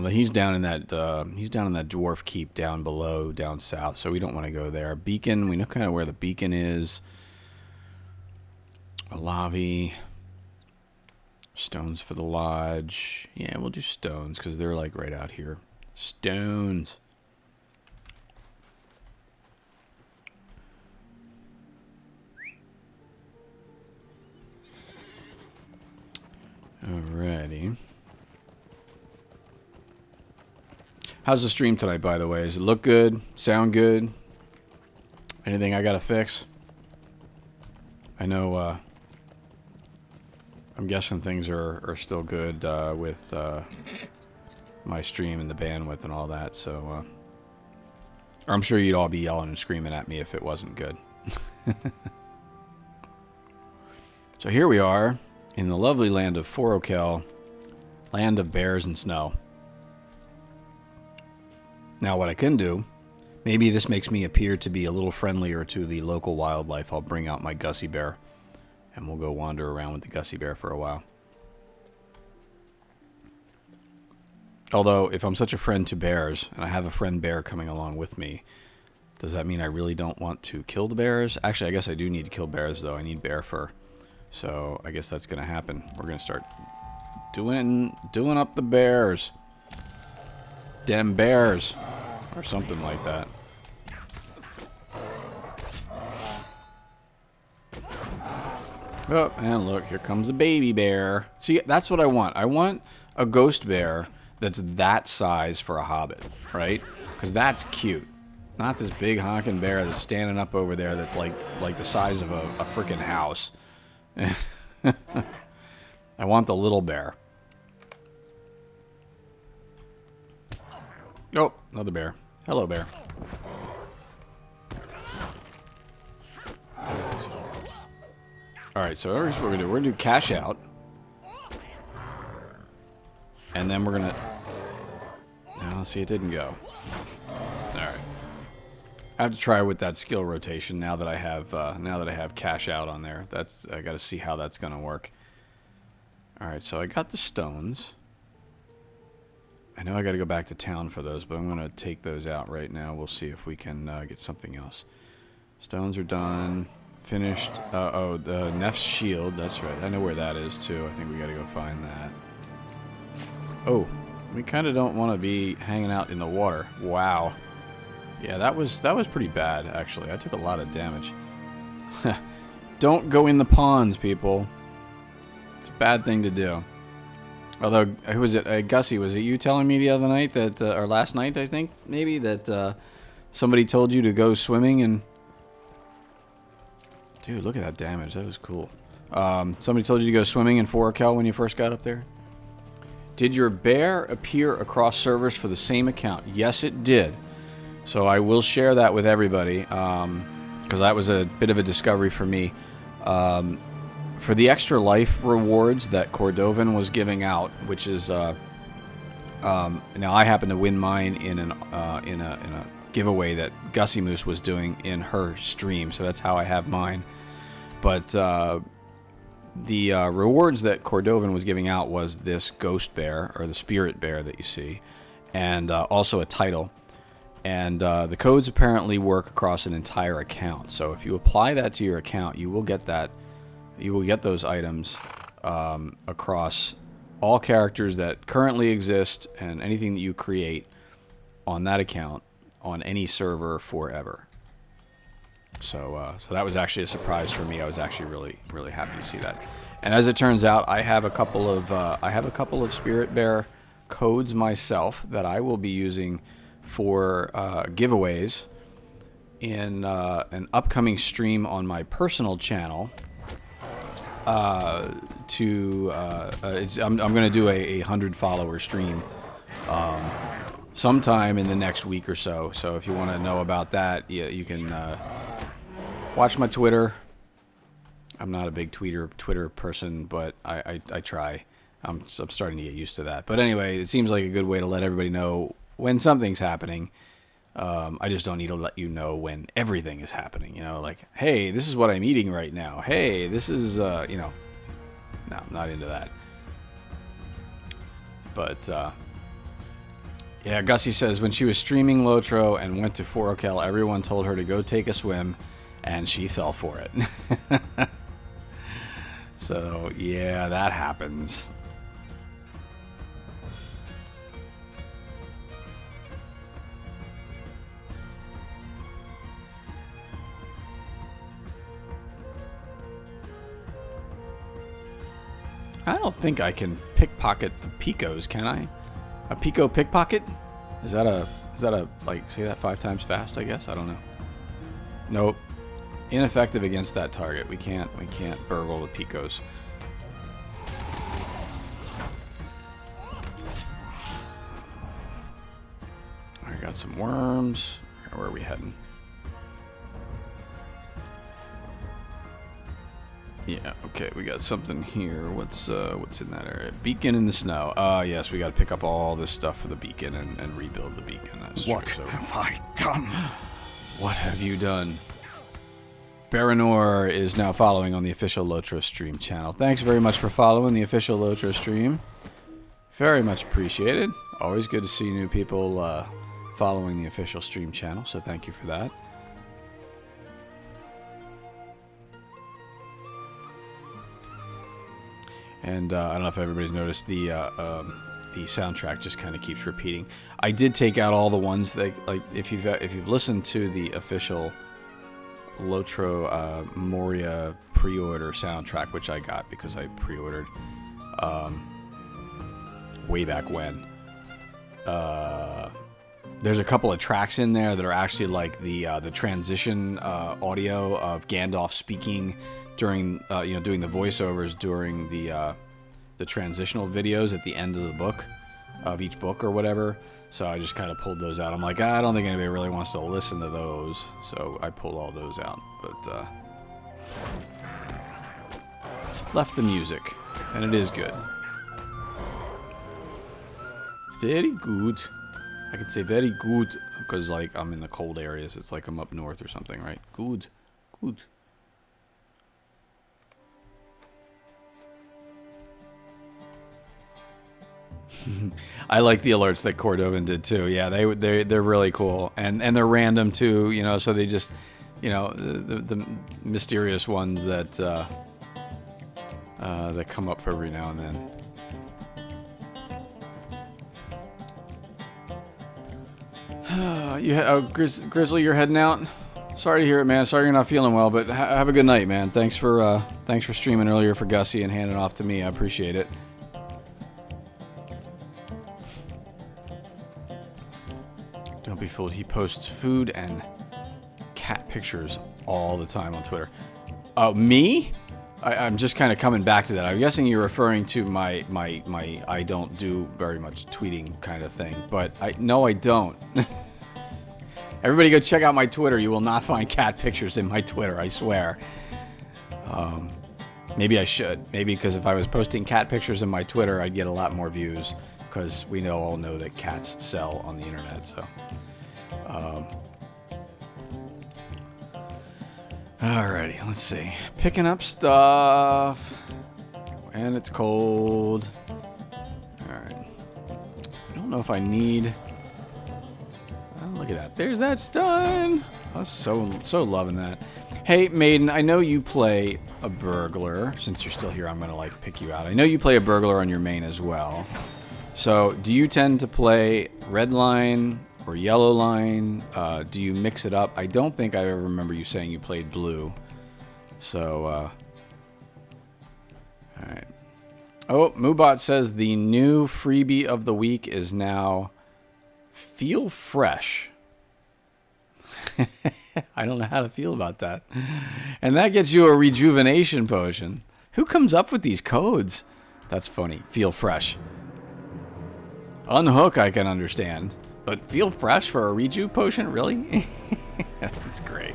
He's down in that dwarf keep down below, down south, so we don't want to go there. Beacon, we know kind of where the beacon is. Alavi. Stones for the lodge. Yeah, we'll do stones because they're like right out here. Stones. Alrighty. How's the stream tonight, by the way? Does it look good? Sound good? Anything I gotta fix? I know, I'm guessing things are still good with my stream and the bandwidth and all that, so... I'm sure you'd all be yelling and screaming at me if it wasn't good. So here we are, in the lovely land of Forokel, land of bears and snow. Now what I can do, maybe this makes me appear to be a little friendlier to the local wildlife. I'll bring out my Gussie Bear, and we'll go wander around with the Gussie Bear for a while. Although, if I'm such a friend to bears, and I have a friend bear coming along with me, does that mean I really don't want to kill the bears? Actually, I guess I do need to kill bears, though. I need bear fur. So, I guess that's going to happen. We're going to start doing up the bears. Dem bears. Or something like that. Oh, and look, here comes a baby bear. See, that's what I want. I want a ghost bear that's that size for a hobbit, right? Because that's cute. Not this big honking bear that's standing up over there that's like the size of a freaking house. I want the little bear. Oh, another bear. Hello, bear. Alright, so here's what we're going to do. We're going to do cash out. And then we're going to... No, see, it didn't go. Alright. I have to try with that skill rotation now that I have cash out on there. I got to see how that's going to work. Alright, so I got the stones. I know I got to go back to town for those, but I'm going to take those out right now. We'll see if we can get something else. Stones are done. Finished. Oh, the Neff's shield. That's right. I know where that is, too. I think we got to go find that. Oh, we kind of don't want to be hanging out in the water. Wow. Yeah, that was pretty bad, actually. I took a lot of damage. Don't go in the ponds, people. It's a bad thing to do. Although, who was it? Gussie, was it you telling me the other night that, or last night, I think, maybe, that somebody told you to go swimming and... Dude, look at that damage. That was cool. Somebody told you to go swimming in Forokel when you first got up there? Did your bear appear across servers for the same account? Yes, it did. So I will share that with everybody, because that was a bit of a discovery for me. For the extra life rewards that Cordovan was giving out, which is now I happen to win mine in a giveaway that Gussie Moose was doing in her stream, so that's how I have mine. But the rewards that Cordovan was giving out was this ghost bear, or the spirit bear that you see, and also a title. And the codes apparently work across an entire account. So if you apply that to your account, you will get that. You will get those items across all characters that currently exist and anything that you create on that account on any server forever. So that was actually a surprise for me. I was actually really happy to see that. And as it turns out, I have a couple of Spirit Bear codes myself that I will be using for giveaways in an upcoming stream on my personal channel. I'm going to do a 100 follower stream sometime in the next week or so. So if you want to know about that, you can watch my Twitter. I'm not a big Twitter person, but I try. I'm starting to get used to that. But anyway, it seems like a good way to let everybody know when something's happening. I just don't need to let you know when everything is happening. You know, like, hey, this is what I'm eating right now. Hey, this is, no, I'm not into that. But, yeah, Gussie says, when she was streaming LOTRO and went to 4OKel, everyone told her to go take a swim, and she fell for it. So, yeah, that happens. I don't think I can pickpocket the Picos, can I? A Pico pickpocket? Is that a like, say that 5 times fast, I guess? I don't know. Nope. Ineffective against that target. We can't burgle the Picos. I got some worms. Where are we heading? Yeah, okay, we got something here. What's in that area? Beacon in the snow. Yes, we got to pick up all this stuff for the beacon and rebuild the beacon. That's What true. So, have I done? what have you done? Baranor is now following on the official LOTRO stream channel. Thanks very much for following the official LOTRO stream. Very much appreciated. Always good to see new people following the official stream channel, so thank you for that. And I don't know if everybody's noticed the soundtrack just kind of keeps repeating. I did take out all the ones that, like, if you've listened to the official LOTRO Moria pre-order soundtrack, which I got because I pre-ordered way back when. There's a couple of tracks in there that are actually like the transition audio of Gandalf speaking during doing the voiceovers during the transitional videos at the end of the book, of each book or whatever. So I just kind of pulled those out. I'm like, I don't think anybody really wants to listen to those, so I pulled all those out. But left the music, and it is good. It's very good. I could say very good because, like, I'm in the cold areas. It's like I'm up north or something, right? Good, good. I like the alerts that Cordovan did too. Yeah, they're really cool, and they're random too. You know, so they just, the mysterious ones that that come up every now and then. Grizzly, you're heading out. Sorry to hear it, man. Sorry you're not feeling well, but have a good night, man. Thanks for streaming earlier for Gussie and handing off to me. I appreciate it. Don't be fooled. He posts food and cat pictures all the time on Twitter. Me? I'm just kind of coming back to that. I'm guessing you're referring to my I don't do very much tweeting kind of thing. But no, I don't. Everybody go check out my Twitter. You will not find cat pictures in my Twitter, I swear. Maybe I should. Maybe because if I was posting cat pictures in my Twitter, I'd get a lot more views. Because we all know that cats sell on the internet, so. Alrighty, let's see. Picking up stuff. And it's cold. Alright. I don't know if I need... Well, Look at that. There's that stun. I was so loving that. Hey, Maiden, I know you play a burglar. Since you're still here, I'm going to, like, pick you out. I know you play a burglar on your main as well. So, do you tend to play red line or yellow line? Do you mix it up? I don't think I ever remember you saying you played blue. So, alright. Oh, Moobot says the new freebie of the week is now Feel Fresh. I don't know how to feel about that. And that gets you a rejuvenation potion. Who comes up with these codes? That's funny. Feel Fresh. Unhook I can understand. But Feel Fresh for a reju potion? Really? That's great.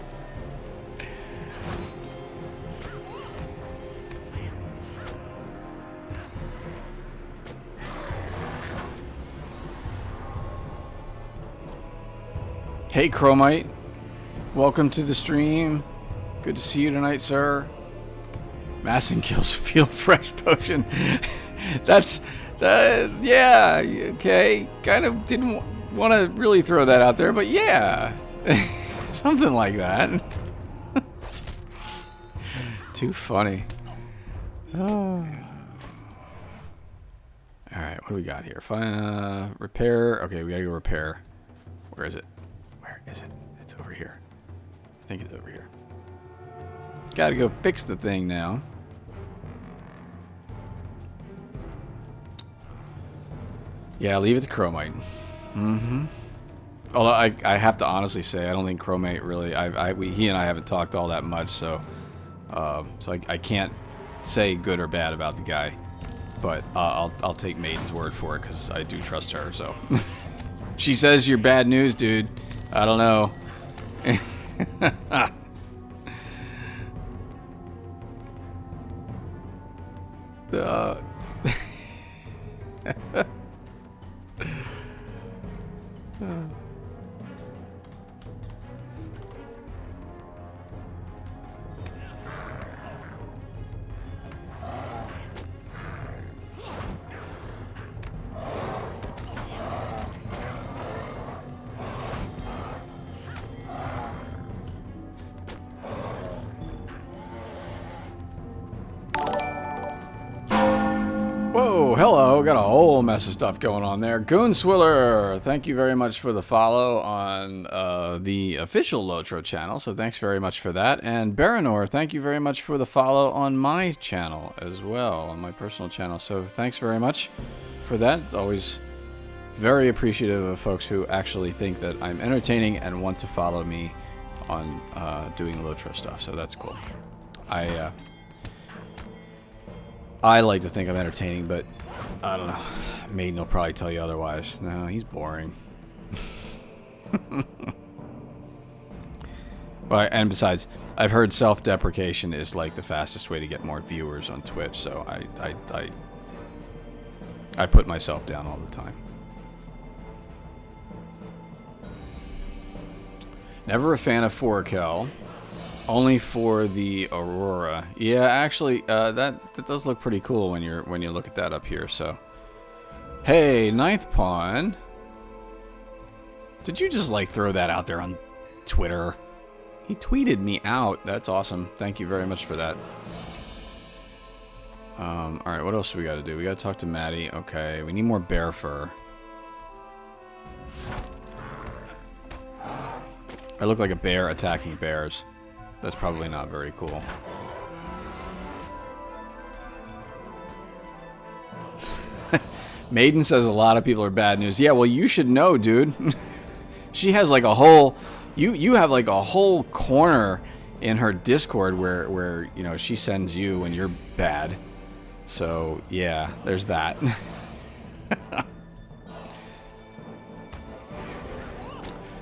Hey, Chromite. Welcome to the stream. Good to see you tonight, sir. Massing kills Feel Fresh potion. That's, yeah, okay. Kind of didn't want to really throw that out there, but yeah. Something like that. Too funny. Oh. Alright, what do we got here? Fine, repair. Okay, we gotta go repair. Where is it? Where is it? It's over here. I think it's over here. Gotta go fix the thing now. Yeah, leave it to Chromite. Mm-hmm. Although I have to honestly say, I don't think Chromite really... he and I haven't talked all that much, so... I can't say good or bad about the guy. But I'll take Maiden's word for it, because I do trust her, so... She says you're bad news, dude. I don't know. Whoa, hello, got a whole mess of stuff going on there. Goonswiller, thank you very much for the follow on the official LOTRO channel, so thanks very much for that. And Baranor, thank you very much for the follow on my channel as well, on my personal channel. So thanks very much for that. Always very appreciative of folks who actually think that I'm entertaining and want to follow me on doing LOTRO stuff, so that's cool. I like to think I'm entertaining, but I don't know. Maiden will probably tell you otherwise. No, he's boring. Well, and besides, I've heard self-deprecation is like the fastest way to get more viewers on Twitch, so I put myself down all the time. Never a fan of Forakel. Only for the Aurora. Yeah, actually, that does look pretty cool when you look at that up here. So, hey, Ninth Pawn. Did you just like throw that out there on Twitter? He tweeted me out. That's awesome. Thank you very much for that. All right, what else do we got to do? We got to talk to Maddie. Okay, we need more bear fur. I look like a bear attacking bears. That's probably not very cool. Maiden says a lot of people are bad news. Yeah, well, you should know, dude. She has like a whole... You have like a whole corner in her Discord where you know, she sends you when you're bad. So, yeah, there's that.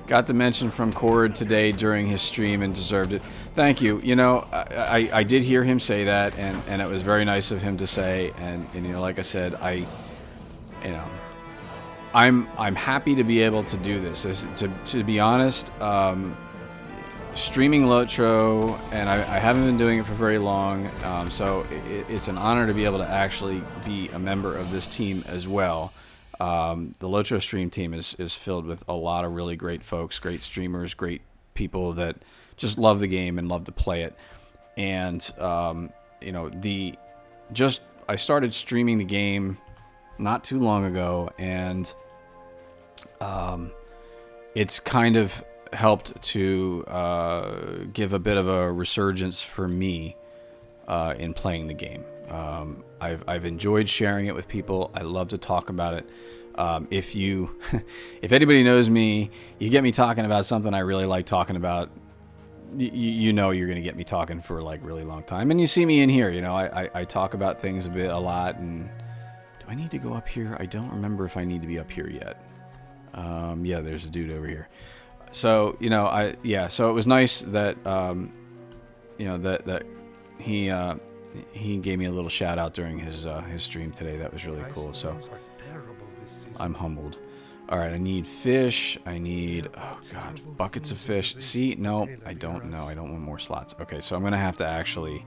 Got the mention from Cord today during his stream and deserved it. Thank you. You know, I did hear him say that, and it was very nice of him to say. And you know, like I said, I'm happy to be able to do this. To be honest, streaming LOTRO, and I haven't been doing it for very long, so it's an honor to be able to actually be a member of this team as well. The LOTRO stream team is filled with a lot of really great folks, great streamers, great people that just love the game and love to play it. And you know, I started streaming the game not too long ago, and it's kind of helped to give a bit of a resurgence for me in playing the game. I've enjoyed sharing it with people. I love to talk about it. If anybody knows me, you get me talking about something I really like talking about, you know you're going to get me talking for like a really long time. And you see me in here, you know, I talk about things a lot. And do I need to go up here? I don't remember if I need to be up here yet. Yeah, there's a dude over here. So, you know, so it was nice that, you know, that he gave me a little shout out during his stream today. That was really cool. So I'm humbled. All right, I need fish. I need, oh God, buckets of fish. See, no, I don't know. I don't want more slots. Okay, so I'm going to have to actually,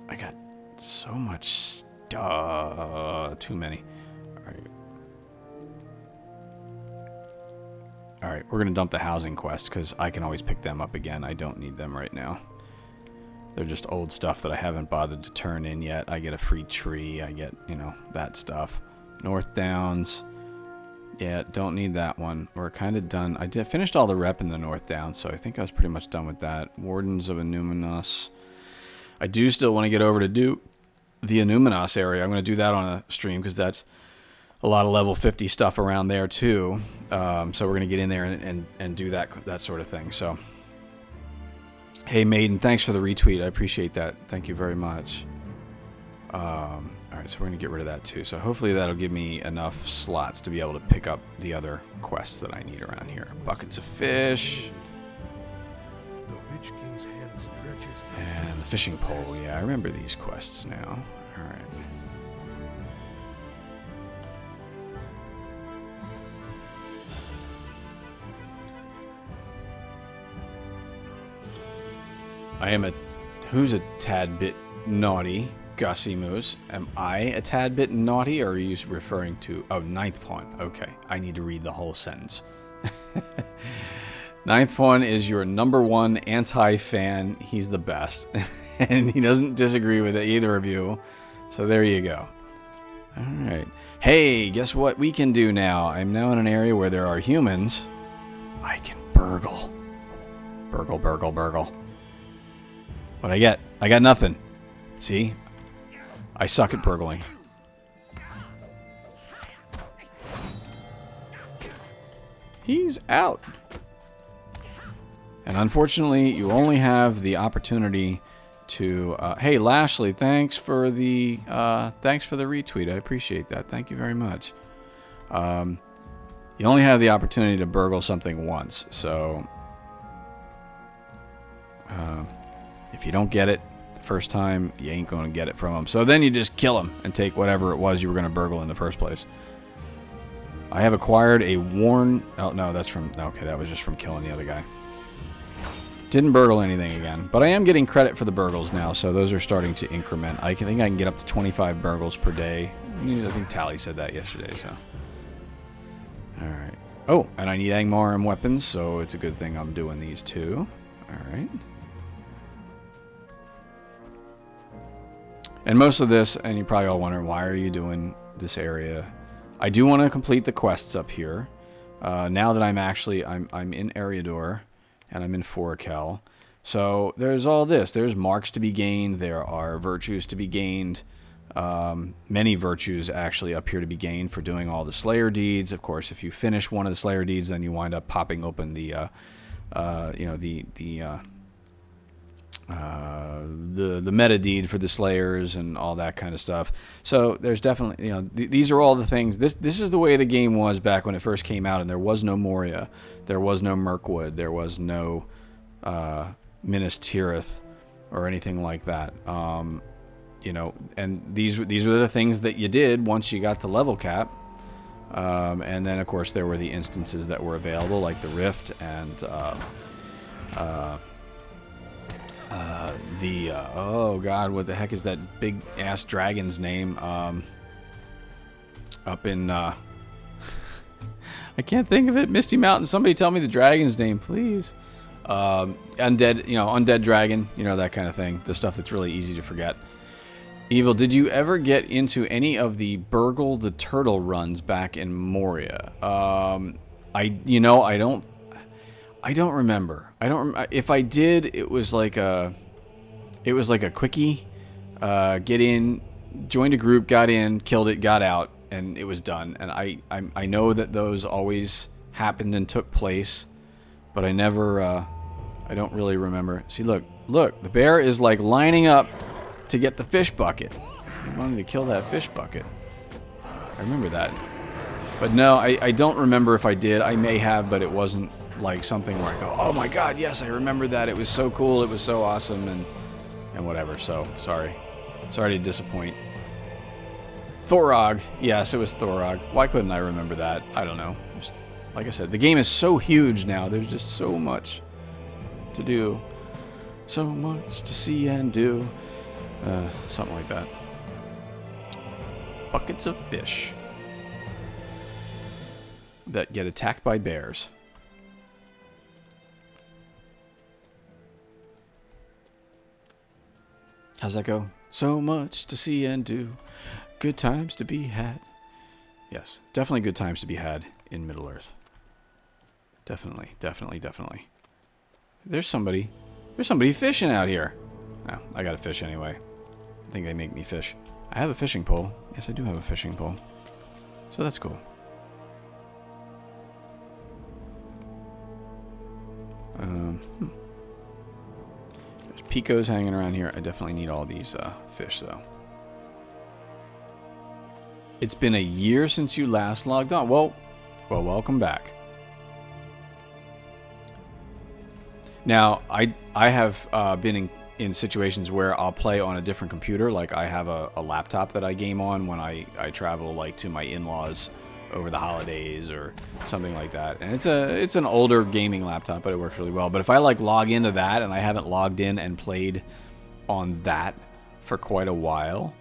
I got so much stuff. Too many. All right. All right, we're going to dump the housing quests because I can always pick them up again. I don't need them right now. They're just old stuff that I haven't bothered to turn in yet. I get a free tree. I get, you know, that stuff. North Downs. Yeah, don't need that one. We're kind of done. I finished all the rep in the North Downs, so I think I was pretty much done with that. Wardens of Anuminos. I do still want to get over to do the Anuminos area. I'm going to do that on a stream because that's a lot of level 50 stuff around there too. So we're going to get in there and do that sort of thing. So, hey Maiden, thanks for the retweet. I appreciate that. Thank you very much. All right, so we're going to get rid of that too. So hopefully that'll give me enough slots to be able to pick up the other quests that I need around here. Buckets of fish. And the fishing pole. Yeah, I remember these quests now. All right. I am who's a tad bit naughty? Gussie Moose. Am I a tad bit naughty, or are you referring to... Oh, Ninth Pawn. Okay, I need to read the whole sentence. Ninth Pawn is your #1 anti-fan. He's the best. And he doesn't disagree with either of you. So there you go. Alright. Hey, guess what we can do now? I'm now in an area where there are humans. I can burgle. Burgle, burgle, burgle. What I get? I got nothing. See? I suck at burgling. He's out. And unfortunately, you only have the opportunity to... hey, Lashley, thanks for the retweet. I appreciate that. Thank you very much. You only have the opportunity to burgle something once, so... if you don't get it the first time, you ain't going to get it from them. So then you just kill them and take whatever it was you were going to burgle in the first place. I have acquired a worn... Oh, no, that's from... Okay, that was just from killing the other guy. Didn't burgle anything again. But I am getting credit for the burgles now, so those are starting to increment. I think I can get up to 25 burgles per day. I think Tally said that yesterday, so... Alright. Oh, and I need Angmar weapons, so it's a good thing I'm doing these too. Alright. And most of this, and you're probably all wondering, why are you doing this area? I do want to complete the quests up here. Now that I'm in Eriador, and I'm in Forakel. So there's all this. There's marks to be gained. There are virtues to be gained. Many virtues actually up here to be gained for doing all the Slayer deeds. Of course, if you finish one of the Slayer deeds, then you wind up popping open the meta deed for the Slayers and all that kind of stuff. So there's definitely, these are all the things. This is the way the game was back when it first came out, and there was no Moria, there was no Mirkwood, there was no Minas Tirith or anything like that. And these were the things that you did once you got to level cap. And then of course there were the instances that were available, like the Rift and oh god, what the heck is that big ass dragon's name? up in, I can't think of it, Misty Mountain. Somebody tell me the dragon's name, please. Undead, undead dragon, that kind of thing. The stuff that's really easy to forget. Evil, did you ever get into any of the Burgle the Turtle runs back in Moria? I don't remember. If I did, it was like a quickie. Get in, joined a group, got in, killed it, got out, and it was done. And I know that those always happened and took place, but I never, I don't really remember. See, look, the bear is like lining up to get the fish bucket. He wanted to kill that fish bucket. I remember that. But no, I don't remember if I did. I may have, but it wasn't like something where I go, oh my god, yes, I remember that. It was so cool, it was so awesome, and whatever. So, sorry to disappoint. Thorog. Yes, it was Thorog. Why couldn't I remember that? I don't know. Just, like I said, the game is so huge now. There's just so much to do. So much to see and do. Something like that. Buckets of fish that get attacked by bears. How's that go? So much to see and do. Good times to be had. Yes, definitely good times to be had in Middle-earth. Definitely. There's somebody fishing out here. No, I gotta fish anyway. I think they make me fish. I have a fishing pole. Yes, I do have a fishing pole. So that's cool. There's picos hanging around here. I definitely need all these fish, though. It's been a year since you last logged on. Well, welcome back. Now, I have been in situations where I'll play on a different computer. Like, I have a laptop that I game on when I travel, like, to my in-laws over the holidays or something like that. And it's an older gaming laptop, but it works really well. But if I, like, log into that and I haven't logged in and played on that for quite a while,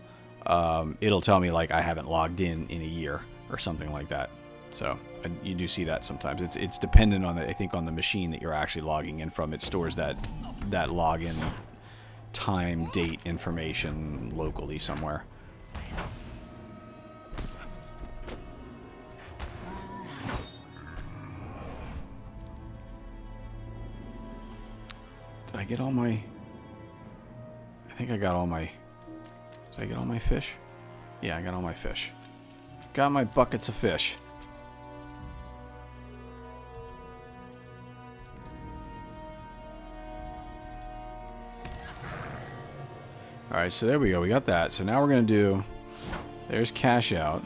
it'll tell me, like, I haven't logged in a year or something like that. So you do see that sometimes. It's dependent on I think on the machine that you're actually logging in from. It stores that login time, date information locally somewhere. Did I get all my? I think I got all my. Did I get all my fish? Yeah, I got all my fish. Got my buckets of fish. Alright, so there we go. We got that. So now we're going to do... There's cash out.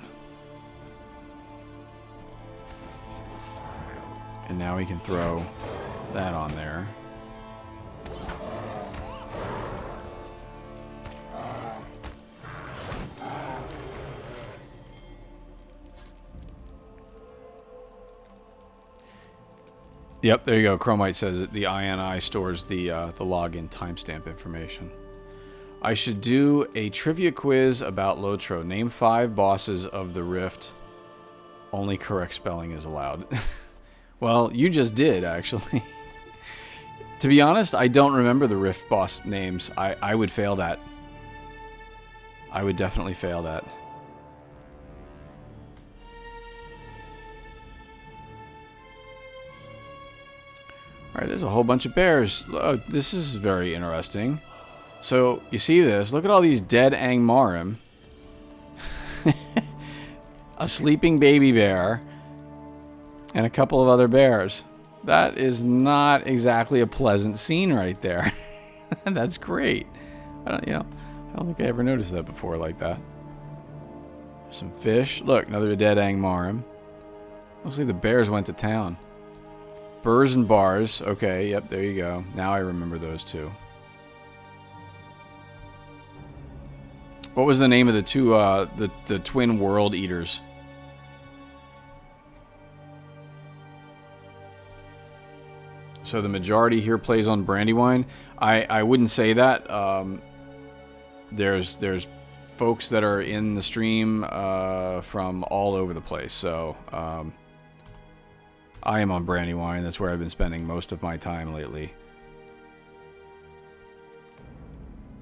And now we can throw that on there. Yep, there you go. Chromite says that the INI stores the login timestamp information. I should do a trivia quiz about LOTRO. Name 5 bosses of the Rift. Only correct spelling is allowed. Well, you just did, actually. To be honest, I don't remember the Rift boss names. I would fail that. I would definitely fail that. Alright, there's a whole bunch of bears. Oh, this is very interesting. So, you see this? Look at all these dead Angmarim. A sleeping baby bear. And a couple of other bears. That is not exactly a pleasant scene right there. That's great. I don't think I ever noticed that before like that. There's some fish. Look, another dead Angmarim. Looks like the bears went to town. Burrs and bars. Okay, yep, there you go. Now I remember those two. What was the name of the two, the twin world eaters? So the majority here plays on Brandywine. I wouldn't say that. There's folks that are in the stream from all over the place. So I am on Brandywine. That's where I've been spending most of my time lately.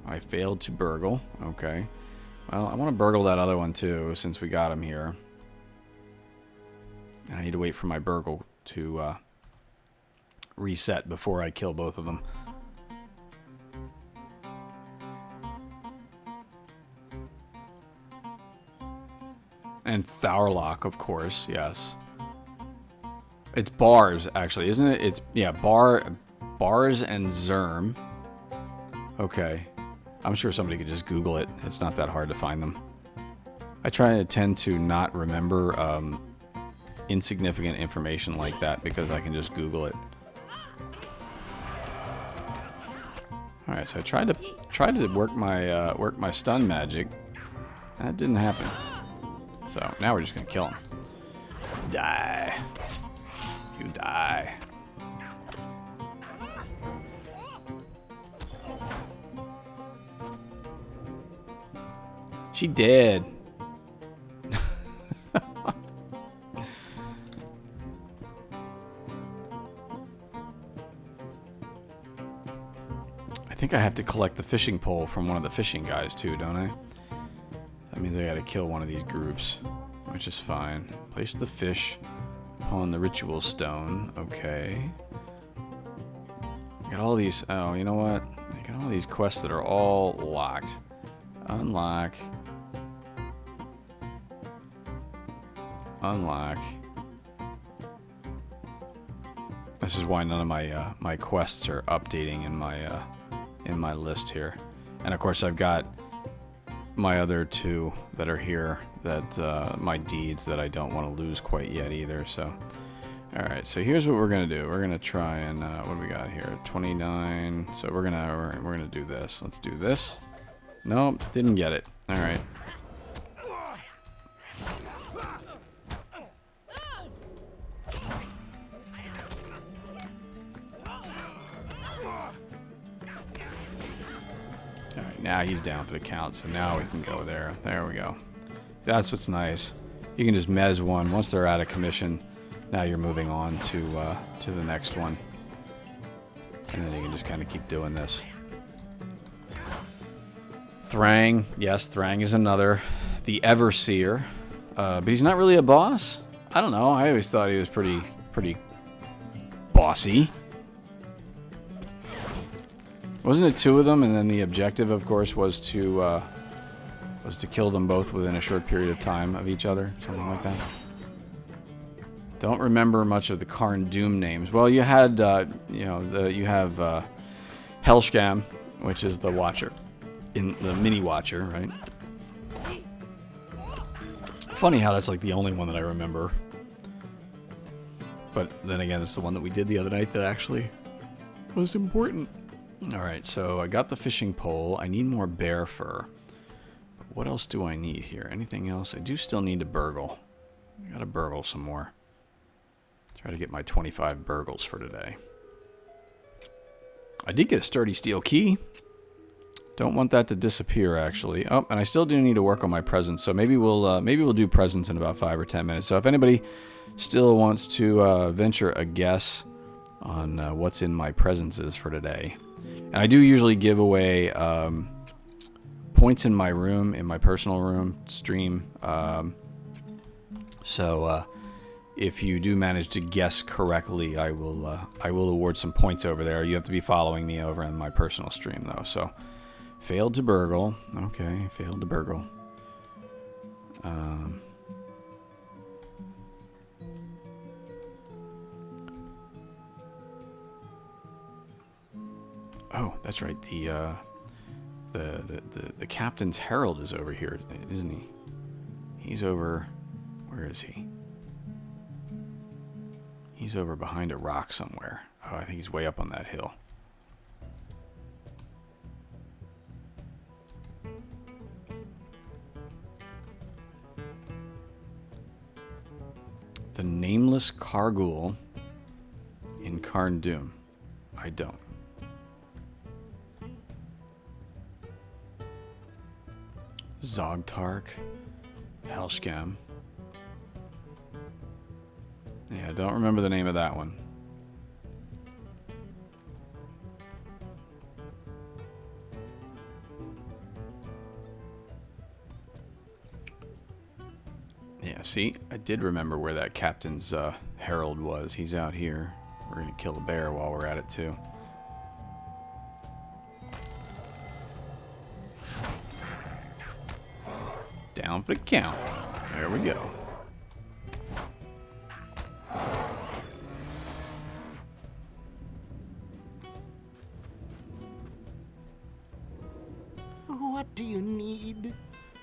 I failed to burgle. Okay. Well, I want to burgle that other one too, since we got him here. I need to wait for my burgle to reset before I kill both of them. And Thourlock, of course, yes. It's bars, actually, isn't it? It's, yeah, bars and Zerm. Okay. I'm sure somebody could just Google it. It's not that hard to find them. I tend to not remember insignificant information like that because I can just Google it. All right, so I tried to work my stun magic. That didn't happen. So now we're just gonna kill him. Die. You die. She did. I think I have to collect the fishing pole from one of the fishing guys too, don't I? That means I gotta kill one of these groups, which is fine. Place the fish upon the ritual stone. Okay. I got all these. Oh, you know what? I got all these quests that are all locked. Unlock. Unlock. This is why none of my my quests are updating in my list here. And of course I've got my other two that are here that my deeds that I don't want to lose quite yet either. So alright, so here's what we're gonna do. We're gonna try and what do we got here? 29. So we're gonna do this. Let's do this. Nope, didn't get it. Alright. Alright, now he's down for the count, so now we can go there. There we go. That's what's nice. You can just mez one. Once they're out of commission, now you're moving on to the next one. And then you can just kind of keep doing this. Thrang, yes, Thrang is another. The Everseer, but he's not really a boss. I don't know. I always thought he was pretty bossy. Wasn't it two of them? And then the objective, of course, was to kill them both within a short period of time of each other, something like that. Don't remember much of the Karn Doom names. Well, you had, you have Hellskam, which is the Watcher. In the mini Watcher, right? Funny how that's like the only one that I remember. But then again, it's the one that we did the other night that actually was important. Alright, so I got the fishing pole. I need more bear fur. But what else do I need here? Anything else? I do still need to burgle. I gotta burgle some more. Try to get my 25 burgles for today. I did get a sturdy steel key. Don't want that to disappear, actually. Oh, and I still do need to work on my presents, so maybe we'll do presents in about 5 or 10 minutes. So if anybody still wants to venture a guess on what's in my presents for today, and I do usually give away points in my room, in my personal room stream. So if you do manage to guess correctly, I will award some points over there. You have to be following me over in my personal stream, though. So. Failed to burgle. Okay, failed to burgle. Oh, that's right. The captain's herald is over here, isn't he? He's over. Where is he? He's over behind a rock somewhere. Oh, I think he's way up on that hill. The Nameless Kargul in Karn Doom. I don't. Zogtark. Hellscam. Yeah, I don't remember the name of that one. Yeah, see, I did remember where that captain's herald was. He's out here. We're gonna kill a bear while we're at it too. Down for the count. There we go. What do you need?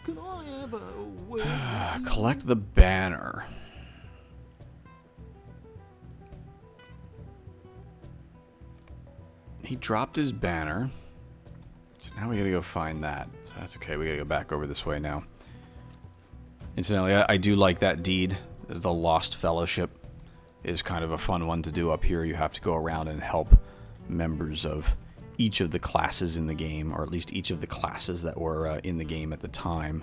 Can I have a word? Collect the banner. He dropped his banner. So now we gotta go find that. So that's okay, we gotta go back over this way now. Incidentally, I do like that deed. The Lost Fellowship is kind of a fun one to do up here. You have to go around and help members of each of the classes in the game, or at least each of the classes that were in the game at the time.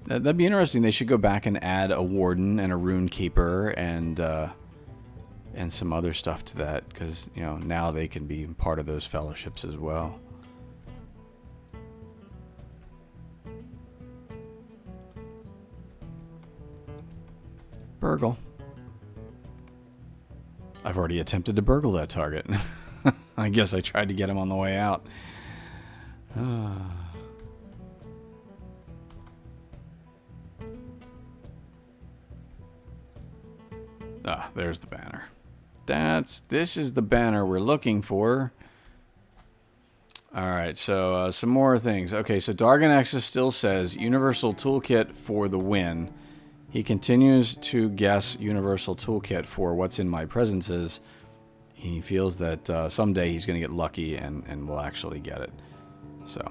That'd be interesting. They should go back and add a warden and a rune keeper and some other stuff to that, because you know now they can be part of those fellowships as well. Burgle. I've already attempted to burgle that target. I guess I tried to get him on the way out. There's the banner. This is the banner we're looking for. Alright, so some more things. Okay, so Darganexus still says Universal Toolkit for the win. He continues to guess Universal Toolkit for what's in my presences. He feels that someday he's going to get lucky and will actually get it. So,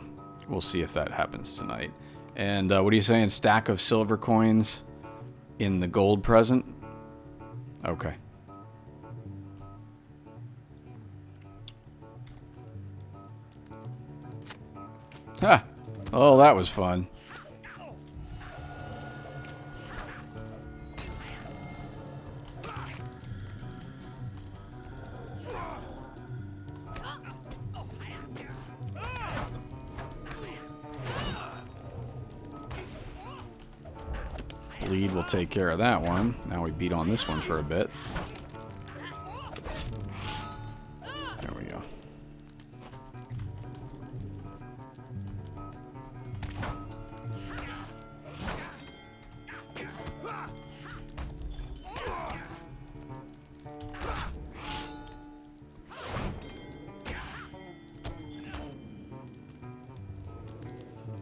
we'll see if that happens tonight. And what are you saying? Stack of silver coins in the gold present? Okay. Ha! Oh, that was fun. Bleed will take care of that one. Now we beat on this one for a bit. There we go.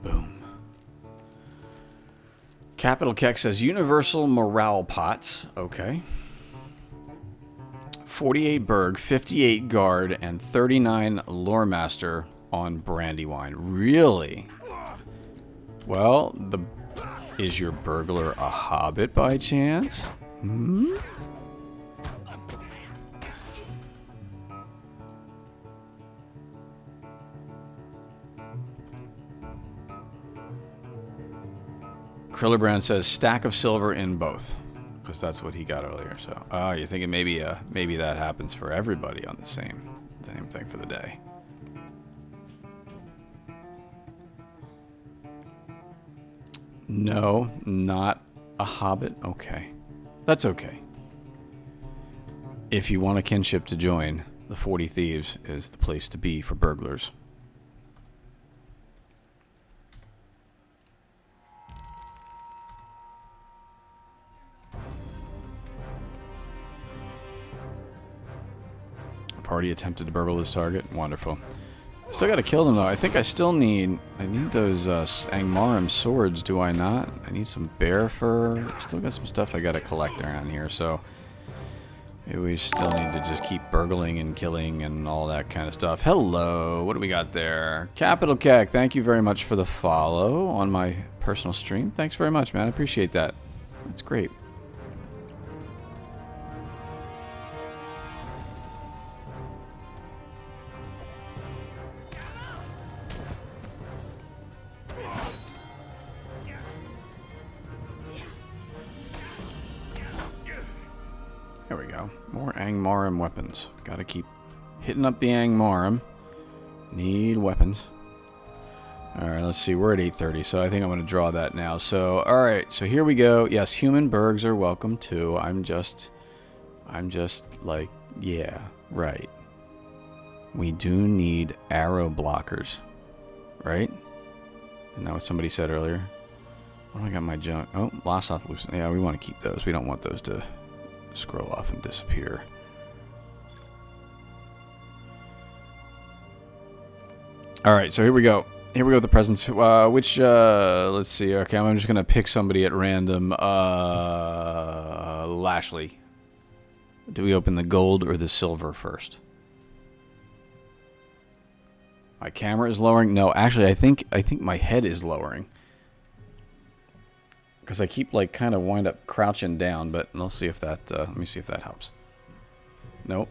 Boom. Capital Keck says Universal Morale Pots. Okay. 48 Berg, 58 Guard, and 39 Lore Master on Brandywine. Really? Well, is your burglar a hobbit by chance? Hmm? Krillerbrand says stack of silver in both, because that's what he got earlier. So, you're thinking maybe that happens for everybody on the same thing for the day. No, not a hobbit. Okay, that's okay. If you want a kinship to join, the 40 Thieves is the place to be for burglars. Party attempted to burgle this target. Wonderful. Still got to kill them though. I think I need those Angmarim swords, do I not? I need some bear fur. Still got some stuff I got to collect around here, so maybe we still need to just keep burgling and killing and all that kind of stuff. Hello, what do we got there? Capital Keck, thank you very much for the follow on my personal stream. Thanks very much, man. I appreciate that. That's great. There we go. More Angmarim weapons. Gotta keep hitting up the Angmarim. Need weapons. Alright, let's see. We're at 8:30, so I think I'm going to draw that now. So, alright, so here we go. Yes, human bergs are welcome too. I'm just like, yeah, right. We do need arrow blockers. Right? Isn't that what somebody said earlier? What do I got my junk? Oh, Lossoth Lucent. Yeah, we want to keep those. We don't want those to scroll off and disappear. Alright, so here we go. Here we go with the presents. Let's see. Okay, I'm just going to pick somebody at random. Lashley. Do we open the gold or the silver first? My camera is lowering. No, actually, I think my head is lowering. Because I keep, like, kind of wind up crouching down, but let's see if that, let me see if that helps. Nope.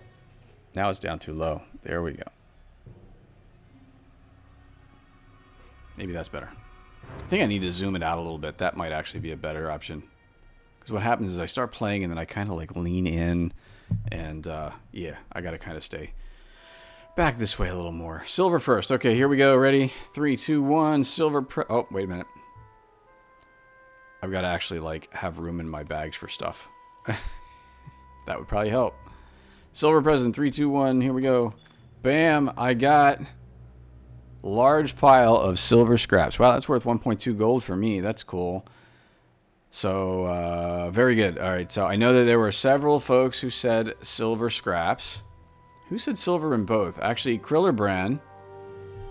Now it's down too low. There we go. Maybe that's better. I think I need to zoom it out a little bit. That might actually be a better option. Because what happens is I start playing and then I kind of like lean in. And yeah, I got to kind of stay back this way a little more. Silver first. Okay, here we go. Ready? 3, 2, 1. Silver. Oh, wait a minute. I've got to actually like have room in my bags for stuff. That would probably help. Silver present. 3, 2, 1. Here we go. Bam. I got... large pile of silver scraps. Wow, that's worth 1.2 gold for me. That's cool. So, very good. All right, so I know that there were several folks who said silver scraps. Who said silver in both? Actually, Krillerbrand.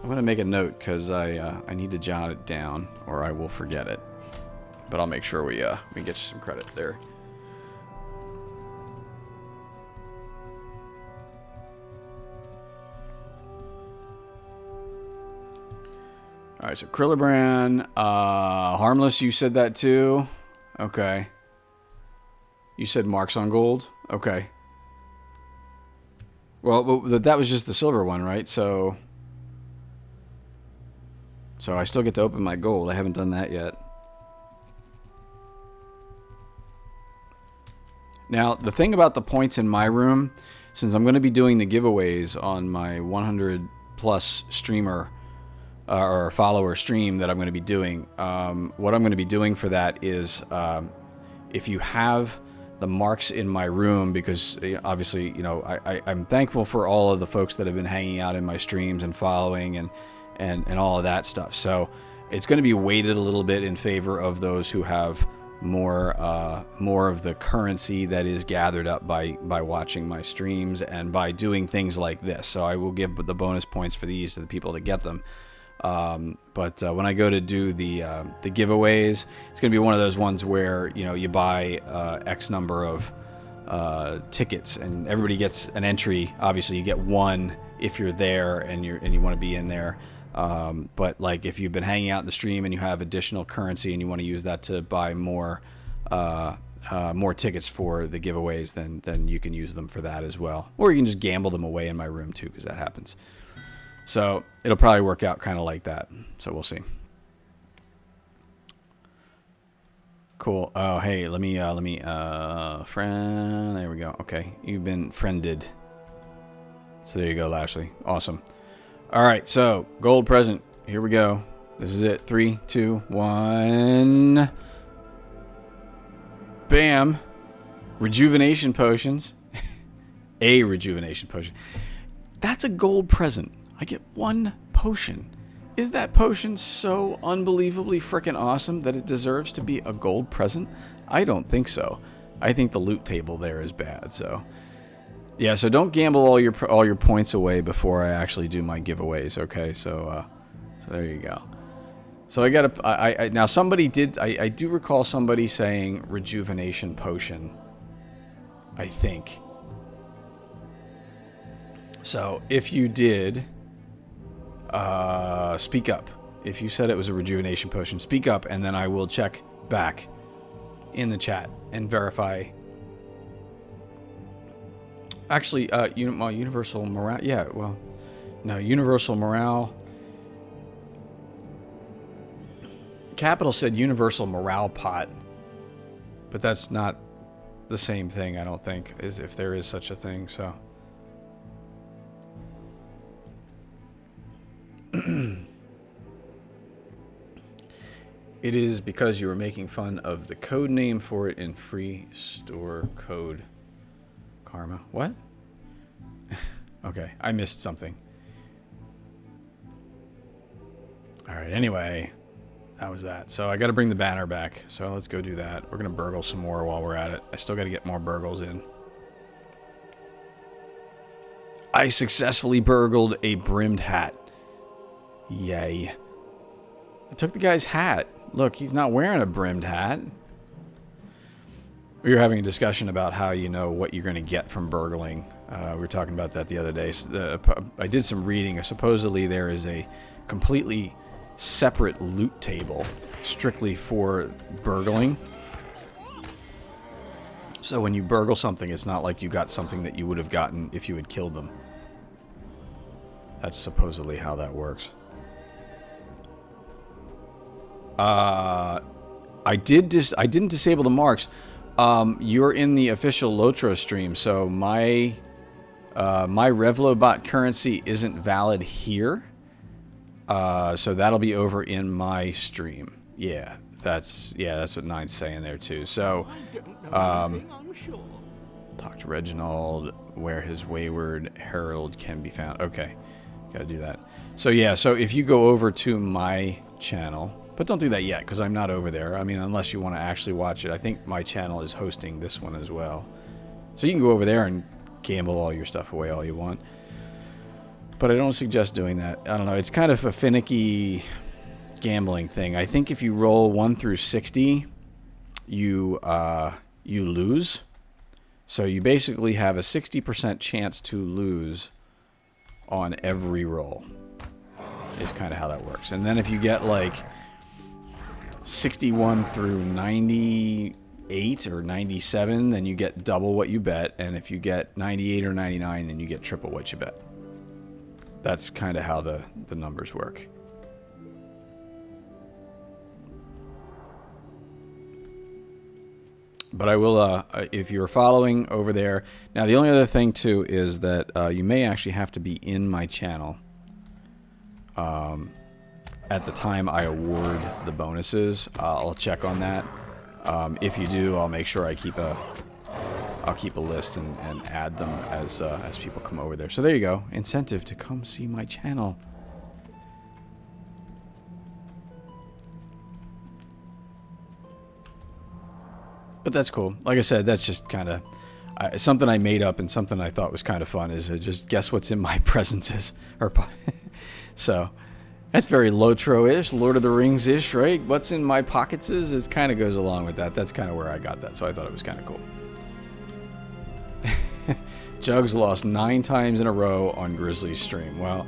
I'm going to make a note because I need to jot it down or I will forget it. But I'll make sure we get you some credit there. All right, so Krillerbrand, Harmless, you said that too? Okay. You said marks on gold? Okay. Well, that was just the silver one, right? So I still get to open my gold. I haven't done that yet. Now, the thing about the points in my room, since I'm going to be doing the giveaways on my 100 plus streamer or follower stream that I'm going to be doing. What I'm going to be doing for that is if you have the marks in my room, because obviously, you know, I'm thankful for all of the folks that have been hanging out in my streams and following and all of that stuff. So it's going to be weighted a little bit in favor of those who have more of the currency that is gathered up by watching my streams and by doing things like this. So I will give the bonus points for these to the people that get them. But when I go to do the giveaways, it's going to be one of those ones where, you know, you buy X number of tickets and everybody gets an entry. Obviously, you get one if you're there and you want to be in there. But like if you've been hanging out in the stream and you have additional currency and you want to use that to buy more tickets for the giveaways, then you can use them for that as well. Or you can just gamble them away in my room too, because that happens. So it'll probably work out kind of like that. So we'll see. Cool. Oh, hey, let me friend. There we go. Okay, you've been friended. So there you go, Lashley. Awesome. All right, so gold present. Here we go. This is it. 3, 2, 1. Bam. Rejuvenation potions. A rejuvenation potion. That's a gold present. I get 1 potion. Is that potion so unbelievably freaking awesome that it deserves to be a gold present? I don't think so. I think the loot table there is bad. So, yeah. So don't gamble all your points away before I actually do my giveaways. Okay. So there you go. So I got I now somebody did. I do recall somebody saying rejuvenation potion. I think. So if you did. Speak up. If you said it was a rejuvenation potion, speak up, and then I will check back in the chat and verify. Actually, universal morale. Yeah, well, no, universal morale. Capital said universal morale pot, but that's not the same thing, I don't think, as if there is such a thing, so. It is because you were making fun of the code name for it in free store code. Karma. What? Okay, I missed something. Alright, anyway, that was that. So I gotta bring the banner back, so let's go do that. We're gonna burgle some more while we're at it. I still gotta get more burgles in. I successfully burgled a brimmed hat. Yay. I took the guy's hat. Look, he's not wearing a brimmed hat. We were having a discussion about how you know what you're going to get from burgling. We were talking about that the other day. I did some reading. Supposedly there is a completely separate loot table strictly for burgling. So when you burgle something, it's not like you got something that you would have gotten if you had killed them. That's supposedly how that works. I didn't disable the marks. You're in the official LOTRO stream, so my RevloBot currency isn't valid here. So that'll be over in my stream. Yeah, that's what Nine's saying there too. So, talk to Reginald where his wayward herald can be found. Okay, gotta do that. So yeah, so if you go over to my channel. But don't do that yet, because I'm not over there. I mean, unless you want to actually watch it. I think my channel is hosting this one as well. So you can go over there and gamble all your stuff away all you want. But I don't suggest doing that. I don't know. It's kind of a finicky gambling thing. I think if you roll 1 through 60, you lose. So you basically have a 60% chance to lose on every roll. Is kind of how that works. And then if you get like 61 through 98 or 97, then you get double what you bet, and if you get 98 or 99, then you get triple what you bet. That's kind of how the numbers work. But I will, if you're following over there. Now, the only other thing, too, is that you may actually have to be in my channel at the time I award the bonuses. I'll check on that. If you do, I'll make sure I keep a list and add them as people come over there. So there you go. Incentive to come see my channel. But that's cool. Like I said, that's just kind of something I made up and something I thought was kind of fun. Is just guess what's in my presences. So that's very LOTRO-ish, Lord of the Rings-ish, right? What's in my pockets is it kind of goes along with that. That's kind of where I got that, so I thought it was kind of cool. Jugs lost 9 times in a row on Grizzly's stream. Well,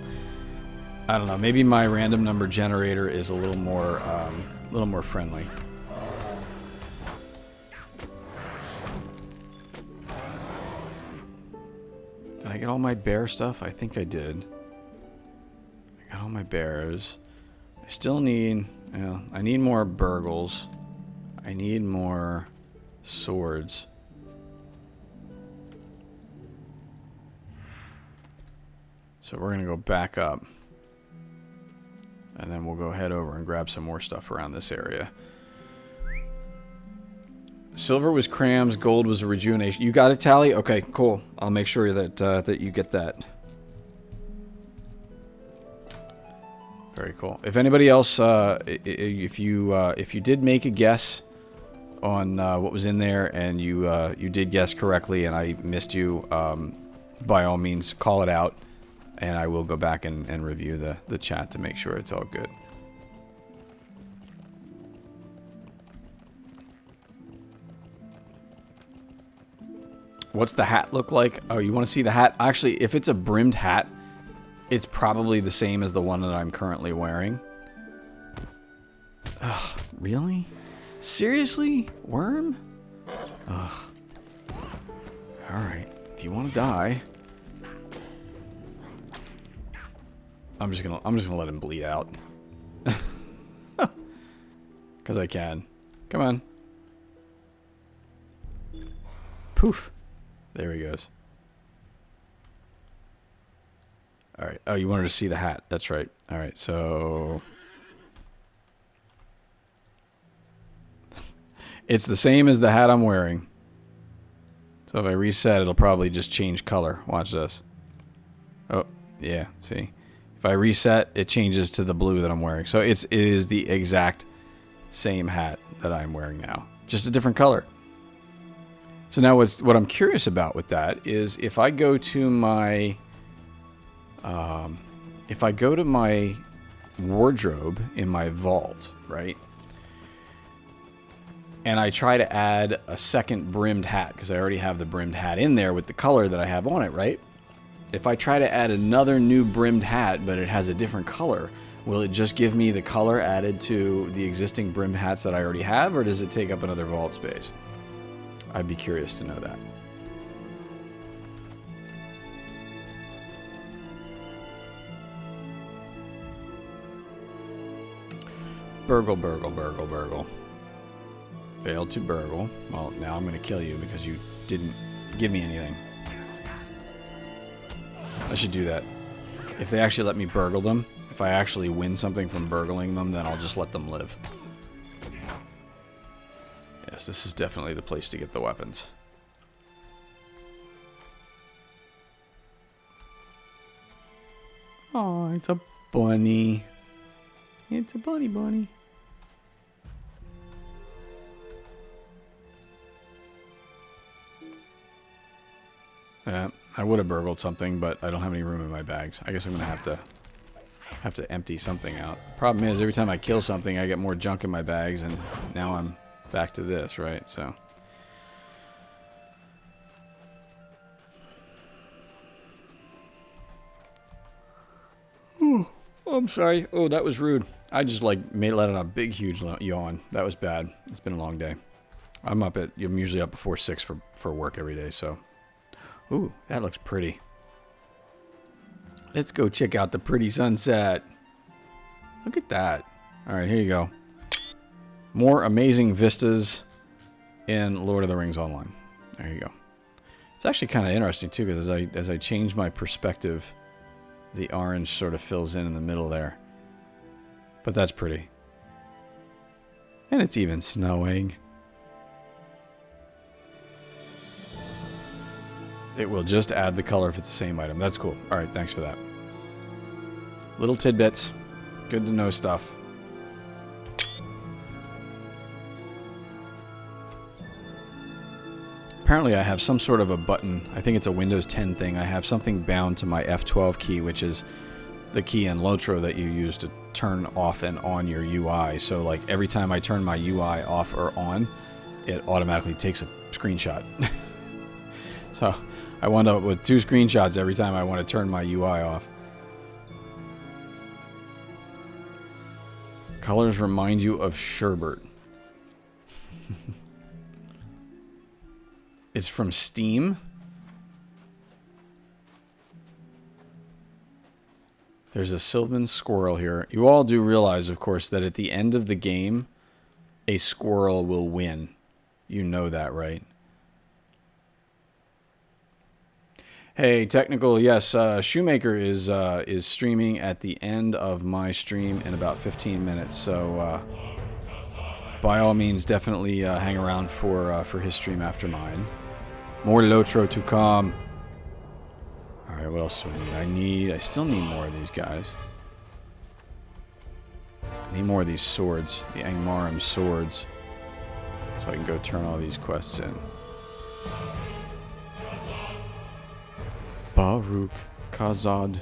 I don't know. Maybe my random number generator is a little more friendly. Did I get all my bear stuff? I think I did. I got all my bears. I still need... I need more burgles. I need more swords. So we're going to go back up. And then we'll go head over and grab some more stuff around this area. Silver was crams, gold was a rejuvenation. You got it, Tally? Okay, cool. I'll make sure that that you get that. Very cool. If anybody else, if you did make a guess on what was in there and you did guess correctly and I missed you, by all means call it out, and I will go back and review the chat to make sure it's all good. What's the hat look like? Oh, you want to see the hat? Actually, if it's a brimmed hat, it's probably the same as the one that I'm currently wearing. Ugh, really? Seriously? Worm? Ugh. Alright, if you want to die... I'm just gonna let him bleed out. Cause I can. Come on. Poof. There he goes. All right. Oh, you wanted to see the hat. That's right. All right. So it's the same as the hat I'm wearing. So if I reset, it'll probably just change color. Watch this. Oh, yeah. See? If I reset, it changes to the blue that I'm wearing. So it is the exact same hat that I'm wearing now. Just a different color. So now what I'm curious about with that is if I go to my wardrobe in my vault, right? And I try to add a second brimmed hat because I already have the brimmed hat in there with the color that I have on it, right? If I try to add another new brimmed hat, but it has a different color, will it just give me the color added to the existing brimmed hats that I already have, or does it take up another vault space? I'd be curious to know that. Burgle, burgle, burgle, burgle. Failed to burgle. Well, now I'm going to kill you because you didn't give me anything. I should do that. If they actually let me burgle them, if I actually win something from burgling them, then I'll just let them live. Yes, this is definitely the place to get the weapons. Oh, it's a bunny. It's a bunny. Yeah, I would have burgled something, but I don't have any room in my bags. I guess I'm gonna have to empty something out. Problem is, every time I kill something, I get more junk in my bags, and now I'm back to this, right? So. Oh, I'm sorry. Oh, that was rude. I just let out a big, huge yawn. That was bad. It's been a long day. I'm usually up before 6 for work every day, so. Ooh, that looks pretty. Let's go check out the pretty sunset. Look at that. All right, here you go. More amazing vistas in Lord of the Rings Online. There you go. It's actually kind of interesting too, because as I change my perspective, the orange sort of fills in the middle there. But that's pretty. And it's even snowing. It will just add the color if it's the same item. That's cool. All right, thanks for that. Little tidbits. Good to know stuff. Apparently I have some sort of a button. I think it's a Windows 10 thing. I have something bound to my F12 key, which is the key in LOTRO that you use to turn off and on your UI. So like every time I turn my UI off or on, it automatically takes a screenshot. So I wound up with 2 screenshots every time I want to turn my UI off. Colors remind you of sherbet. It's from Steam. There's a Sylvan squirrel here. You all do realize, of course, that at the end of the game, a squirrel will win. You know that, right? Hey, technical, yes. Shoemaker is streaming at the end of my stream in about 15 minutes. So, by all means, definitely hang around for his stream after mine. More LOTRO to come. All right, what else do I need? I still need more of these guys. I need more of these swords, the Angmarim swords, so I can go turn all these quests in. Baruch Kazad.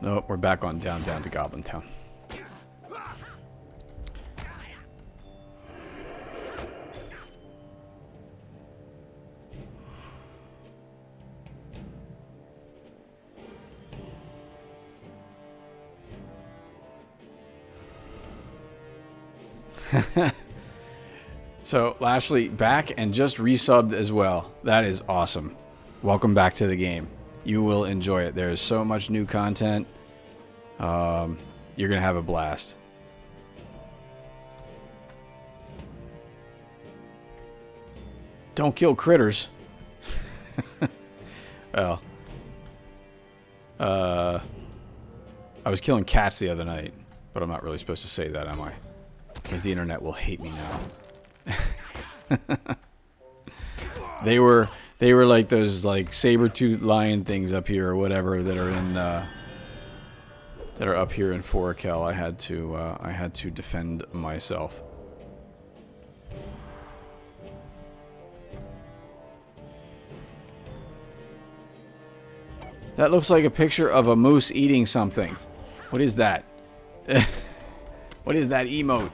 Nope, we're back on down to Goblin Town. So, Lashley, back and just resubbed as well. That is awesome. Welcome back to the game. You will enjoy it. There is so much new content. You're going to have a blast. Don't kill critters. Well, I was killing cats the other night, but I'm not really supposed to say that, am I? Because the internet will hate me now. They were like those like saber-toothed lion things up here or whatever that are in that are up here in Forakel. I had to defend myself. That looks like a picture of a moose eating something. What is that? What is that emote?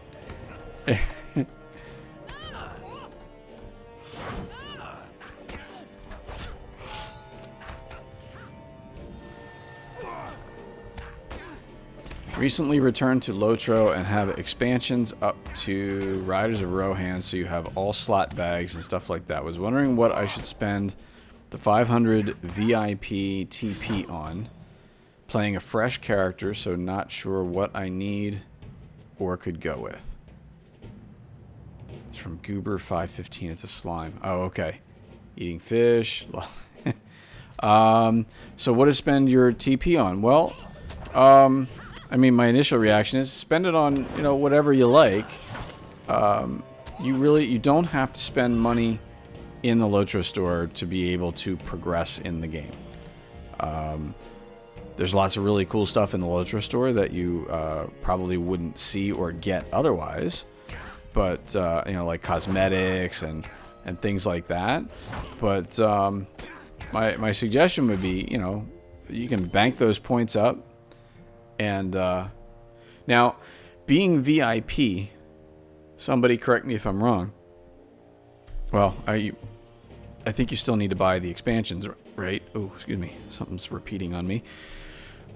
Recently returned to LOTRO and have expansions up to Riders of Rohan, so you have all slot bags and stuff like that. Was wondering what I should spend the 500 VIP TP on. Playing a fresh character, so not sure what I need or could go with. It's from Goober515. It's a slime. Oh, okay. Eating fish. So what to spend your TP on? Well, I mean, my initial reaction is spend it on, you know, whatever you like. You don't have to spend money in the LOTRO store to be able to progress in the game. There's lots of really cool stuff in the LOTRO store that you probably wouldn't see or get otherwise. But, you know, like cosmetics and things like that. But my suggestion would be, you know, you can bank those points up. And now, being VIP, somebody correct me if I'm wrong. Well, I think you still need to buy the expansions, right? Oh, excuse me. Something's repeating on me.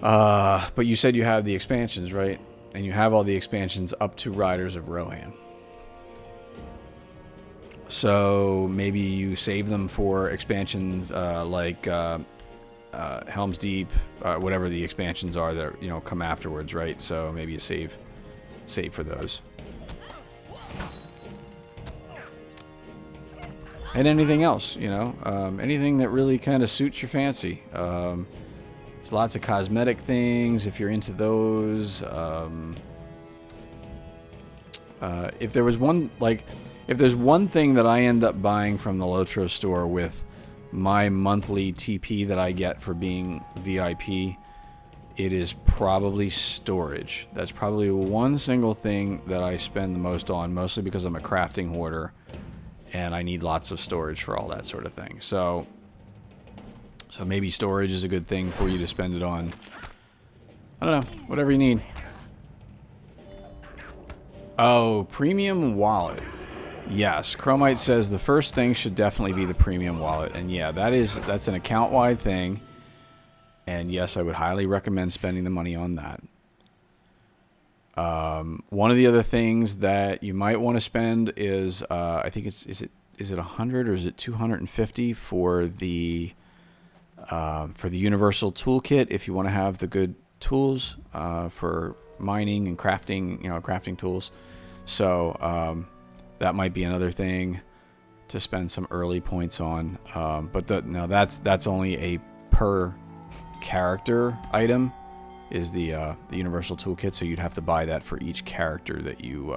But you said you have the expansions, right? And you have all the expansions up to Riders of Rohan. So maybe you save them for expansions like Helm's Deep, whatever the expansions are that, you know, come afterwards, right? So maybe you save for those. And anything else, you know, anything that really kind of suits your fancy. There's lots of cosmetic things if you're into those. If there's one thing that I end up buying from the LOTRO store with my monthly TP that I get for being VIP, it is probably storage. That's probably one single thing that I spend the most on, mostly because I'm a crafting hoarder and I need lots of storage for all that sort of thing. So maybe storage is a good thing for you to spend it on. I don't know, whatever you need. Oh, premium wallet. Yes, Chromite says the first thing should definitely be the premium wallet. And yeah, that's an account-wide thing. And yes, I would highly recommend spending the money on that. One of the other things that you might want to spend is, I think is it 100 or is it 250 for the universal toolkit if you want to have the good tools for mining and crafting, you know, crafting tools. So that might be another thing to spend some early points on. But that's only a per character item. Is the universal toolkit, so you'd have to buy that for each character that you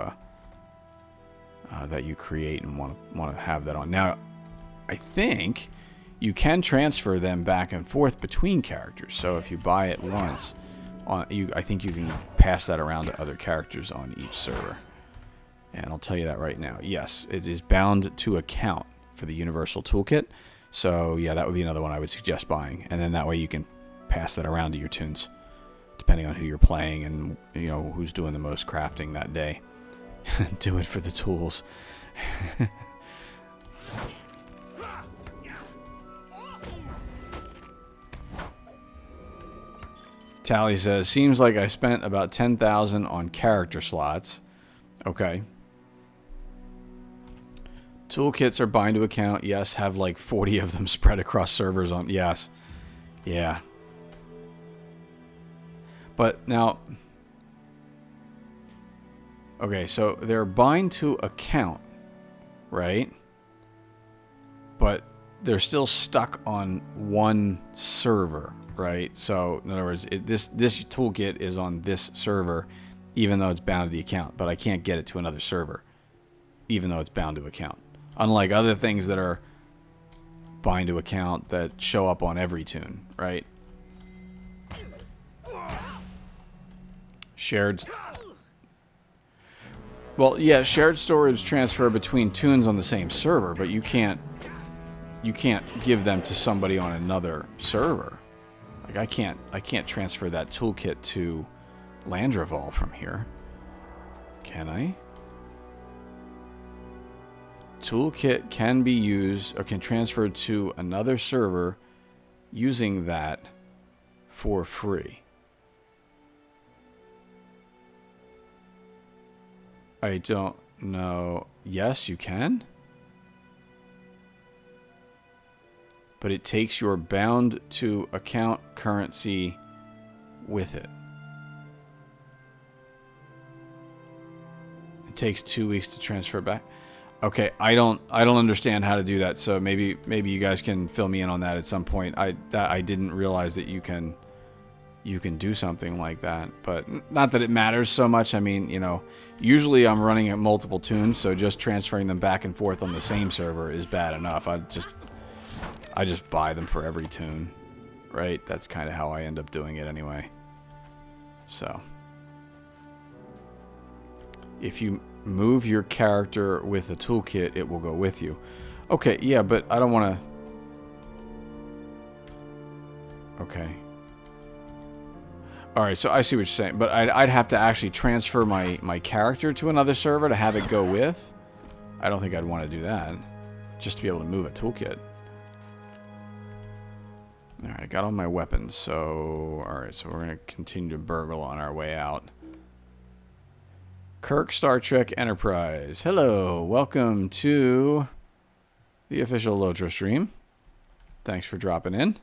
create and want to have that on. Now, I think you can transfer them back and forth between characters. So if you buy it once, I think you can pass that around to other characters on each server. And I'll tell you that right now. Yes, it is bound to account for the universal toolkit. So yeah, that would be another one I would suggest buying, and then that way you can pass that around to your tunes, depending on who you're playing and, you know, who's doing the most crafting that day. Do it for the tools. Tally says, seems like I spent about 10,000 on character slots. Okay. Toolkits are bind to account. Yes, have like 40 of them spread across servers on. Yes. Yeah. But now... Okay, so they're bind to account, right? But they're still stuck on one server, right? So, in other words, this toolkit is on this server, even though it's bound to the account. But I can't get it to another server, even though it's bound to account. Unlike other things that are bind to account that show up on every tune, right? Shared... Well, yeah, shared storage transfer between tunes on the same server, but you can't give them to somebody on another server. Like I can't transfer that toolkit to Landroval from here. Can I? Toolkit can be used or can transfer to another server using that for free. I don't know. Yes, you can. But it takes your bound to account currency with it. It takes 2 weeks to transfer back. Okay, I don't understand how to do that. So maybe you guys can fill me in on that at some point. I didn't realize that you can do something like that, but not that it matters so much. I mean, you know, usually I'm running at multiple tunes, so just transferring them back and forth on the same server is bad enough. I just buy them for every tune, right? That's kind of how I end up doing it anyway. So, if you move your character with a toolkit, it will go with you. Okay, yeah, but I don't want to... Okay. Alright, so I see what you're saying, but I'd have to actually transfer my character to another server to have it go with? I don't think I'd want to do that. Just to be able to move a toolkit. Alright, I got all my weapons, so... Alright, so we're going to continue to burgle on our way out. Kirk Star Trek Enterprise. Hello, welcome to the official LOTRO stream. Thanks for dropping in.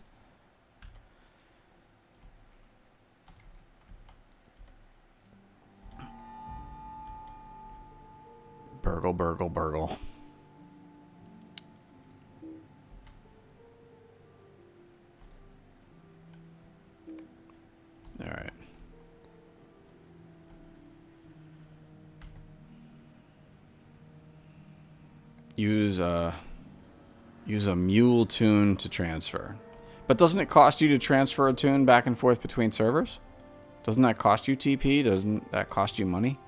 Burgle, burgle, burgle. All right. Use a mule tune to transfer. But doesn't it cost you to transfer a tune back and forth between servers? Doesn't that cost you TP? Doesn't that cost you money?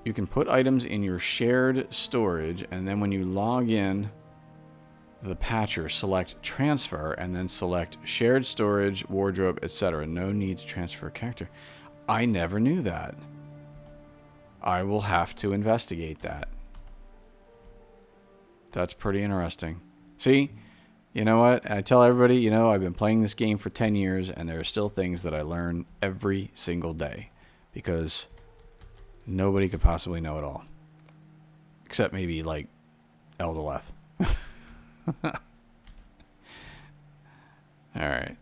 You can put items in your shared storage, and then when you log in the patcher, select transfer, and then select shared storage, wardrobe, etc. No need to transfer a character. I never knew that. I will have to investigate that. That's pretty interesting. See? You know what? I tell everybody, you know, I've been playing this game for 10 years, and there are still things that I learn every single day. Because... nobody could possibly know it all. Except maybe, like, Eldoleth. Alright.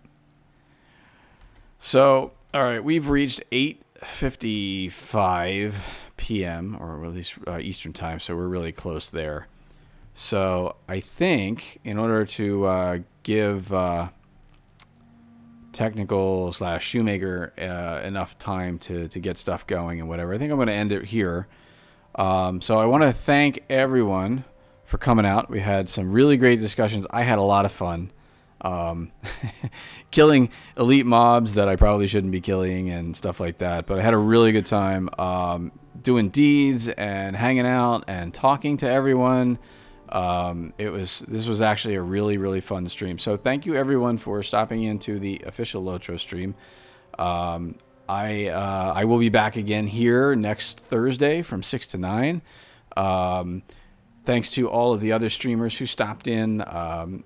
So, alright, we've reached 8:55 p.m., or at least Eastern time, so we're really close there. So, I think, in order to give technical / shoemaker enough time to get stuff going and whatever, I think I'm going to end it here. So I want to thank everyone for coming out. We had some really great discussions. I had a lot of fun killing elite mobs that I probably shouldn't be killing and stuff like that, but I had a really good time doing deeds and hanging out and talking to everyone. This was actually a really, really fun stream. So thank you everyone for stopping into the official LOTRO stream. I will be back again here next Thursday from 6 to 9. Thanks to all of the other streamers who stopped in.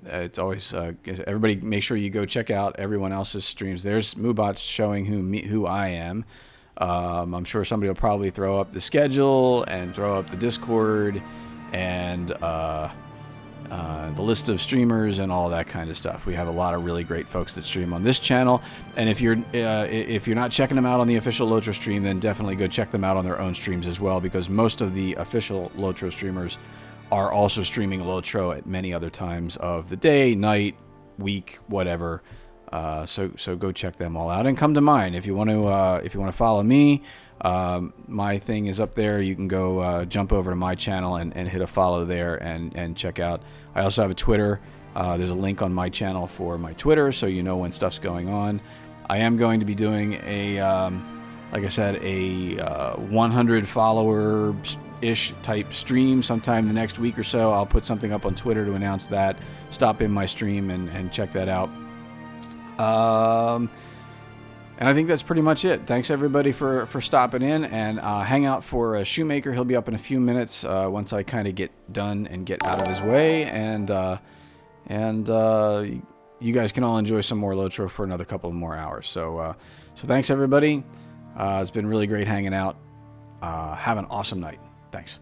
It's always everybody. Make sure you go check out everyone else's streams. There's Moobots showing who I am. I'm sure somebody will probably throw up the schedule and throw up the Discord and the list of streamers and all that kind of stuff. We have a lot of really great folks that stream on this channel, and if you're not checking them out on the official LOTRO stream, then definitely go check them out on their own streams as well, because most of the official LOTRO streamers are also streaming LOTRO at many other times of the day, night, week, whatever. So go check them all out, and come to mine if you want to follow me. My thing is up there. You can go jump over to my channel and hit a follow there and check out. I also have a Twitter. There's a link on my channel for my Twitter, so you know when stuff's going on. I am going to be doing a, like I said, a 100 follower-ish type stream sometime the next week or so. I'll put something up on Twitter to announce that. Stop in my stream and check that out. And I think that's pretty much it. Thanks everybody for stopping in, and hang out for Shoemaker. He'll be up in a few minutes once I kind of get done and get out of his way, and you guys can all enjoy some more LOTRO for another couple more hours. So thanks everybody. It's been really great hanging out. Have an awesome night. Thanks.